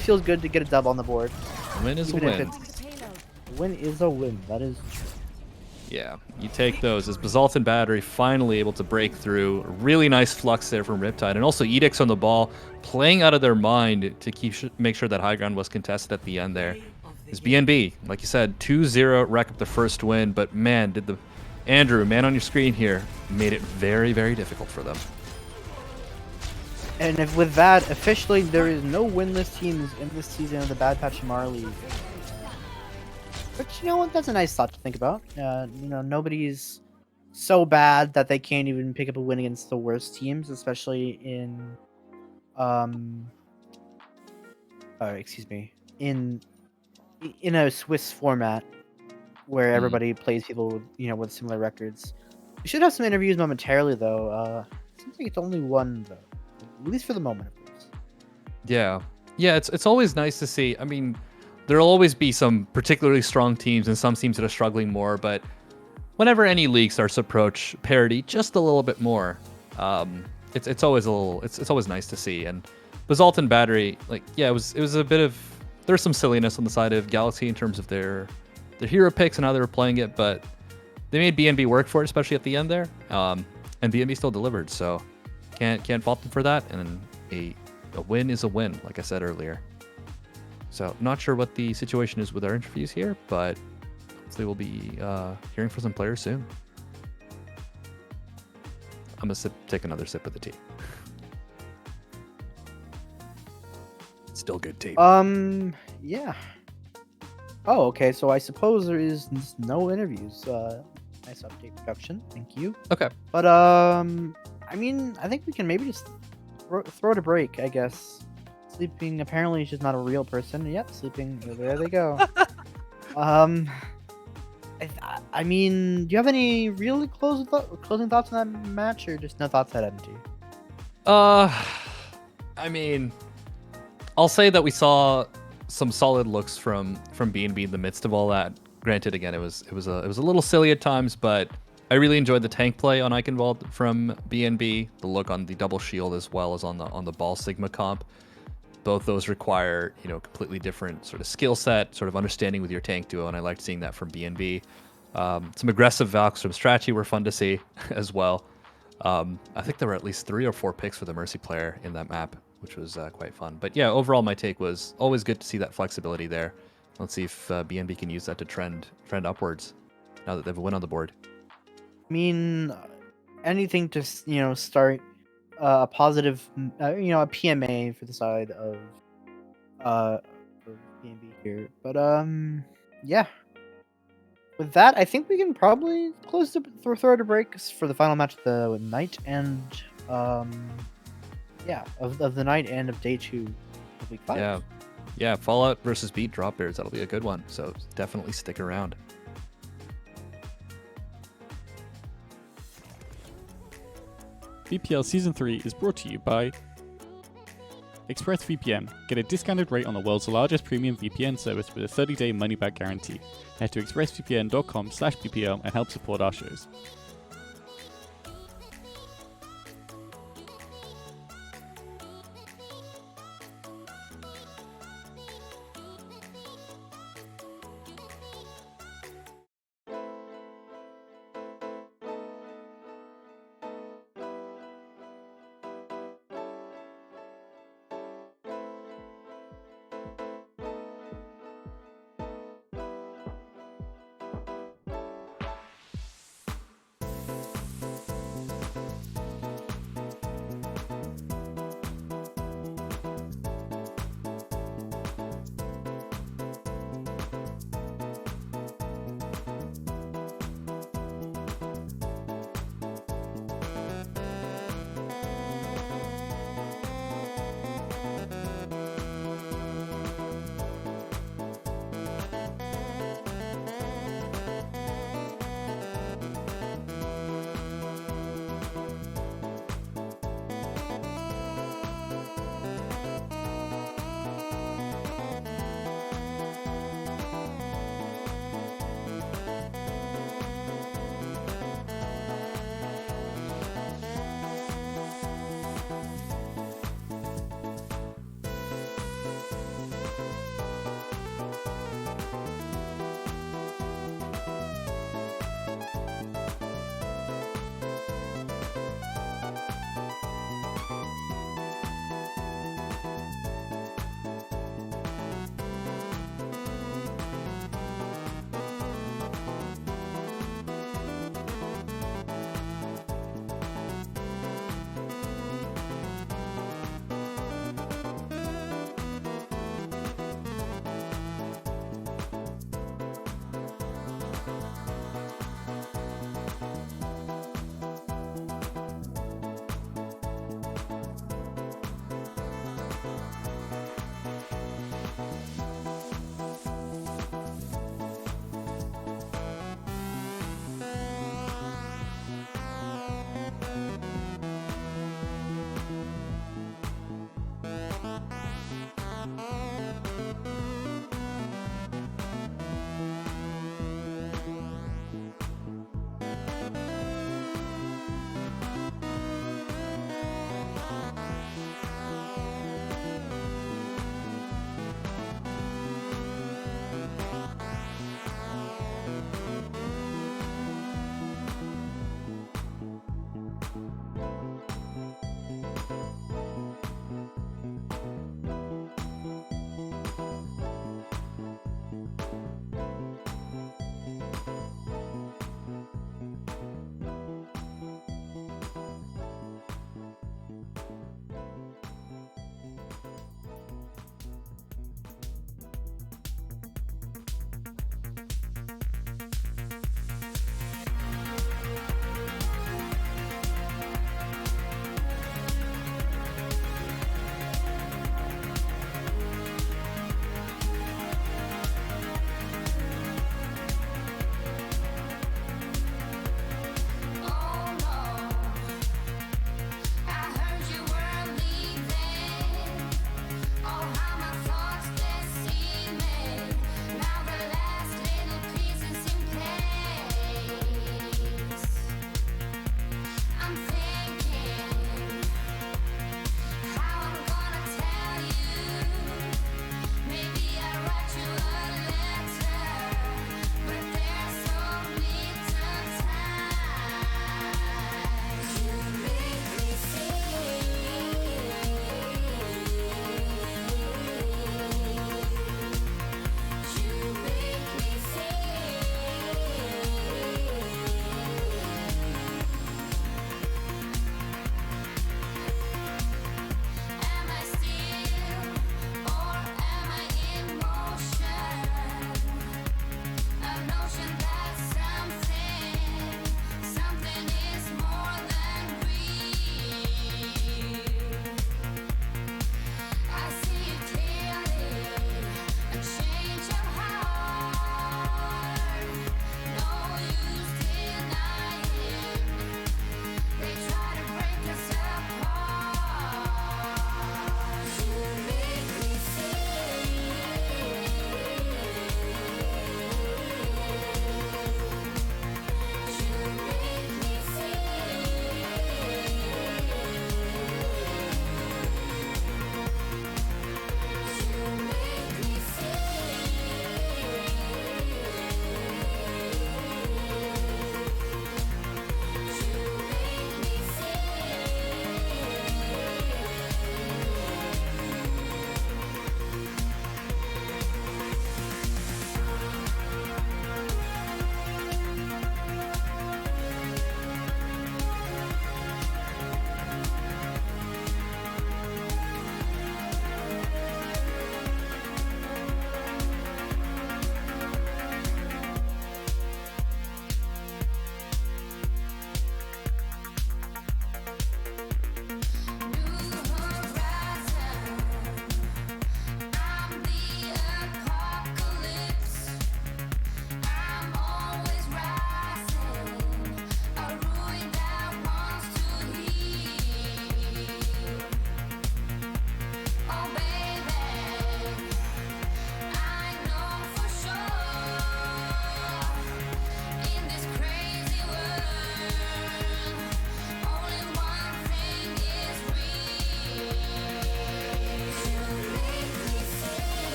feels good to get a dub on the board. A win is a win. A win is a win, that is true. Yeah, you take those as Basalt and Battery finally able to break through. A really nice Flux there from Riptide, and also Edix on the ball, playing out of their mind to make sure that high ground was contested at the end there. is BNB. Like you said, 2-0 rack up the first win, but man, did the Andrew, man on your screen here, made it very, very difficult for them. And if with that, officially there is no winless teams in this season of the Bad Patch Mar League. But you know what? That's a nice thought to think about. Nobody's so bad that they can't even pick up a win against the worst teams, especially in in a Swiss format where everybody plays people with, with similar records. We should have some interviews momentarily, though. Seems like it's only one, though, at least for the moment, of course. Yeah, it's always nice to see. I mean, there'll always be some particularly strong teams and some teams that are struggling more, but whenever any league starts to approach parity just a little bit more, it's always nice to see. And Basalt and Battery, it was a bit of, there's some silliness on the side of Galaxy in terms of their hero picks and how they were playing it, but they made BNB work for it, especially at the end there. And BNB still delivered, so can't fault them for that. And a win is a win, like I said earlier. So not sure what the situation is with our interviews here, but hopefully we'll be hearing from some players soon. I'm gonna take another sip of the tea. Still good tea. Yeah. Oh, okay. So I suppose there is no interviews. Nice update, production. Thank you. Okay. But I mean, I think we can maybe just throw it a break, I guess. Sleeping apparently is just not a real person. Yep, sleeping. There they go. I mean, do you have any really closing thoughts on that match, or just no thoughts at empty? I mean, I'll say that we saw some solid looks from BNB in the midst of all that. Granted, again, it was a little silly at times, but I really enjoyed the tank play on Eichenwald from BNB. The look on the double shield as well as on the Ball Sigma comp. Both those require, completely different sort of skill set, sort of understanding with your tank duo, and I liked seeing that from BNB. Some aggressive Valks from Strachi were fun to see as well. I think there were at least 3 or 4 picks for the Mercy player in that map, which was quite fun. But yeah, overall my take was always good to see that flexibility there. Let's see if BNB can use that to trend upwards now that they have a win on the board. I mean, anything to start a positive, a PMA for the side of BNB here. But yeah. With that, I think we can probably close throw it a break for the final match of the night and of the night and of day 2 of week 5. Yeah, Fallout versus Beat Drop Bears. That'll be a good one. So definitely stick around. BPL Season 3 is brought to you by ExpressVPN. Get a discounted rate on the world's largest premium VPN service with a 30-day money-back guarantee. Head to expressvpn.com/BPL and help support our shows.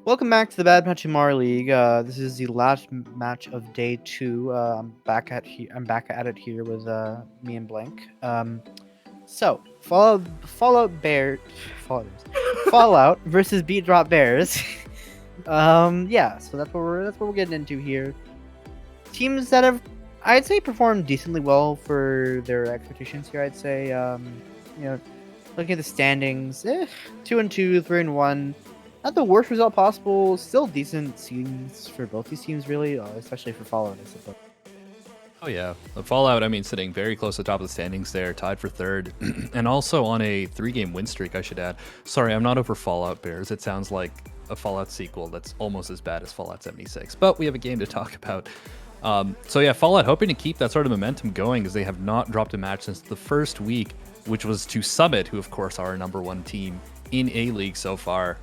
Welcome back to the Bad Match Mar League. This is the last match of day 2. I'm back at it here with me and Blank. So Fallout versus Beat Drop Bears. Yeah. So that's what we're getting into here. Teams that have, I'd say, performed decently well for their expectations here. I'd say, looking at the standings, 2-2, 3-1. Not the worst result possible. Still decent seedings for both these teams, really, especially for Fallout, I suppose. Oh yeah, the Fallout, I mean, sitting very close to the top of the standings there, tied for 3rd, and also on a 3-game win streak, I should add. Sorry, I'm not over Fallout Bears. It sounds like a Fallout sequel that's almost as bad as Fallout 76, but we have a game to talk about. So yeah, Fallout hoping to keep that sort of momentum going as they have not dropped a match since the first week, which was to Summit, who of course are our #1 team in A-League so far.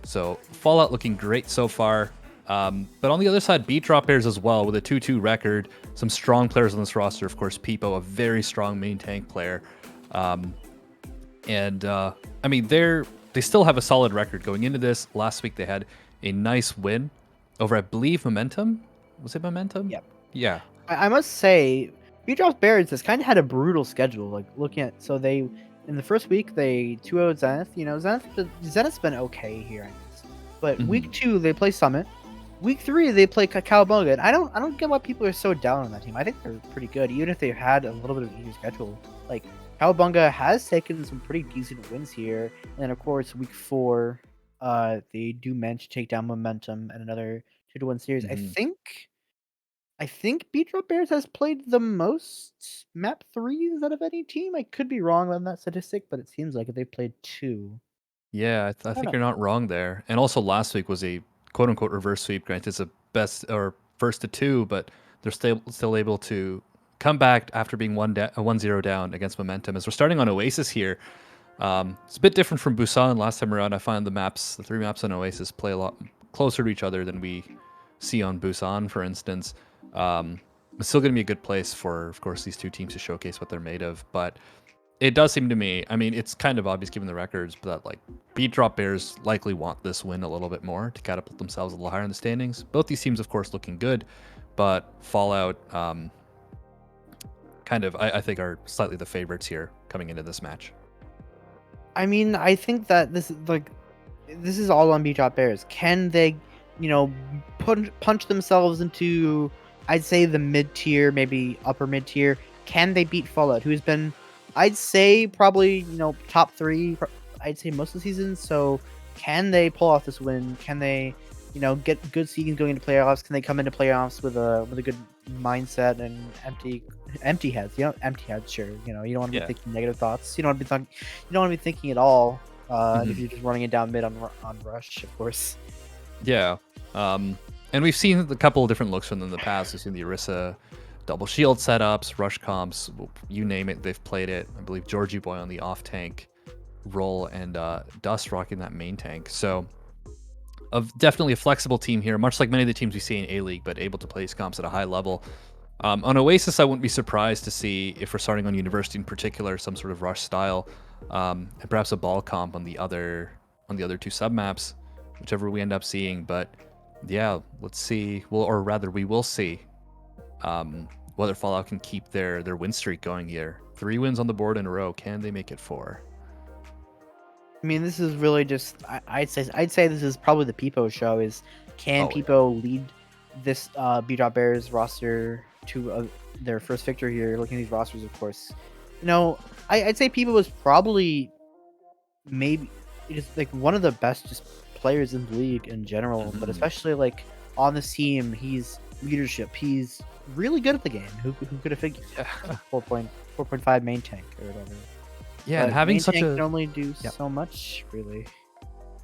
So Fallout looking great so far. But on the other side, Beat Drop Bears as well with a 2-2 record. Some strong players on this roster. Of course, Peepo, a very strong main tank player. I mean, they still have a solid record going into this. Last week, they had a nice win over, I believe, Momentum. Was it Momentum? Yep. Yeah. I must say, Beat Drop Bears has kind of had a brutal schedule. Like, looking at, so they, in the first week, they 2-0 Zenith. You know, Zenith's been okay here, I guess. But week 2, they play Summit. Week 3, they play Cowabunga. And I don't get why people are so down on that team. I think they're pretty good, even if they've had a little bit of an easier schedule. Like, Cowabunga has taken some pretty decent wins here. And then, of course, week 4, they do manage to take down Momentum and another 2-1 series. I think Beat Drop Bears has played the most map 3s out of any team. I could be wrong on that statistic, but it seems like they've played 2. Yeah, I think you're not wrong there. And also last week was a quote-unquote reverse sweep. Granted, it's a best or first to 2, but they're still able to come back after being 1-0 down against Momentum. As we're starting on Oasis here, it's a bit different from Busan last time around. I find the 3 maps on Oasis play a lot closer to each other than we see on Busan, for instance. It's still going to be a good place for, of course, these 2 teams to showcase what they're made of. But it does seem to me, I mean, it's kind of obvious given the records, but like Beat Drop Bears likely want this win a little bit more to catapult themselves a little higher in the standings. Both these teams, of course, looking good, but Fallout I think are slightly the favorites here coming into this match. I mean, I think that this is all on Beat Drop Bears. Can they, punch themselves into, I'd say, the mid-tier, maybe upper mid-tier? Can they beat Fallout, who's been, I'd say, probably, top 3 I'd say, most of the season. So can they pull off this win? Can they, get good seedings going into playoffs? Can they come into playoffs with a good mindset and empty heads? Empty heads, sure. You don't want to be thinking negative thoughts. You don't want to be thinking at all. If you're just running it down mid on rush, of course. Yeah. And we've seen a couple of different looks from them in the past. We've seen the Orisa double shield setups, rush comps, you name it, they've played it. I believe Georgie Boy on the off tank role and Dust rocking that main tank. So definitely a flexible team here, much like many of the teams we see in A-League, but able to place comps at a high level. On Oasis, I wouldn't be surprised to see, if we're starting on University in particular, some sort of rush style, and perhaps a ball comp on the other two sub-maps, whichever we end up seeing. But yeah, let's see. We will see whether Fallout can keep their win streak going here. 3 wins on the board in a row. Can they make it 4? I mean, this is really just. I'd say this is probably the Peepo show. Can Peepo lead this B-Drop Bears roster to their first victory here? Looking at these rosters, of course, I'd say Peepo was probably maybe just like one of the best just players in the league in general, but especially like on this team, he's leadership. He's really good at the game. Who could have figured 4.5 main tank or whatever. Yeah, but and having main such tank a can only do so much, really.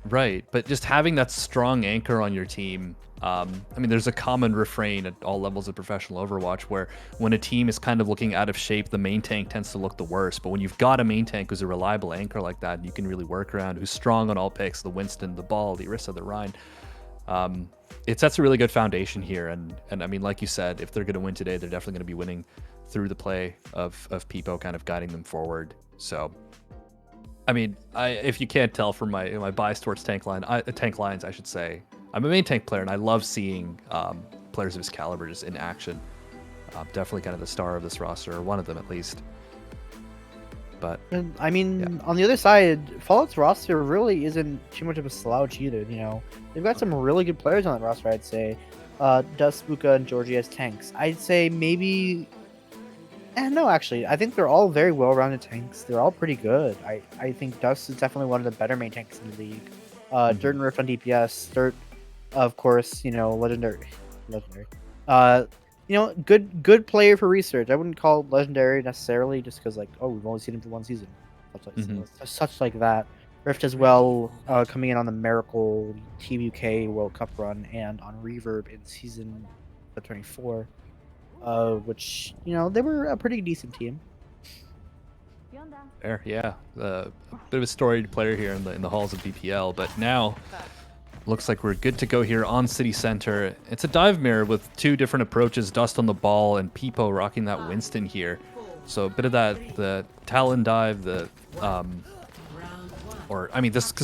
Right, but just having that strong anchor on your team. I mean, there's a common refrain at all levels of professional Overwatch where when a team is kind of looking out of shape, the main tank tends to look the worst. But when you've got a main tank who's a reliable anchor like that, you can really work around, who's strong on all picks, the Winston, the Ball, the Orisa, the Rhine. It sets a really good foundation here. And I mean, like you said, if they're going to win today, they're definitely going to be winning through the play of Peepo kind of guiding them forward. So, I mean, if you can't tell from my bias towards tank lines, I should say, I'm a main tank player, and I love seeing players of his caliber just in action. Definitely kind of the star of this roster, or one of them at least. But I mean, on the other side, Fallout's roster really isn't too much of a slouch either. They've got some really good players on that roster. I'd say Dust, Buka, and Georgie as tanks. I'd say maybe. No, actually, I think they're all very well-rounded tanks. They're all pretty good. I think Dust is definitely one of the better main tanks in the league. Dirt and Rift on DPS. Dirt, of course, legendary. Good player for research. I wouldn't call it legendary necessarily, just because we've only seen him for one season, such like that. Rift as well, coming in on the Miracle Team UK World Cup run and on Reverb in season 24. Which they were a pretty decent team. Fair, yeah. A bit of a storied player here in the halls of BPL, but now looks like we're good to go here on City Center. It's a dive mirror with 2 different approaches: Dust on the ball and Peepo rocking that Winston here. So a bit of the Talon dive, this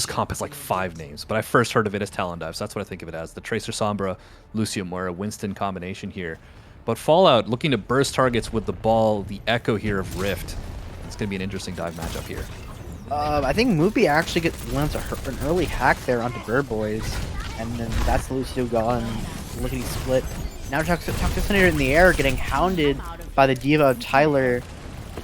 comp has like 5 names, but I first heard of it as Talon dive, so that's what I think of it as. The Tracer Sombra, Lucio Moira, Winston combination here. But Fallout looking to burst targets with the ball, the echo here of Rift. It's going to be an interesting dive matchup here. I think Moopy actually lands an early hack there onto Bird Boys, and then that's Lucio gone. Lickety split. Now Toxicinator in the air, getting hounded by the Diva of Tyler.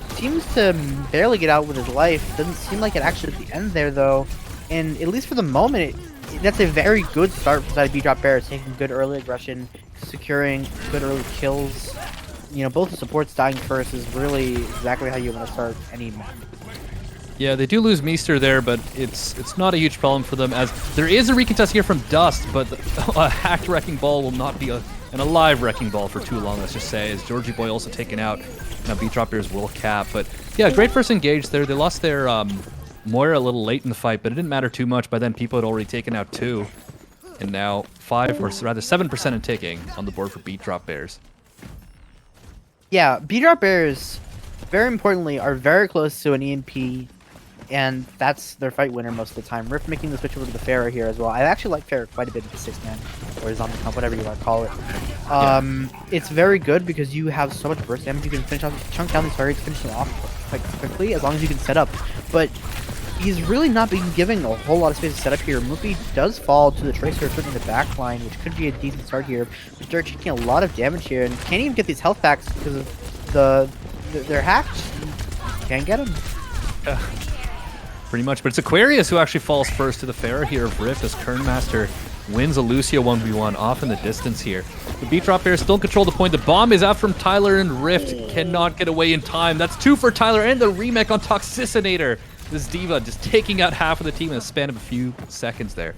Seems to barely get out with his life. Doesn't seem like it actually at the end there, though. And at least for the moment, that's a very good start for the B-Drop Bears, taking good early aggression, securing good early kills. Both the supports dying first is really exactly how you want to start any map. Yeah, they do lose Meester there, but it's not a huge problem for them, as there is a recontest here from Dust, but a hacked Wrecking Ball will not be an alive Wrecking Ball for too long, let's just say, as Georgie Boy also taken out. Now B-Drop Bears will cap, but yeah, great first engage there. They lost their Moira a little late in the fight, but it didn't matter too much. By then, people had already taken out 2. And now 5, or rather 7% in taking on the board for B-Drop Bears. Yeah, B-Drop Bears, very importantly, are very close to an EMP, and that's their fight winner most of the time. Rift making the switch over to the Pharah here as well. I actually like Pharah quite a bit with the 6-man, or zombie comp, whatever you want to call it. It's very good because you have so much burst damage. You can chunk down these targets, finish them off quite quickly, as long as you can set up. But he's really not being given a whole lot of space to set up here. Moopy does fall to the Tracer, certainly in the back line, which could be a decent start here. But they're taking a lot of damage here, and can't even get these health packs because of their hacks. Can't get them. Pretty much, but it's Aquarius who actually falls first to the Pharah here of Rift as Kernmaster wins a Lucio 1v1 off in the distance here. The Beat Drop Bears still control the point. The bomb is out from Tyler, and Rift cannot get away in time. That's 2 for Tyler and the remake on Toxicinator. This D.Va just taking out half of the team in a span of a few seconds there.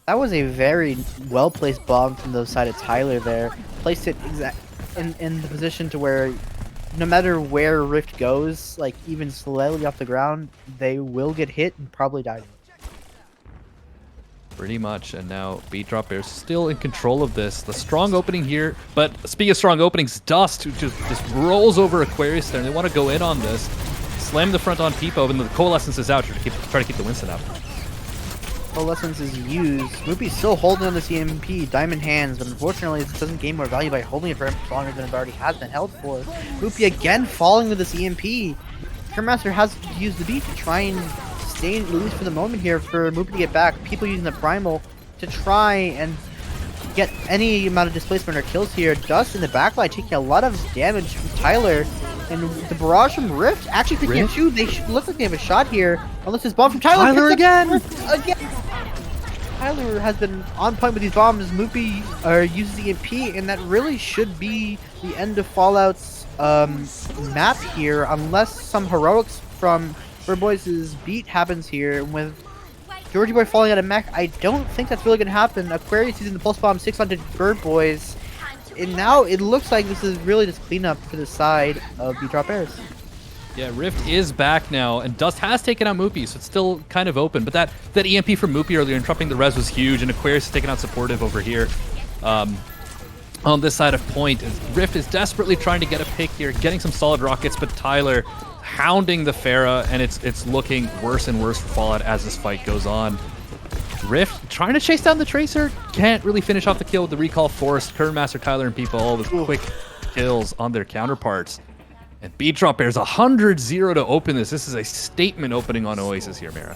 That was a very well-placed bomb from the side of Tyler there. Placed it in the position to where no matter where Rift goes, like even slightly off the ground, they will get hit and probably die. Pretty much, and now Beat Drop Bears still in control of this. The strong opening here, but speaking of strong openings, Dust who just rolls over Aquarius there, and they want to go in on this. Slam the front on Peepo, and the Coalescence is out to try to keep the Winston out. Coalescence is used. Moopy's still holding on the EMP, Diamond Hands, but unfortunately this doesn't gain more value by holding it for him longer than it already has been held for. Moopy again falling with this EMP. Kernmaster has to use the beat to try and stay in, at least for the moment here, for Moopy to get back. People using the Primal to try and get any amount of displacement or kills here. Dust in the backline taking a lot of damage from Tyler. And the barrage from Rift actually picking up 2. They look like they have a shot here. Unless this bomb from Tyler. Tyler again! Tyler has been on point with these bombs. Moopy uses the EMP, and that really should be the end of Fallout's map here, unless some heroics from Birdboys' beat happens here. With Georgie Boy falling out of mech, I don't think that's really going to happen. Aquarius using the pulse bomb 6 onto Birdboys. And now it looks like this is really just cleanup for the side of Beat Drop Bears. Yeah, Rift is back now, and Dust has taken out Moopy, so it's still kind of open. But that EMP from Moopy earlier, interrupting the res was huge, and Aquarius is taking out Supportive over here. On this side of point, Rift is desperately trying to get a pick here, getting some solid rockets, but Tyler hounding the Pharah, and it's looking worse and worse for Fallout as this fight goes on. Rift trying to chase down the Tracer, can't really finish off the kill with the recall forced. Kernmaster, Tyler, and people all with quick kills on their counterparts. And Beat Drop Bears 100-0 to open this. This is a statement opening on Oasis here, Mira.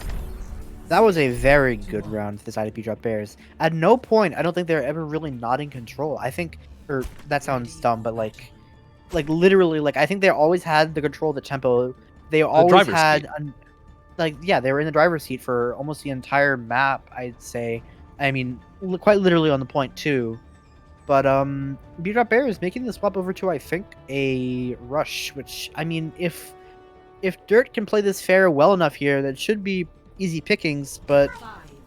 That was a very good round for the side of Beat Drop Bears. At no point, I don't think they're ever really not in control. I think, or that sounds dumb, but like literally, like I think they always had the control of the tempo. They always had, they were in the driver's seat for almost the entire map, I'd say. I mean, quite literally on the point too. But Beat Drop Bears making the swap over to, I think, a Rush, which, I mean, if Dirt can play this fair well enough here, that should be easy pickings, but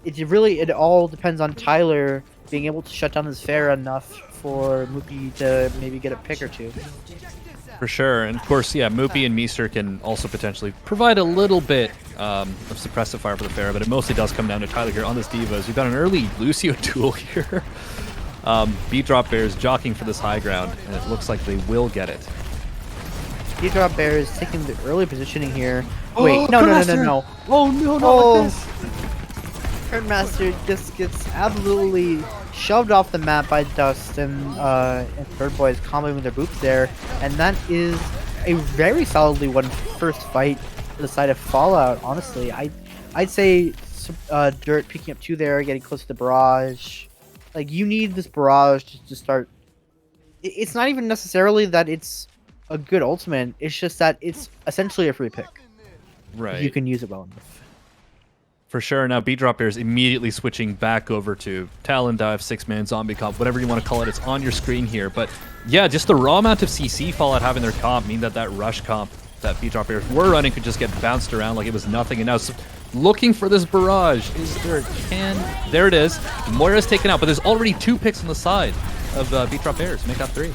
it all depends on Tyler being able to shut down his fair enough for Moopy to maybe get a pick or 2. For sure, and of course, yeah, Moopy and Meester can also potentially provide a little bit of suppressive fire for the fair, but it mostly does come down to Tyler here on this D.Va. We've got an early Lucio duel here. Beat Drop Bears jockeying for this high ground, and it looks like they will get it. Beat Drop Bears taking the early positioning here. Wait, no. Oh no, not like this. Kernmaster just gets absolutely shoved off the map by Dust and Birdboys comboing with their boots there, and that is a very solidly won first fight for the side of Fallout. Honestly, I'd say Dirt picking up 2 there, getting close to the barrage. Like, you need this barrage to start. It's not even necessarily that it's a good ultimate. It's just that it's essentially a free pick. Right. You can use it well enough. For sure. Now, Beat Drop Bears immediately switching back over to Talon Dive, 6-man zombie comp, whatever you want to call it. It's on your screen here. But yeah, just the raw amount of CC Fallout having their comp mean that rush comp that Beat Drop Bears were running could just get bounced around like it was nothing. And now looking for this barrage. There it is. Moira's taken out, but there's already 2 picks on the side of Beat Drop Bears. Make that 3.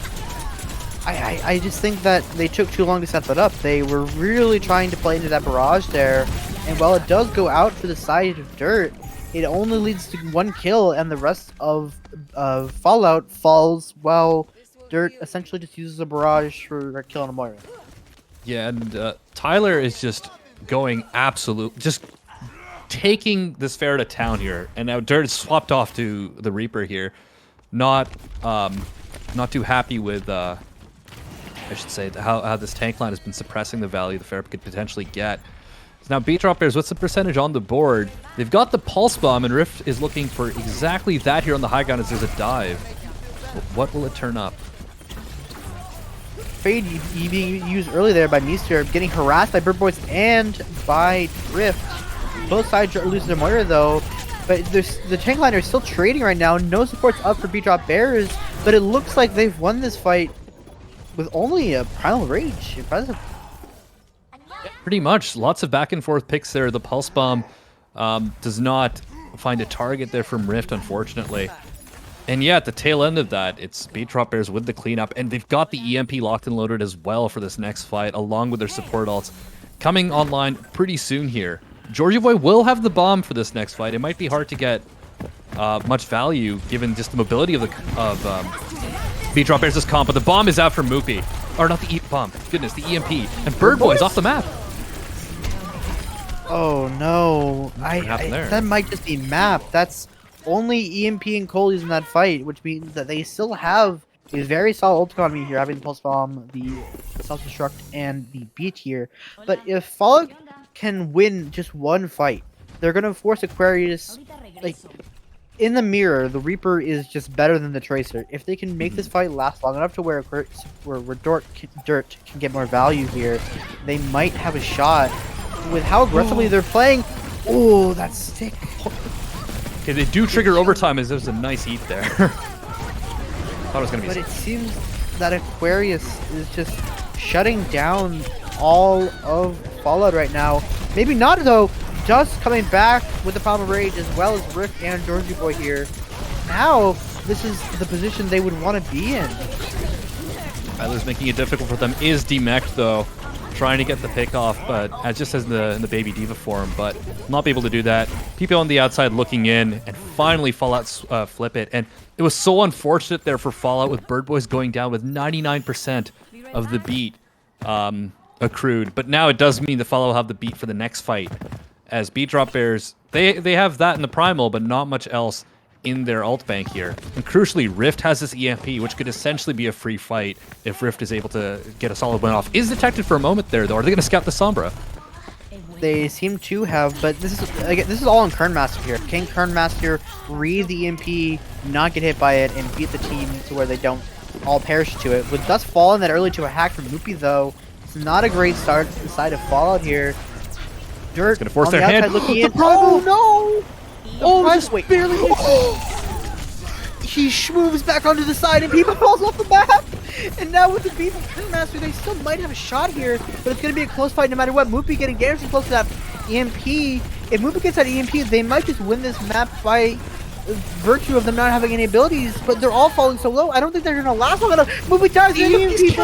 I just think that they took too long to set that up. They were really trying to play into that barrage there, and while it does go out for the side of Dirt, it only leads to 1 kill, and the rest of Fallout falls while Dirt essentially just uses a barrage for a kill on a Moira. Yeah, and Tyler is just going just taking this fair to town here, and now Dirt is swapped off to the Reaper here. Not too happy with I should say how this tank line has been suppressing the value the fair could potentially get. So now Beat Drop Bears, what's the percentage on the board? They've got the pulse bomb, and Rift is looking for exactly that here on the high ground as there's a dive. What will it turn up? Fade being used early there by Meester, getting harassed by Bird Boys and by Drift. Both sides are losing their Moira though, but the tank line are still trading right now. No support's up for B-Drop Bears, but it looks like they've won this fight with only a Primal Rage. Impressive. Pretty much. Lots of back and forth picks there. The Pulse Bomb does not find a target there from Rift, unfortunately. And yeah, at the tail end of that, it's B-Drop Bears with the cleanup, and they've got the EMP locked and loaded as well for this next fight, along with their support ults coming online pretty soon here. Georgie Boy will have the bomb for this next fight. It might be hard to get much value given just the mobility of B-Drop Bears' comp, but the bomb is out for Moopy. Or not the bomb, goodness, the EMP. And Bird Boy's off the map. Oh no, What happened there? That might just be map. That's only EMP and Cole using that fight, which means that they still have a very solid ult economy here, having the Pulse Bomb, the Self-Destruct, and the Beat here. But if Fallout can win just one fight, they're going to force Aquarius, like, in the mirror, the Reaper is just better than the Tracer. If they can make this fight last long enough to where Dirt can get more value here, they might have a shot. With how aggressively they're playing, oh, that's sick. Okay, they do trigger overtime as there's a nice eat there. Thought it was gonna be. But it seems that Aquarius is just shutting down all of Fallout right now. Maybe not though. Just coming back with the Primal Rage as well as Rift and Georgie Boy here. Now this is the position they would want to be in. Tyler's making it difficult for them. Is demeched though, trying to get the pick off, but as just as in the Baby Diva form, but not be able to do that. People on the outside looking in, and finally Fallout flip it. And it was so unfortunate there for Fallout with Bird Boys going down with 99% of the beat accrued. But now it does mean the Fallout will have the beat for the next fight. As B-Drop Bears, they have that in the Primal, but not much else in their ult bank here. And crucially, Rift has this EMP, which could essentially be a free fight if Rift is able to get a solid win off. Is detected for a moment there, though. Are they going to scout the Sombra? They seem to have, but this is all on Kernmaster here. Can Kernmaster read the EMP, not get hit by it, and beat the team to where they don't all perish to it? With Dust falling that early to a hack from Moopy, though, it's not a great start inside of Fallout here. Dirt gonna force on their the outside hand. looking in. Oh, no! Oh, just wait. Barely he moves back onto the side and Peepa falls off the map. And now with the beat from Kernmaster, they still might have a shot here, but it's going to be a close fight no matter what. Moopy getting damaged close to that EMP. If Moopy gets that EMP, they might just win this map by virtue of them not having any abilities, but they're all falling so low. I don't think they're going to last long enough. Moopy dies, EMP,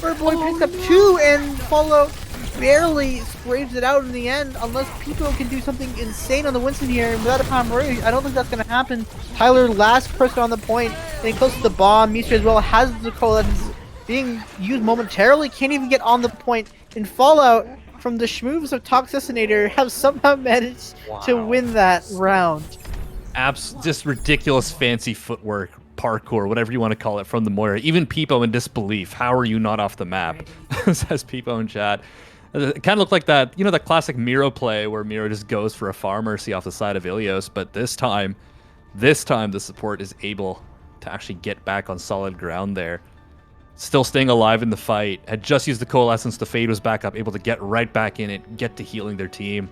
Bird Boy picks up 2 and Fallout barely scrapes it out in the end, unless people can do something insane on the Winston here, and without a Primal Rage, I don't think that's going to happen. Tyler, last person on the point, getting close to the bomb. Meester as well has the Cola that's being used momentarily, can't even get on the point. In Fallout, from the schmoves of Toxicinator, have somehow managed to win that round. Just ridiculous fancy footwork, parkour, whatever you want to call it, from the Moira. Even Peepo in disbelief. How are you not off the map? Says Peepo in chat. It kind of looked like that, you know, that classic Miro play where Miro just goes for a Far Mercy off the side of Ilios, but this time the support is able to actually get back on solid ground there. Still staying alive in the fight. Had just used the Coalescence, the Fade was back up, able to get right back in it, get to healing their team.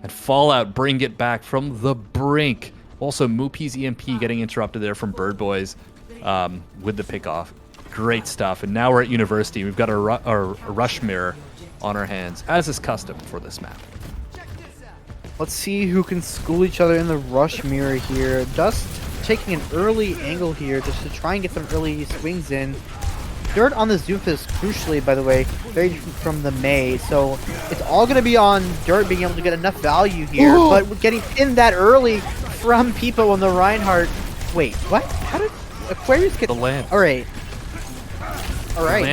And Fallout bring it back from the brink. Also, Moopy's EMP getting interrupted there from Bird Boys with the pickoff. Great stuff. And now we're at University. We've got a Rush Mirror on our hands, as is custom for this map. Let's see who can school each other in the Rush Mirror here. Dust taking an early angle here just to try and get some early swings in. Dirt on the Zufus, crucially, by the way, very different from the May, so it's all going to be on Dirt being able to get enough value here, but getting pinned that early from Peepo on the Reinhardt. Wait, what? How did Aquarius get the lamp? Alright,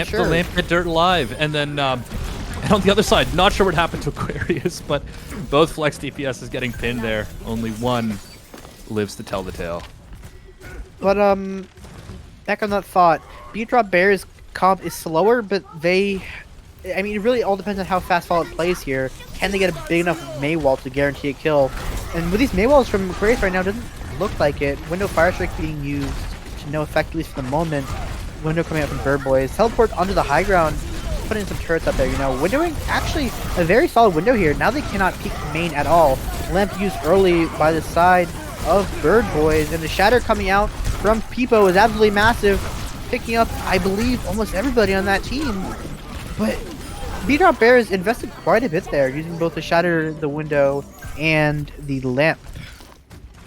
sure. The lamp hit Dirt alive, and then and on the other side, not sure what happened to Aquarius, but both Flex DPS is getting pinned there. Only one lives to tell the tale. But back on that thought, B-Drop Bears comp is slower, but I mean, it really all depends on how fast Fallout plays here. Can they get a big enough May wall to guarantee a kill? And with these May walls from Aquarius right now, doesn't look like it. Window Fire Strike being used to no effect, at least for the moment. window coming up from Bird Boys. Teleport onto the high ground, putting some turrets up there, you know. Windowing actually a very solid window here. Now they cannot peek main at all. Lamp used early by the side of Bird Boys, and the shatter coming out from Peepo is absolutely massive, picking up, I believe, almost everybody on that team. But B-Drop Bears invested quite a bit there, using both the shatter, the window, and the lamp.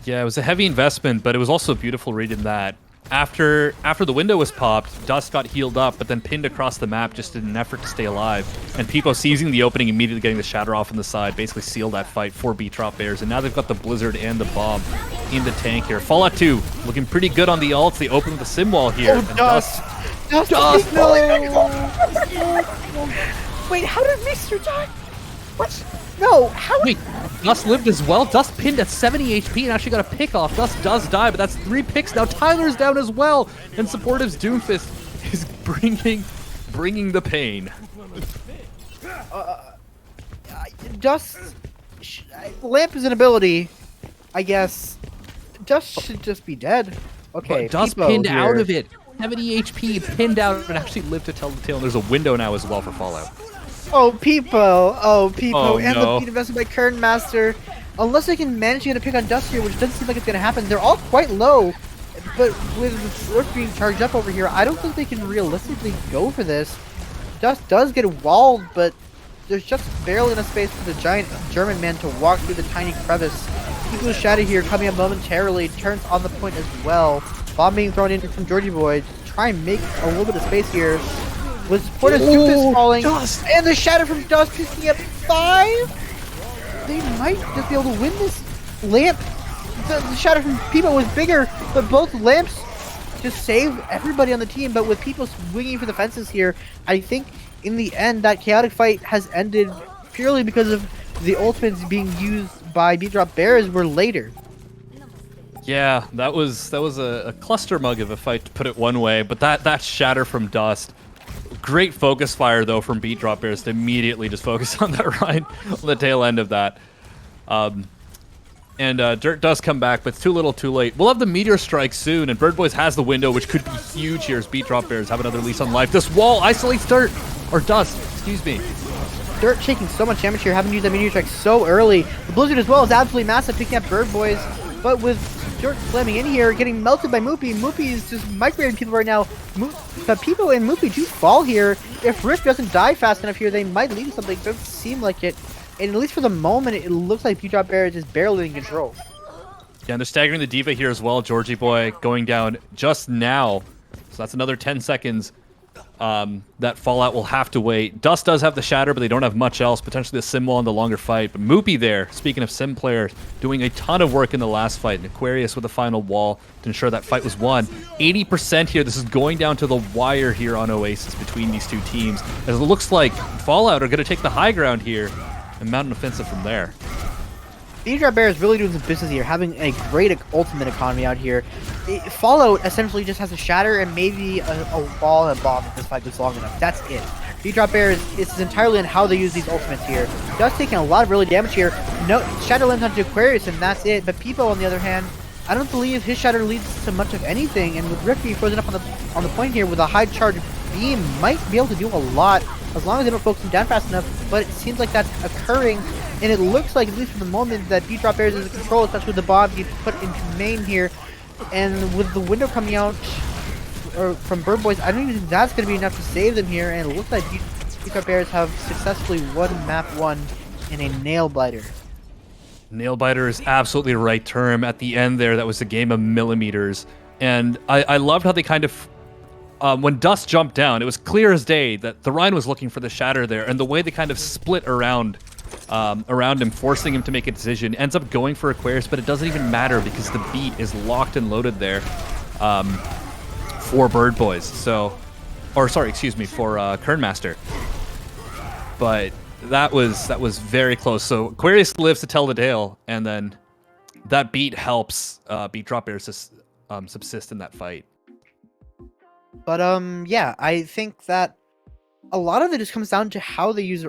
Yeah, it was a heavy investment, but it was also a beautiful read in that after the window was popped, Dust got healed up, but then pinned across the map just in an effort to stay alive. And Peepo seizing the opening, immediately getting the shatter off on the side, basically sealed that fight for B-Drop Bears. And now they've got the Blizzard and the Bomb in the tank here. Fallout 2 looking pretty good on the ults. They open with the sim wall here. Oh, Dust! Dust! No! Wait, how did Mr. die? What? No, how? Wait, Dust lived as well. Dust pinned at 70 HP and actually got a pick off. Dust does die, but that's 3 picks now. Tyler's down as well, and Supportive's Doomfist is bringing the pain. Dust, Lamp is an ability, I guess. Dust should just be dead. Okay, but Dust Peepo pinned here. out of it. 70 HP, pinned out, and actually lived to tell the tale. And there's a window now as well for Fallout. Oh, Peepo! Oh, Peepo! Oh, and no. the beat invested by Kern Master. Unless they can manage to get a pick on Dust here, which doesn't seem like it's going to happen. They're all quite low, but with the Sword being charged up over here, I don't think they can realistically go for this. Dust does get walled, but there's just barely enough space for the giant German man to walk through the tiny crevice. Peepo's Shadow here coming up momentarily, turns on the point as well. Bomb being thrown in from Georgie Boy to try and make a little bit of space here. With Supportive Doomfist falling, Dust. and the Shadow from Dust picking up 5. They might just be able to win this. Lamp, the Shadow from Peepo was bigger, but both lamps just save everybody on the team. But with Peepo swinging for the fences here, I think in the end that chaotic fight has ended purely because of the ultimates being used by B-Drop Bears were later. Yeah, that was a cluster mug of a fight, to put it one way. But that shatter from Dust, great focus fire though from Beat Drop Bears to immediately just focus on that Rhine on the tail end of that. Dirt does come back, but it's too little, too late. We'll have the Meteor Strike soon, and Bird Boys has the window, which could be huge here as Beat Drop Bears have another lease on life. This wall isolates Dirt, or Dust, excuse me. Dirt taking so much damage here, having used that Meteor Strike so early. The Blizzard as well is absolutely massive, picking up Bird Boys, but with Dirt slamming in here, getting melted by Moopy. Moopy is just microwaving people right now. But Peepo and Moopy do fall here. If Rift doesn't die fast enough here, they might lead to something. It doesn't seem like it. And at least for the moment, it looks like B-Drop Bears is barely in control. Yeah, and they're staggering the Diva here as well. Georgie Boy going down just now. So that's another 10 seconds. That Fallout will have to wait. Dust does have the Shatter, but they don't have much else. Potentially the Sim Wall in the longer fight. But Moopy there, speaking of Sim players, doing a ton of work in the last fight. And Aquarius with the final wall to ensure that fight was won. 80% here. This is going down to the wire here on Oasis between these two teams. As it looks like Fallout are going to take the high ground here and mount an offensive from there. B-Drop Bear is really doing some business here, having a great ultimate economy out here. Fallout essentially just has a Shatter and maybe a wall and a bomb if this fight goes long enough. That's it. B-Drop Bear it's entirely on how they use these ultimates here. Just taking a lot of early damage here. No Shatter lands onto Aquarius and that's it. But Peepo on the other hand, I don't believe his Shatter leads to much of anything. And with Rift being frozen up on the point here with a high charge beam, might be able to do a lot as long as they don't focus him down fast enough. But it seems like that's occurring. And it looks like, at least for the moment, that B-Drop Bears is in control, especially with the bomb being put into main here. And with the window coming out from Bird Boys, I don't even think that's going to be enough to save them here. And it looks like B-Drop Bears have successfully won map 1 in a nail biter. Nail biter is absolutely the right term. At the end there, that was a game of millimeters. And I loved how they kind of... when Dust jumped down, it was clear as day that the Rhine was looking for the Shatter there. And the way they kind of split around him, forcing him to make a decision, ends up going for Aquarius, but it doesn't even matter because the beat is locked and loaded there for Bird Boys. So, or sorry, excuse me, for Kernmaster. But that was very close. So Aquarius lives to tell the tale, and then that beat helps Beat Drop Bears subsist in that fight. But yeah, I think that a lot of it just comes down to how they use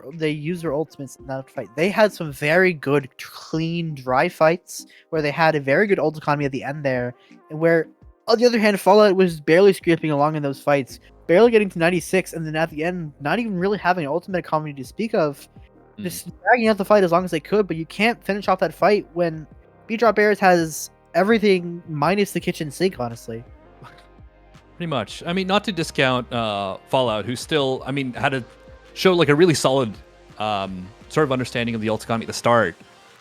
their ultimates in that fight. They had some very good, clean, dry fights where they had a very good ult economy at the end there, and where On the other hand, Fallout was barely scraping along in those fights, barely getting to 96, and then at the end, not even really having an ultimate economy to speak of, just dragging out the fight as long as they could, but you can't finish off that fight when Bead Bears has everything minus the kitchen sink, honestly. Pretty much. I mean, not to discount Fallout, who still, I mean, had to show like a really solid sort of understanding of the ult economy at the start,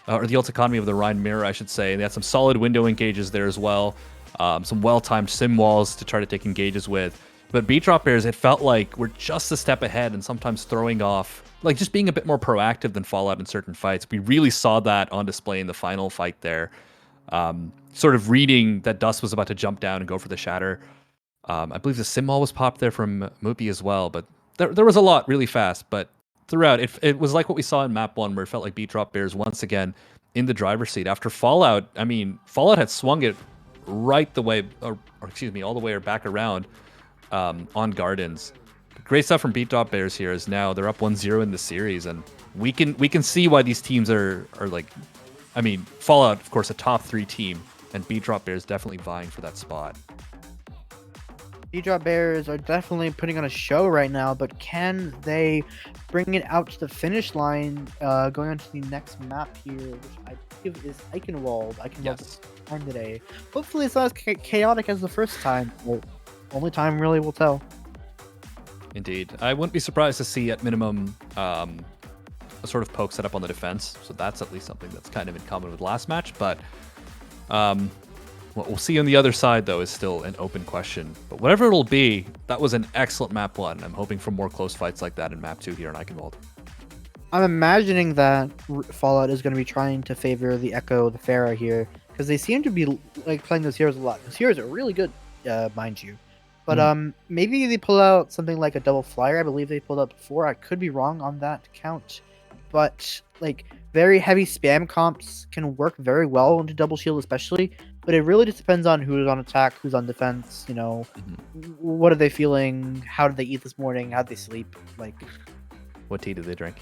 or the ult economy of the Rhine Mirror, I should say. They had some solid window engages there as well, some well-timed sim walls to try to take engages with. But Bead Bears, it felt like we're just a step ahead and sometimes throwing off, like just being a bit more proactive than Fallout in certain fights. We really saw that on display in the final fight there. Sort of reading that Dust was about to jump down and go for the shatter. I believe the sim wall was popped there from Moopy as well, but there was a lot really fast. But throughout, it was like what we saw in map 1, where it felt like Bead Bears once again in the driver's seat. After Fallout, I mean, Fallout had swung it right the way, or excuse me, all the way or back around on Gardens. Great stuff from Bead Bears here, as now they're up 1-0 in the series, and we can see why these teams are like, I mean, Fallout, of course, a top 3 team, and Bead Bears definitely vying for that spot. Bead Bears are definitely putting on a show right now, but can they bring it out to the finish line going on to the next map here, which I believe is Eichenwald. Yes. Time today. Hopefully it's not as chaotic as the first time, but only time really will tell. Indeed. I wouldn't be surprised to see at minimum a sort of poke set up on the defense, so that's at least something that's kind of in common with last match, but what we'll see on the other side, though, is still an open question. But whatever it'll be, that was an excellent map 1. I'm hoping for more close fights like that in map 2 here in Eichenwald. I'm imagining that Fallout is going to be trying to favor the Echo, the Pharah here, because they seem to be like playing those heroes a lot. Those heroes are really good, mind you. But maybe they pull out something like a double flyer. I believe they pulled out before. I could be wrong on that count. But like very heavy spam comps can work very well into double shield, especially. But it really just depends on who's on attack, who's on defense. You know, what are they feeling? How did they eat this morning? How did they sleep? Like, what tea did they drink?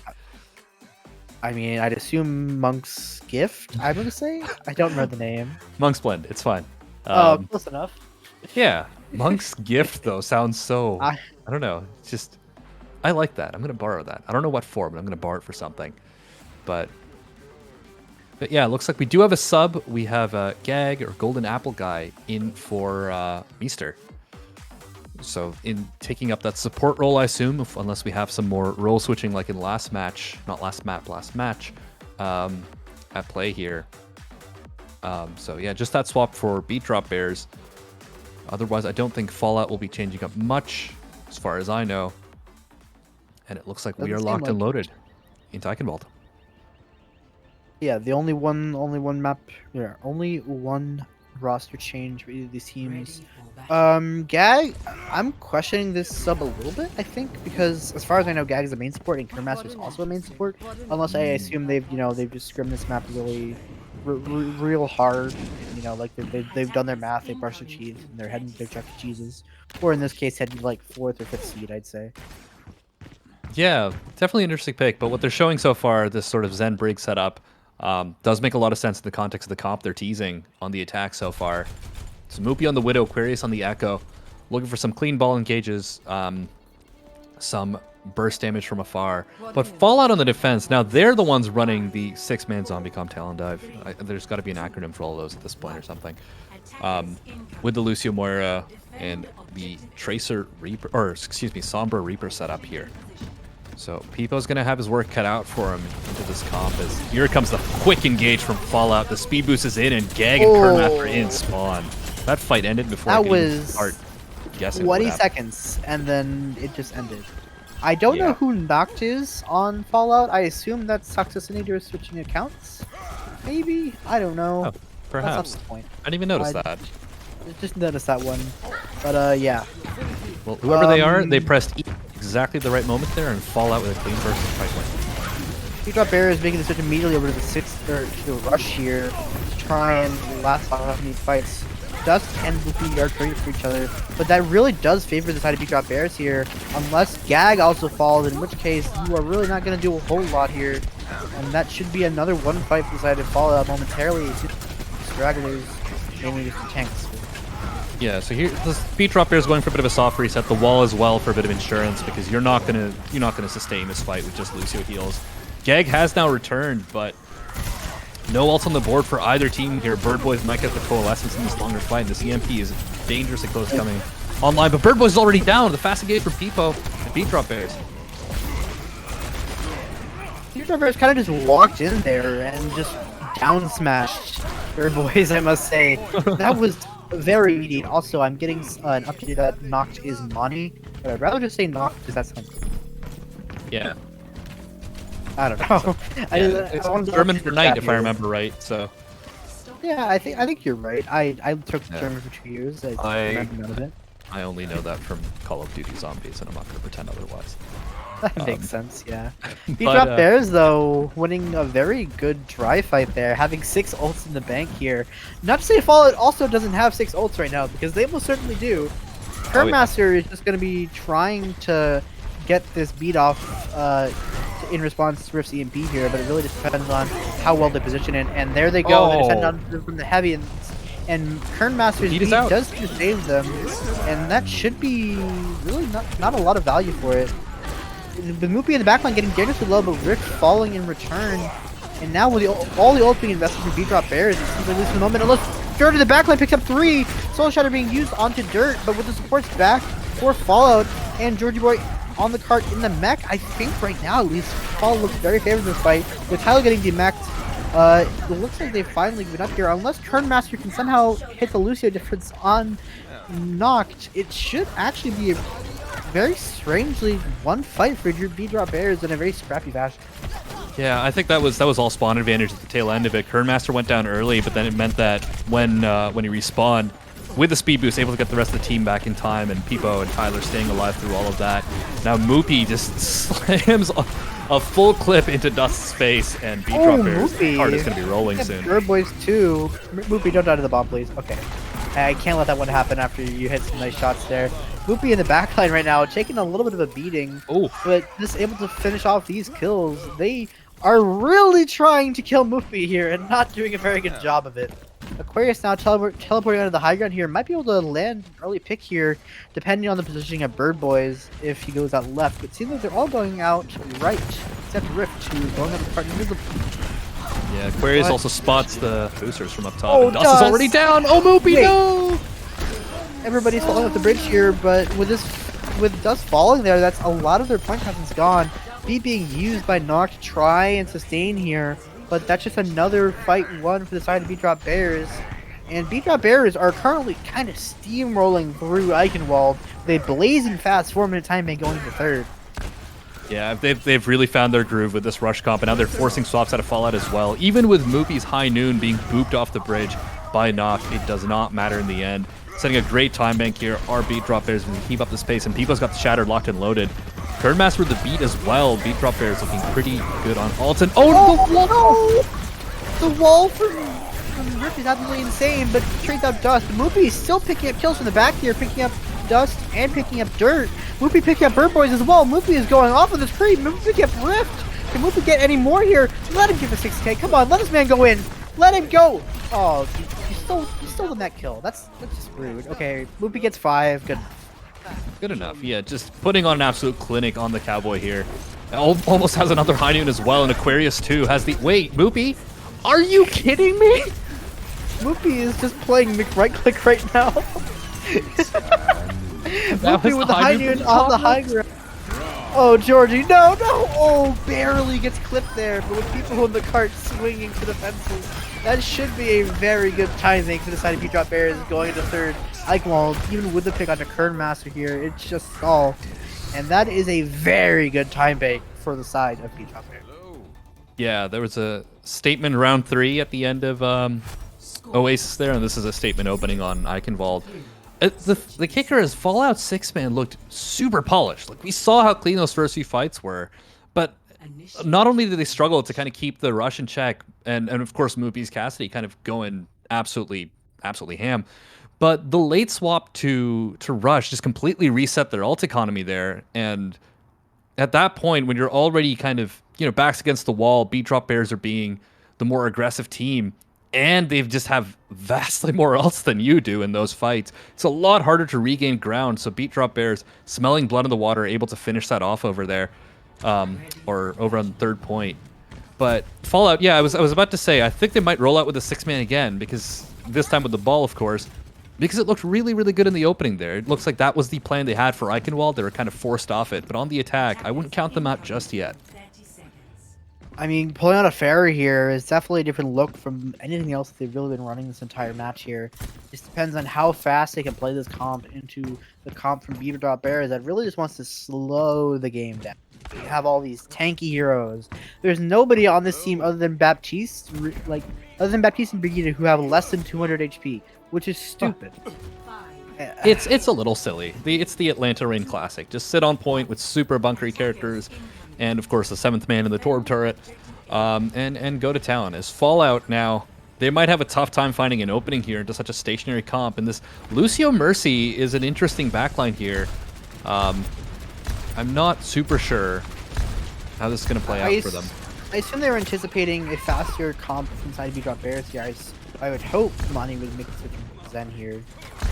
I mean, I'd assume Monk's Gift. I'm gonna say. I don't remember the name. Monk's Blend. It's fine. Close enough. Yeah, Monk's Gift though sounds so. I don't know. It's just, I like that. I'm gonna borrow that. I don't know what for, but I'm gonna borrow it for something. But yeah, it looks like we do have a sub. We have a Gag or Golden Apple guy in for Meester. So in taking up that support role, I assume, unless we have some more role switching like in last match, not last map, last match, at play here. So yeah, just that swap for Bead Bears. Otherwise, I don't think Fallout will be changing up much, as far as I know. And it looks like we are locked and loaded into Eichenwald. Yeah, the only one map, only one roster change for either of these teams. Gag, I'm questioning this sub a little bit, I think, because as far as I know, Gag is a main support and Kermaster is also a main support. Unless I assume they've just scrimmed this map really, real hard. You know, like they've done their math, they brushed their cheese, and they're heading their Chuck E. Cheeses, or in this case, heading like 4th or 5th seed, I'd say. Yeah, definitely an interesting pick. But what they're showing so far, this sort of Zen Brig setup, does make a lot of sense in the context of the comp they're teasing on the attack so far. So Moopy on the Widow, Aquarius on the Echo, looking for some clean ball engages, some burst damage from afar. But Fallout on the defense, now they're the ones running the 6-man zombie comp Talon Dive. There's got to be an acronym for all of those at this point or something. With the Lucio Moira and the Tracer Reaper, or excuse me, Sombra Reaper setup here. So Peepo's going to have his work cut out for him into this comp, as here comes the quick engage from Fallout. The speed boost is in, and Gag and Kermaster in spawn. That fight ended before that I could was even start guessing 20 seconds, and then it just ended. I don't know who Noct is on Fallout. I assume that's Toxicinator switching accounts. Maybe? I don't know. Oh, perhaps. That's not the point. I didn't even notice that. Just noticed that one. But yeah. Well, whoever they are, they pressed E exactly the right moment there and Fallout with a clean burst and fight win. Bead Bear is making the switch immediately over to the 6th or to the rush here to try and last off these fights. Dust and Luffy are great for each other, but that really does favor the side of Bead Bears here, unless Gag also falls, in which case you are really not going to do a whole lot here, and that should be another one fight for the side of Fallout momentarily. Stragglers, mainly just the tanks. Yeah, so here the Beat Drop Bear is going for a bit of a soft reset. The wall as well for a bit of insurance because you're not gonna sustain this fight with just Lucio heals. Gag has now returned, but no ults on the board for either team here. Bird Boys might get the coalescence in this longer fight, and this EMP is dangerously close coming online. But Bird Boys is already down. The fast engage for Peepo and Beat Drop Bears. Beat Drop Bears kind of just walked in there and just down smashed Bird Boys, I must say. That was very immediate. Also, I'm getting an update that Noct is Money, but I'd rather just say Noct because that sounds cool. Yeah. I don't know. It's German for night, if I remember right. So. Yeah, I think you're right. I took German for 2 years. I remember none of it. I only know that from Call of Duty Zombies, and I'm not going to pretend otherwise. That makes sense, yeah. Beat Drop Bears, though, winning a very good dry fight there, having 6 ults in the bank here. Not to say Fallout also doesn't have 6 ults right now, because they most certainly do. Kernmaster is just going to be trying to get this beat off in response to Rift's EMP here, but it really just depends on how well they position it. And there they go, they descend on from the heavy, and Kernmaster's beat does seem to save them, and that should be really not a lot of value for it. With Moopy in the backline getting dangerously low, but Rift falling in return. And now with all the ult being invested for Beat Drop Bears, it seems like this is the moment. And look, Dirt in the backline picks up 3. Soul Shatter being used onto Dirt, but with the supports back for Fallout and Georgie Boy on the cart in the mech, I think right now at least Fallout looks very favorable in this fight. With Tyler getting demeched, it looks like they've finally given up here. Unless Kernmaster can somehow hit the Lucio difference on Noct, it should actually be a very strangely one fight for Beat Drop Bears in a very scrappy fashion. Yeah, I think that was all spawn advantage at the tail end of it. Kernmaster went down early, but then it meant that when he respawned with the speed boost, able to get the rest of the team back in time, and Peepo and Tyler staying alive through all of that. Now Moopy just slams a full clip into Dust's face, and Beat Drop Bears' heart is going to be rolling soon. Bird Boys too. Moopy, don't die to the bomb, please. Okay. I can't let that one happen after you hit some nice shots there. Moopy in the backline right now, taking a little bit of a beating, but just able to finish off these kills. They are really trying to kill Moopy here and not doing a very good job of it. Aquarius now teleporting onto the high ground here, might be able to land an early pick here, depending on the positioning of Bird Boys if he goes out left. But it seems like they're all going out right, except Rift, who's going out the part invisible. Yeah, Aquarius also spots the boosters from up top. Oh, Dust is already down! Oh, Moopy, no! Everybody's falling off the bridge here, but with Dust falling there, that's a lot of their point content's gone. Beat being used by Noct to try and sustain here, but that's just another fight won for the side of Beat Drop Bears. And Beat Drop Bears are currently kind of steamrolling through Eichenwald with a blazing fast 4-minute time bank going to third. Yeah, they've really found their groove with this rush comp, and now they're forcing swaps out of Fallout as well. Even with Moopy's High Noon being booped off the bridge by Noct, it does not matter in the end. Setting a great time bank here. Our Beat Drop Bears can keep up the space, and Peepo's got the Shatter locked and loaded. Kernmaster with the beat as well. Beat Drop Bears looking pretty good on Alton. Oh, no! The wall from Rift is absolutely insane, but trades out Dust. Moopy is still picking up kills from the back here, picking up Dust and picking up Dirt. Moopy picking up Bird Boys as well. Moopy is going off on this creep. Moopy picking up Rift. Can Moopy get any more here? Let him give a 6k. Come on, let this man go in. Let him go. Oh, you stole the net kill. That's just rude. Okay, Moopy gets 5. Good. Good enough, yeah. Just putting on an absolute clinic on the Cowboy here. Almost has another High Noon as well, and Aquarius too has the... Wait, Moopy? Are you kidding me? Moopy is just playing right click right now. Moopy with the High Noon on the high ground. Oh, Georgie, no! Oh, barely gets clipped there, but with people in the cart swinging to the fences. That should be a very good timing for the side of Beat Drop Bears going into third. Eichenwald, even with the pick onto Kernmaster here, it's just stalled. And that is a very good time bank for the side of Beat Drop Bears. Yeah, there was a statement round 3 at the end of Oasis there, and this is a statement opening on Eichenwald. The kicker is Fallout 6 man looked super polished. Like, we saw how clean those first few fights were, but not only did they struggle to kind of keep the rush in check, and of course Moopy's Cassidy kind of going absolutely ham, but the late swap to rush just completely reset their ult economy there. And at that point, when you're already kind of, backs against the wall, Beat Drop Bears are being the more aggressive team, and they just have vastly more ults than you do in those fights. It's a lot harder to regain ground, so Beat Drop Bears, smelling blood in the water, able to finish that off over there, or over on the third point. But Fallout, yeah, I was about to say, I think they might roll out with a 6-man again, because this time with the ball, of course, because it looked really, really good in the opening there. It looks like that was the plan they had for Eichenwald. They were kind of forced off it, but on the attack, I wouldn't count them out just yet. I mean, pulling out a Fairy here is definitely a different look from anything else that they've really been running this entire match here. It depends on how fast they can play this comp into the comp from Beaver Drop Bears that really just wants to slow the game down. You have all these tanky heroes. There's nobody on this team other than Baptiste, other than Baptiste and Brigida, who have less than 200 HP, which is stupid. It's a little silly. It's the Atlanta Rain Classic. Just sit on point with super bunkery characters, and of course the 7th man in the Torb turret, and go to town. As Fallout now, they might have a tough time finding an opening here into such a stationary comp, and this Lucio Mercy is an interesting backline here. I'm not super sure how this is going to play out for them. I assume they were anticipating a faster comp inside Beat Drop Bears here. I would hope Monty would make a switch from Zen here,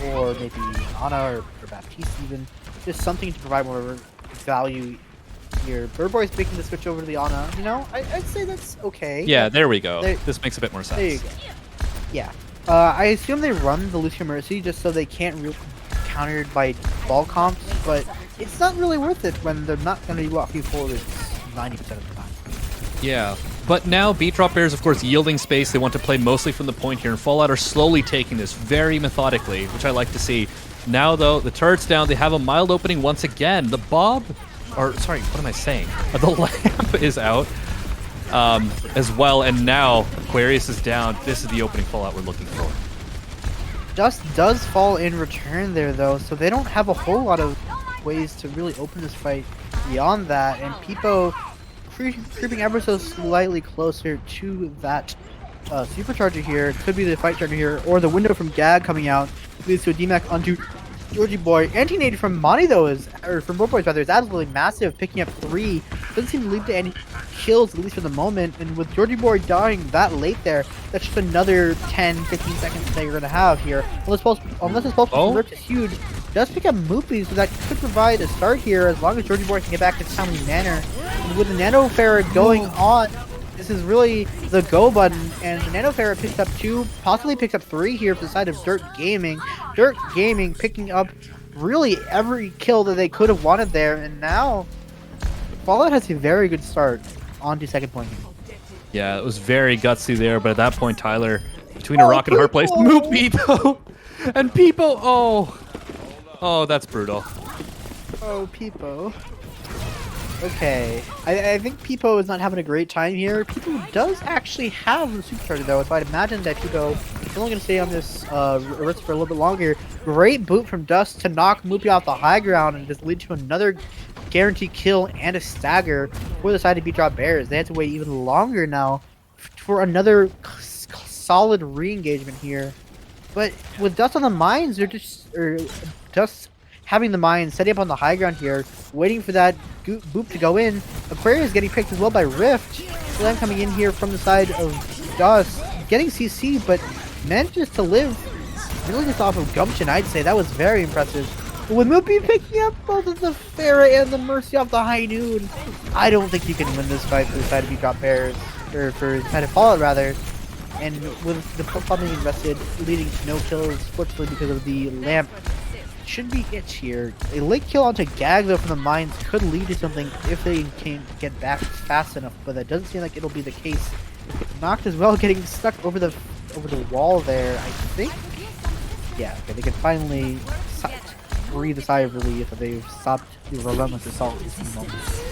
or maybe Ana or Baptiste even. Just something to provide more value here. Birdboy's making the switch over to the Ana. You know, I'd say that's okay. Yeah, there we go. This makes a bit more sense. There you go. Yeah. I assume they run the Lucio Mercy just so they can't really countered by ball comps, but it's not really worth it when they're not going to be walking forward 90% of the time. Yeah, but now Beat Drop Bears, of course, yielding space. They want to play mostly from the point here, and Fallout are slowly taking this very methodically, which I like to see. Now, though, the turret's down. They have a mild opening once again. The sorry, what am I saying? The lamp is out as well, and now Aquarius is down. This is the opening Fallout we're looking for. Dust does fall in return there, though, so they don't have a whole lot of ways to really open this fight beyond that, and Peepo creeping ever so slightly closer to that supercharger here. Could be the fight charger here, or the window from Gag coming out leads to a DMAC onto Georgie Boy. Anti-nade from Monty, though, from Birdboys rather, is absolutely massive, picking up 3. Doesn't seem to lead to any kills, at least for the moment, and with Georgie Boy dying that late there, that's just another 10-15 seconds that you're going to have here. Unless this pulse convert is huge, does pick up Moopy, so that could provide a start here as long as Georgie Boy can get back in a timely manner. And with the Nano Farah going on, this is really the go button, and the Nano Farah picks up 2, possibly picks up 3 here for the side of Dirt Gaming. Dirt Gaming picking up really every kill that they could have wanted there, and now Fallout has a very good start onto second point. Yeah, it was very gutsy there, but at that point, Tyler, between a rock and a hard place, Moopy though, and Peepo, oh, that's brutal. Oh, Peepo. Okay, I think Peepo is not having a great time here. Peepo does actually have the supercharger though, so I'd imagine that Peepo is only going to stay on this risk for a little bit longer. Great boot from Dust to knock Moopy off the high ground and just lead to another guaranteed kill and a stagger for the side of Beat Drop Bears. They had to wait even longer now for another solid re-engagement here. But with Dust on the mines, they're Dust having the mines, setting up on the high ground here, waiting for that boop to go in. Aquarius getting picked as well by Rift. Slam coming in here from the side of Dust, getting CC, but manages to live really just off of gumption, I'd say. That was very impressive. But with Moopy picking up both of the Farah and the Mercy off the high noon, I don't think you can win this fight for the side of Beat Drop Bears, or for the side of Fallout rather. And with the pump being invested, leading to no kills, fortunately because of the lamp, should be it here. A late kill onto Gag though from the mines could lead to something if they can get back fast enough, but that doesn't seem like it'll be the case. Knocked as well, getting stuck over the wall there, I think. Yeah, okay, they can finally breathe a sigh of relief that they've stopped the relentless assault in these moments.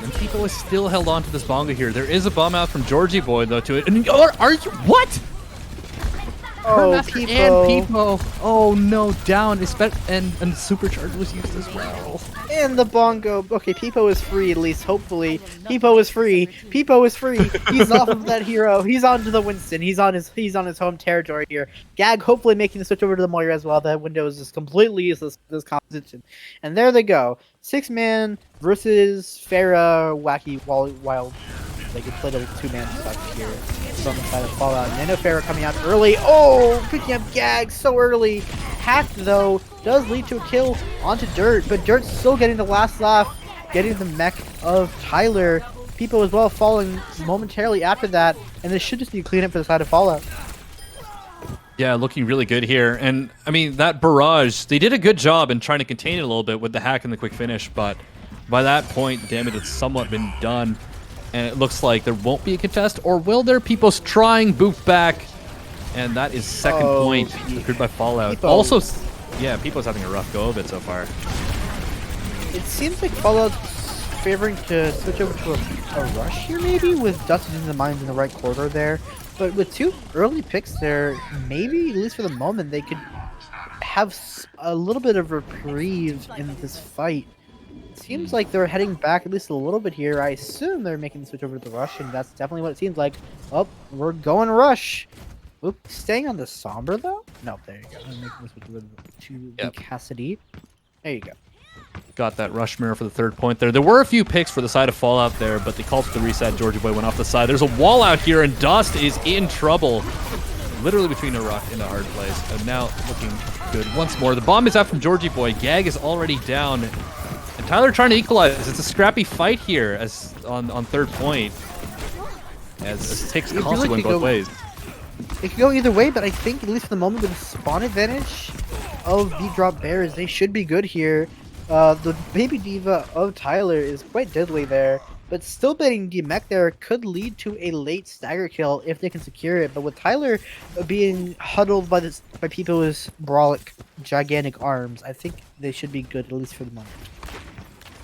And Peepo is still held on to this bonga here. There is a bomb out from Georgie Boy though to it. And are you what? Oh, Peepo. Oh no, down. And Supercharge was used as well. And the bongo. Okay, Peepo is free at least, hopefully. Peepo is free. Peepo is free. He's off of that hero. He's on to the Winston. He's on his home territory here. Gag hopefully making the switch over to the Moira as well. That window is just completely useless this composition. And there they go. 6-man versus Farah Wacky Wild They could play the two-man stuff here from the side of Fallout. Nanofera coming out early. Oh, picking up Gag so early. Hack, though, does lead to a kill onto Dirt, but Dirt's still getting the last laugh, getting the mech of Tyler. People as well falling momentarily after that, and this should just be a cleanup for the side of Fallout. Yeah, looking really good here. And, I mean, that barrage, they did a good job in trying to contain it a little bit with the hack and the quick finish, but by that point, the damage had somewhat been done. And it looks like there won't be a contest, or will there? People's trying, boop back. And that is second point secured by Fallout. Peepo. Also, yeah, People's having a rough go of it so far. It seems like Fallout's favoring to switch over to a rush here, maybe, with Dust in the mines in the right corridor there. But with two early picks there, maybe, at least for the moment, they could have a little bit of reprieve in this fight. It seems like they're heading back at least a little bit here. I assume they're making the switch over to the rush, and that's definitely what it seems like. Oh, we're going rush. Oop, staying on the Somber, though? No, there you go. I'm making the switch over to the Cassidy. There you go. Got that rush mirror for the third point there. There were a few picks for the side of Fallout there, but they called for the reset. Georgie Boy went off the side. There's a wall out here, and Dust is in trouble. Literally between a rock and a hard place. And now looking good once more. The bomb is out from Georgie Boy. Gag is already down. And Tyler trying to equalize. It's a scrappy fight here as on third point. As Tick's constantly went both ways. It could go either way, but I think, at least for the moment, with the spawn advantage of Bead Drop Bears, they should be good here. The Baby Diva of Tyler is quite deadly there, but still betting DMech there could lead to a late stagger kill if they can secure it. But with Tyler being huddled by people with brawlic, gigantic arms, I think they should be good, at least for the moment.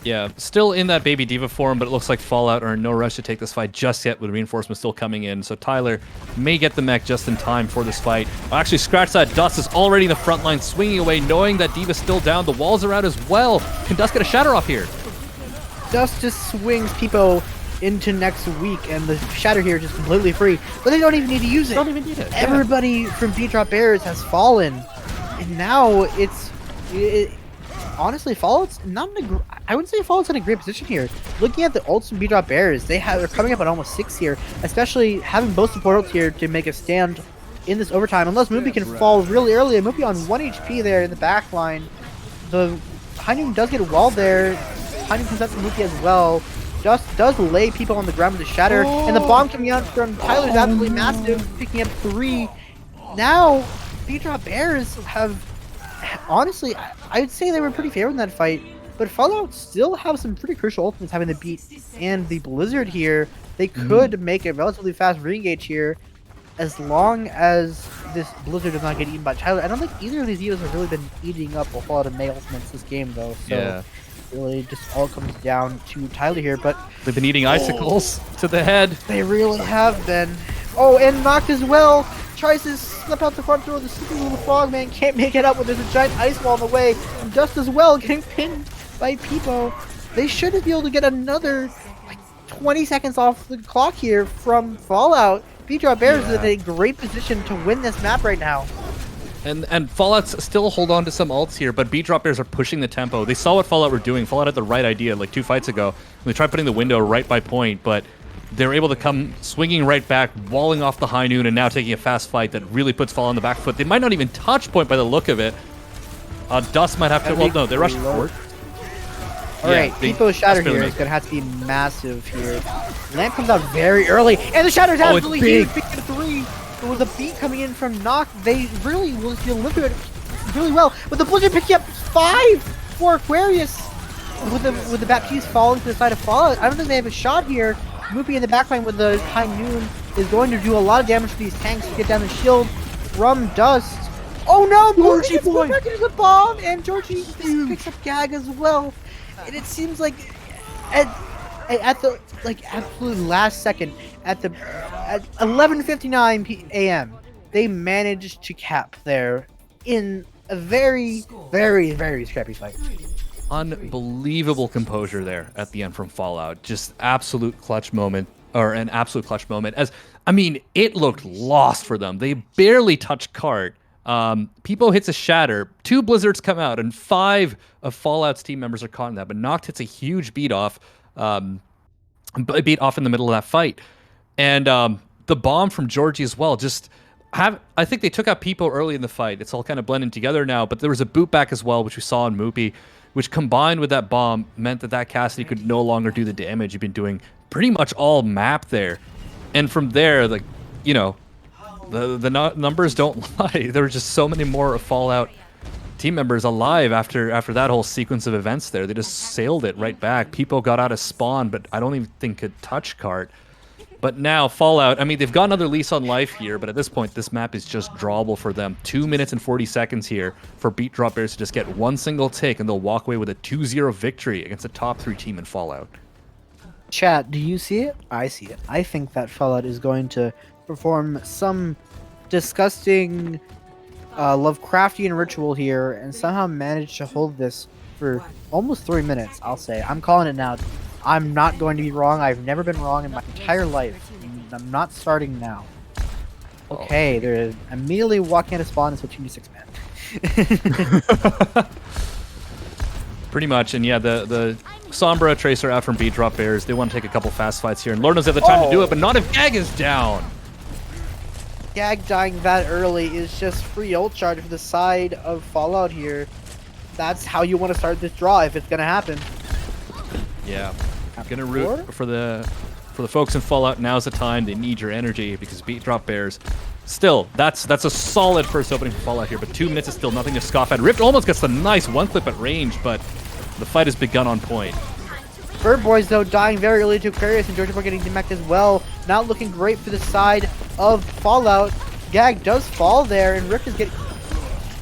Yeah, still in that Baby Diva form, but it looks like Fallout are in no rush to take this fight just yet with reinforcements still coming in. So Tyler may get the mech just in time for this fight. I'll actually scratch that. Dust is already in the front line, swinging away, knowing that Diva's still down. The walls are out as well. Can Dust get a shatter off here? Dust just swings Peepo into next week, and the shatter here is just completely free. But they don't even need to use it. Don't even need it. Everybody from Bead Drop Bears has fallen, and now honestly, Fallout's not in I wouldn't say Fallout's in a great position here. Looking at the ults from Bead Drop Bears, they're coming up at almost 6 here, especially having both support ults here to make a stand in this overtime. Unless Moopy can fall really early, and Moopy on 1 HP there in the back line. The High Noon does get walled there. High Noon comes out from Moopy as well. Dust does lay people on the ground with the shatter, and the bomb coming out from Tyler is absolutely massive, picking up 3. Now, Bead Drop Bears have, honestly, I would say they were pretty favored in that fight, but Fallout still have some pretty crucial ultimates having the Beat and the Blizzard here. They could make a relatively fast re-engage here as long as this Blizzard does not get eaten by Tyler. I don't think either of these Evas have really been eating up a whole lot of May ultimates this game, though, so really just all comes down to Tyler here. But they've been eating icicles to the head. They really have been. Oh, and knocked as well. Tries to slip out the front door. The stupid little frogman can't make it up when there's a giant ice wall in the way. And Dust as well, getting pinned by Peepo. They should be able to get another 20 seconds off the clock here from Fallout. Bead Drop Bears is in a great position to win this map right now. And Fallout's still hold on to some ults here, but Bead Drop Bears are pushing the tempo. They saw what Fallout were doing. Fallout had the right idea like 2 fights ago. They tried putting the window right by point, but they were able to come swinging right back, walling off the High Noon, and now taking a fast fight that really puts Fallout on the back foot. They might not even touch point by the look of it. Dust might have to... Well, no, they rushed forward. Alright, Peepo's shatter here is going to have to be massive here. Lamp comes out very early, and the shatter's absolutely huge. Big 3. But with the beat coming in from Nock, they really will deliver it really well. But the Blizzard picking up 5 for Aquarius. With the Baptiste falling to the side of Fallout, I don't think they have a shot here. Moopy in the backline with the High Noon is going to do a lot of damage to these tanks to get down the shield from Dust. Oh no! Georgie Boy back into the bomb, and Georgie picks up Gag as well. And it seems like at the absolute last second, at 11:59 a.m., they managed to cap there in a very, very, very scrappy fight. Unbelievable composure there at the end from Fallout. Just absolute clutch moment, or an absolute clutch moment. As I mean, it looked lost for them. They barely touched cart. Peepo hits a shatter. 2 Blizzards come out, and 5 of Fallout's team members are caught in that. But Noct hits a huge beat off. Beat off in the middle of that fight. And the bomb from Georgie as well. I think they took out Peepo early in the fight. It's all kind of blending together now. But there was a boot back as well, which we saw in Moopy, which combined with that bomb meant that Cassidy could no longer do the damage he'd been doing pretty much all map there. And from there, like, you know, the numbers don't lie. There were just so many more Fallout team members alive after that whole sequence of events there. They just sailed it right back. People got out of spawn, but I don't even think could touch cart. But now Fallout, I mean, they've got another lease on life here, but at this point, this map is just drawable for them. 2 minutes and 40 seconds here for Beat Drop Bears to just get one single tick, and they'll walk away with a 2-0 victory against the top 3 team in Fallout. Chat, do you see it? I see it. I think that Fallout is going to perform some disgusting Lovecraftian ritual here and somehow manage to hold this for almost 3 minutes, I'll say. I'm calling it now. I'm not going to be wrong. I've never been wrong in my entire life. I'm not starting now. Okay, they're immediately walking out of spawn and switching to 6-man. Pretty much, and yeah, the Sombra Tracer out from Beat Drop Bears. They want to take a couple fast fights here, and Lord knows they have the time to do it, but not if Gag is down. Gag dying that early is just free ult charge for the side of Fallout here. That's how you want to start this draw if it's going to happen. Yeah, I'm gonna root for the folks in Fallout. Now's the time. They need your energy because Beat Drop Bears. Still, that's a solid first opening for Fallout here, but 2 minutes is still nothing to scoff at. Rift almost gets the nice one clip at range, but the fight has begun on point. Bird Boys, though, dying very early to Aquarius, and Georgia Boy getting demacked as well. Not looking great for the side of Fallout. Gag does fall there, and Rift is getting...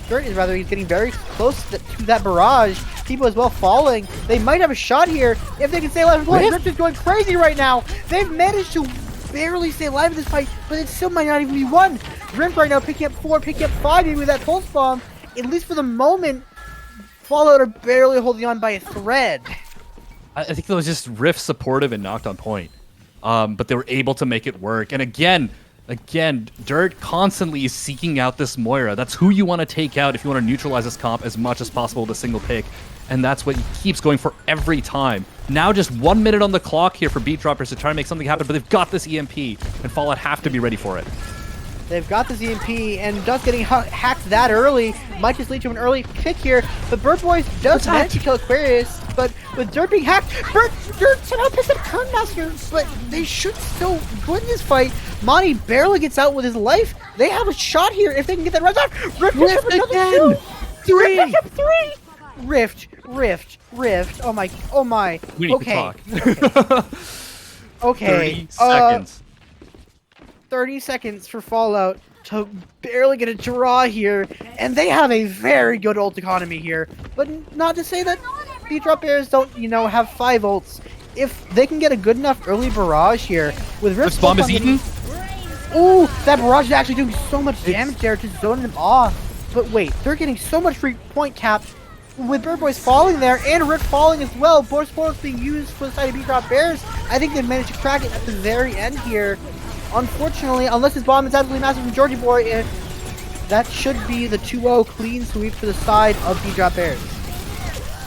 he's getting very close to that barrage. People as well falling. They might have a shot here if they can stay alive. Rift is going crazy right now. They've managed to barely stay alive in this fight, but it still might not even be won. Rift right now picking up 4, picking up 5 maybe with that pulse bomb. At least for the moment, Fallout are barely holding on by a thread. I think it was just Rift supportive and knocked on point. But they were able to make it work. And again, Dirt constantly is seeking out this Moira. That's who you want to take out if you want to neutralize this comp as much as possible with a single pick. And that's what he keeps going for every time. Now just 1 minute on the clock here for Beat Droppers to try to make something happen, but they've got this EMP, and Fallout have to be ready for it. They've got this EMP, and Dust getting hacked that early might just lead to an early pick here. But Bird Boys does manage to kill Aquarius, but with Dirt being hacked, Dirt somehow picks up Kernmaster, but they should still win this fight. Monty barely gets out with his life. They have a shot here if they can get that right off. Rift picks up another 2. Rift picks up 3. Rift. Oh my. We need to talk. Okay. 30 seconds. 30 seconds for Fallout to barely get a draw here, and they have a very good ult economy here. But not to say that Beat Drop Bears don't, have 5 ults. If they can get a good enough early barrage here with Rift. This bomb is eaten. Ooh, that barrage is actually doing so much damage there to zone them off. But wait, they're getting so much free point cap with Bird Boys falling there and Rift falling as well. Both spoils being used for the side of Beat Drop Bears. I think they've managed to crack it at the very end here. Unfortunately, unless this bomb is absolutely massive from Georgie Boy, that should be the 2-0 clean sweep for the side of Beat Drop Bears.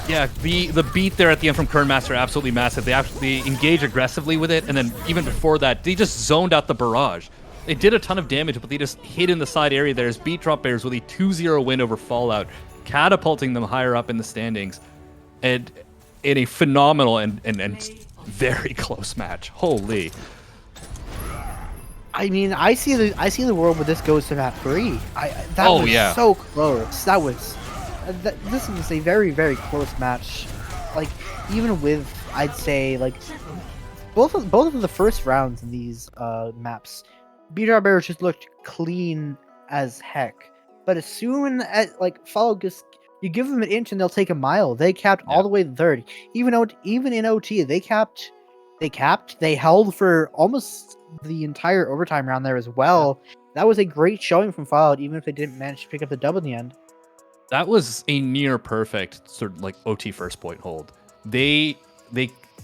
Yeah, the beat there at the end from Kernmaster absolutely massive. They actually engage aggressively with it, and then even before that, they just zoned out the barrage. They did a ton of damage, but they just hid in the side area there as Beat Drop Bears with a 2-0 win over Fallout, catapulting them higher up in the standings, and in a phenomenal and very close match. Holy. I mean, I see the world where this goes to map 3. That was so close. This was a very, very close match. Like, even with, I'd say, like, both of the first rounds in these maps, Beat Drop Bears just looked clean as heck. But as soon as, like, Fallout just, you give them an inch and they'll take a mile. They capped all the way to third. Even in OT, they held for almost the entire overtime round there as well. That was a great showing from Fallout, even if they didn't manage to pick up the dub in the end. That was a near perfect sort of like OT first point hold.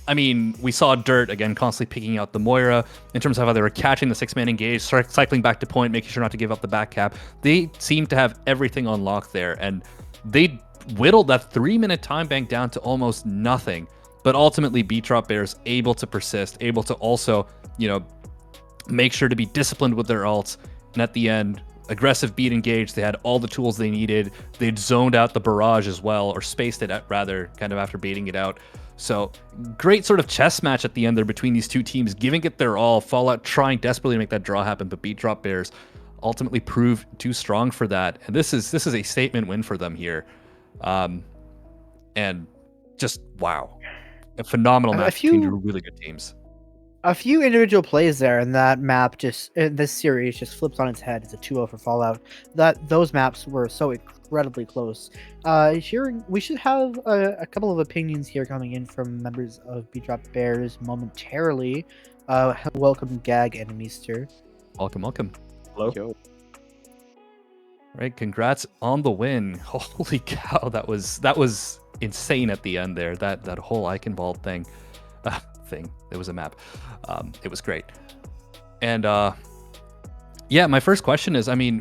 I mean, we saw Dirt again constantly picking out the Moira in terms of how they were catching the 6-man engage, cycling back to point, making sure not to give up the back cap. They seemed to have everything on lock there, and they whittled that 3-minute time bank down to almost nothing. but ultimately Beat Drop Bears able to persist, able to also, make sure to be disciplined with their ults, and at the end, aggressive beat engage. They had all the tools they needed. They'd zoned out the barrage as well, or spaced it out, rather, kind of after baiting it out. So great sort of chess match at the end there between these two teams, giving it their all. Fallout trying desperately to make that draw happen, but Beat Drop Bears ultimately proved too strong for that. And this is a statement win for them here. And just wow, a phenomenal match between two really good teams. A few individual plays there, and that map this series just flips on its head. It's a 2-0 for Fallout. Those maps were so incredibly close. Here we should have a couple of opinions here coming in from members of Beat Drop Bears momentarily. Welcome, Gag and Meester. Welcome. Hello. All right, congrats on the win. Holy cow, that was insane at the end there. That whole Icon Ball thing. It was a map. It was great. And my first question is, when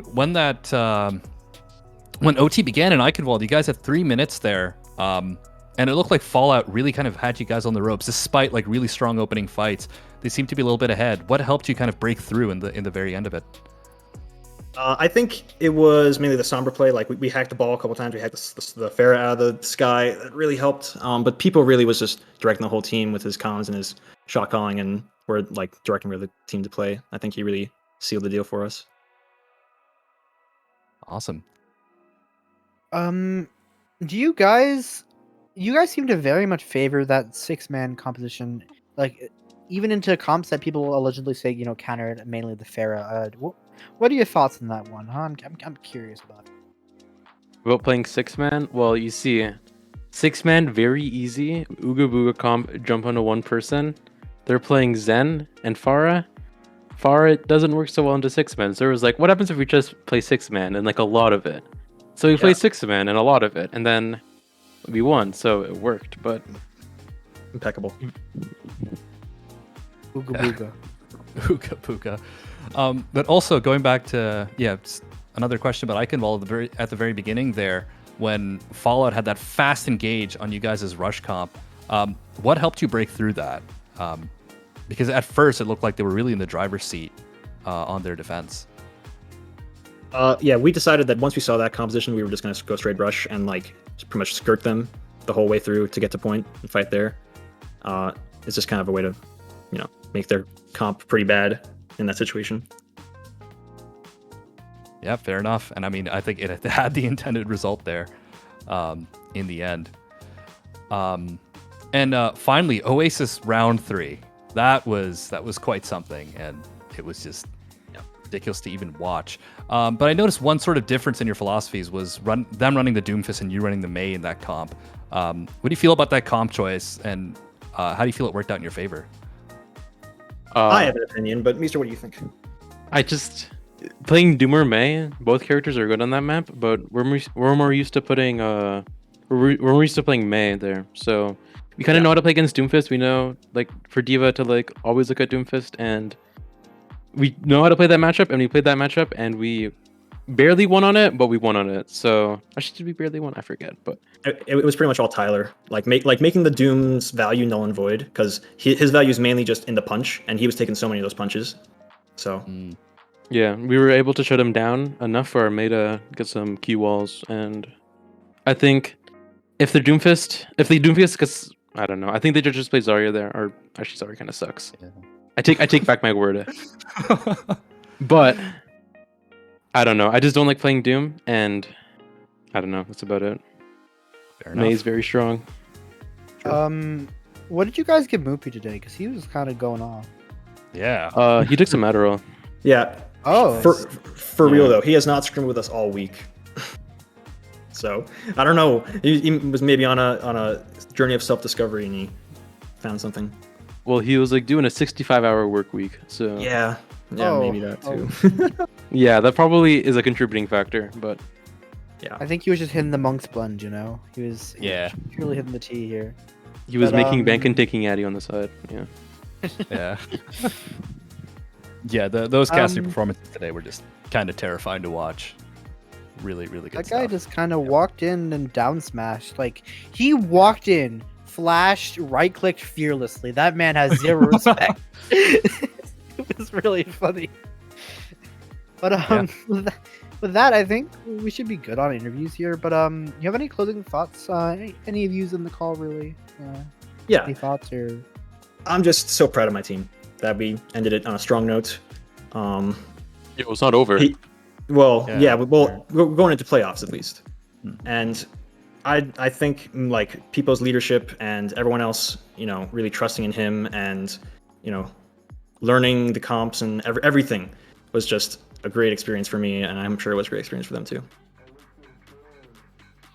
OT began in Eichenwald, you guys had 3 minutes there, and it looked like Fallout really kind of had you guys on the ropes, despite like really strong opening fights. They seemed to be a little bit ahead. What helped you kind of break through in the very end of it? I think it was mainly the Sombra play. Like we hacked the ball a couple times. We hacked the Pharah out of the sky. That really helped. But People really was just directing the whole team with his comms and his shot calling, and we're like directing where the team to play. I think he really sealed the deal for us. Awesome. Do you guys seem to very much favor that 6-man composition, like even into comps that people allegedly say countered mainly the Pharah. What are your thoughts on that one? Huh? I'm curious about it. About playing 6-man? Well, you see, 6-man very easy. Ooga Booga comp jump onto one person. They're playing Zen and Pharah. Pharah doesn't work so well into 6-man. So it was like, what happens if we just play 6-man and like a lot of it? So we played 6-man and a lot of it, and then we won. So it worked, but impeccable. Ooga Booga. Ooga Booga. But also going back to another question about Eichenwald at the very beginning there, when Fallout had that fast engage on you guys' rush comp, what helped you break through that? Because at first it looked like they were really in the driver's seat on their defense. We decided that once we saw that composition, we were just going to go straight rush and like pretty much skirt them the whole way through to get to point and fight there. It's just kind of a way to, make their comp pretty bad in that situation. Yeah, fair enough. And I think it had the intended result there in the end. And finally, Oasis round 3. That was quite something, and it was just ridiculous to even watch. But I noticed one sort of difference in your philosophies was them running the Doomfist and you running the Mei in that comp. What do you feel about that comp choice, and how do you feel it worked out in your favor? I have an opinion, but Meester, what do you think? Playing Doom or Mei, both characters are good on that map, but we're more used to putting we're more used to playing Mei there. So we kind of know how to play against Doomfist. We know like for D.Va to like always look at Doomfist, and we know how to play that matchup, and we played that matchup, and we barely won on it, but we won on it. So actually, did we barely won? I forget, but it was pretty much all Tyler. Making the Doom's value null and void, because his value is mainly just in the punch, and he was taking so many of those punches. So yeah, we were able to shut him down enough for our Mei to get some key walls, and I think if the Doomfist gets, I don't know, I think they should just play Zarya there, or actually Zarya kind of sucks. Yeah. I take back my word. But I don't know. I just don't like playing Doom, and I don't know. That's about it. Mei's very strong. What did you guys give Moopy today? Because he was kind of going off. Yeah. He took some Adderall. Yeah. Oh. For real though, he has not scrimmed with us all week. So I don't know. He was maybe on a journey of self-discovery, and he found something. Well, he was like doing a 65-hour work week. So yeah, maybe that too. Yeah, that probably is a contributing factor, but yeah, I think he was just hitting the monk's blend. He was truly hitting the T here. He was making bank and taking Addy on the side. Yeah. Yeah. Yeah, those casting performances today were just kind of terrifying to watch. Really, really good That stuff. guy just kind of walked in and down smashed. Like, he walked in, flashed, right-clicked fearlessly. That man has zero respect. It was really funny. But with that, I think we should be good on interviews here. But you have any closing thoughts? Any of yous in the call really? Yeah. Any thoughts or? I'm just so proud of my team that we ended it on a strong note. It's not over. Well, we're going into playoffs at least, and I think like people's leadership and everyone else, really trusting in him and learning the comps and everything was just a great experience for me, and I'm sure it was a great experience for them too.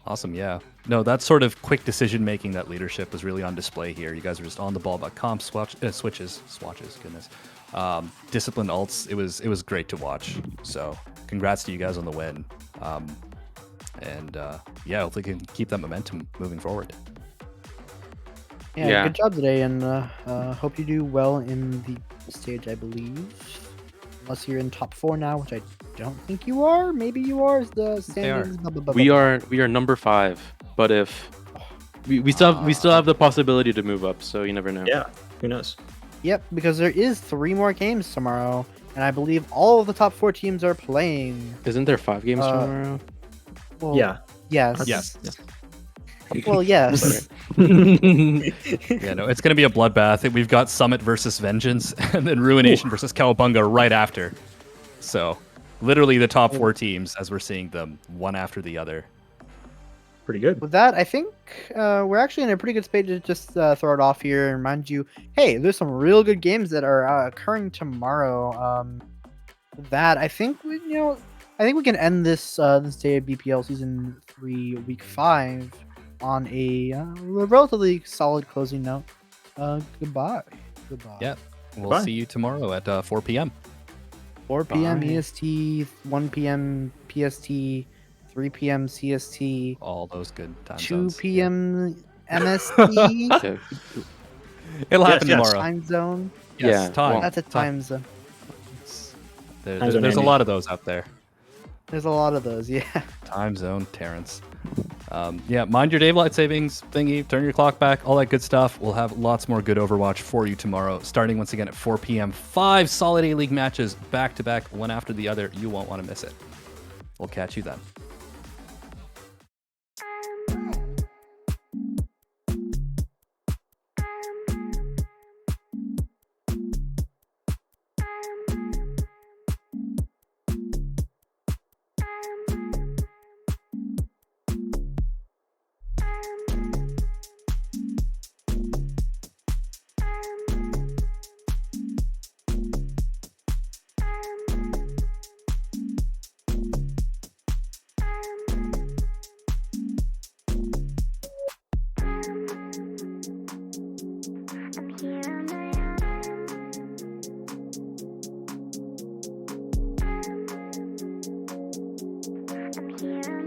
Awesome, yeah. No, that sort of quick decision making, that leadership was really on display here. You guys were just on the ball about comps, swatches, goodness. Disciplined ults. It was great to watch. So congrats to you guys on the win. Hopefully can keep that momentum moving forward. Yeah, good job today, and hope you do well in the stage, I believe. Unless you're in top 4 now, which I don't think you are. Maybe you are. Is the standings? We are number 5, but if we still have the possibility to move up, so you never know. Yeah, who knows? Yep, because there is 3 more games tomorrow, and I believe all of the top 4 teams are playing. Isn't there 5 games tomorrow? Well, yeah. Yes. Yes. Well, yes. Yeah, no, it's going to be a bloodbath. We've got Summit versus Vengeance, and then Ruination versus Cowabunga right after. So, literally the top 4 teams, as we're seeing them, one after the other. Pretty good. With that, I think we're actually in a pretty good space to just throw it off here and remind you, hey, there's some real good games that are occurring tomorrow. With that, I think we can end this this day of BPL Season 3, Week 5 on a relatively solid closing note. Goodbye. Yeah, we'll see you tomorrow at 4 p.m. 4 p.m. Bye. EST, 1 p.m. PST, 3 p.m. CST. All those good time 2 zones. p.m. MST. It'll happen tomorrow. Time zone. Yes, time. That's a time zone. There's a lot of those out there. There's a lot of those, yeah. Time zone, Terrence. Mind your daylight savings thingy, turn your clock back, all that good stuff. We'll have lots more good Overwatch for you tomorrow, starting once again at 4 p.m. 5 solid A-League matches, back-to-back, one after the other. You won't want to miss it. We'll catch you then. Yeah.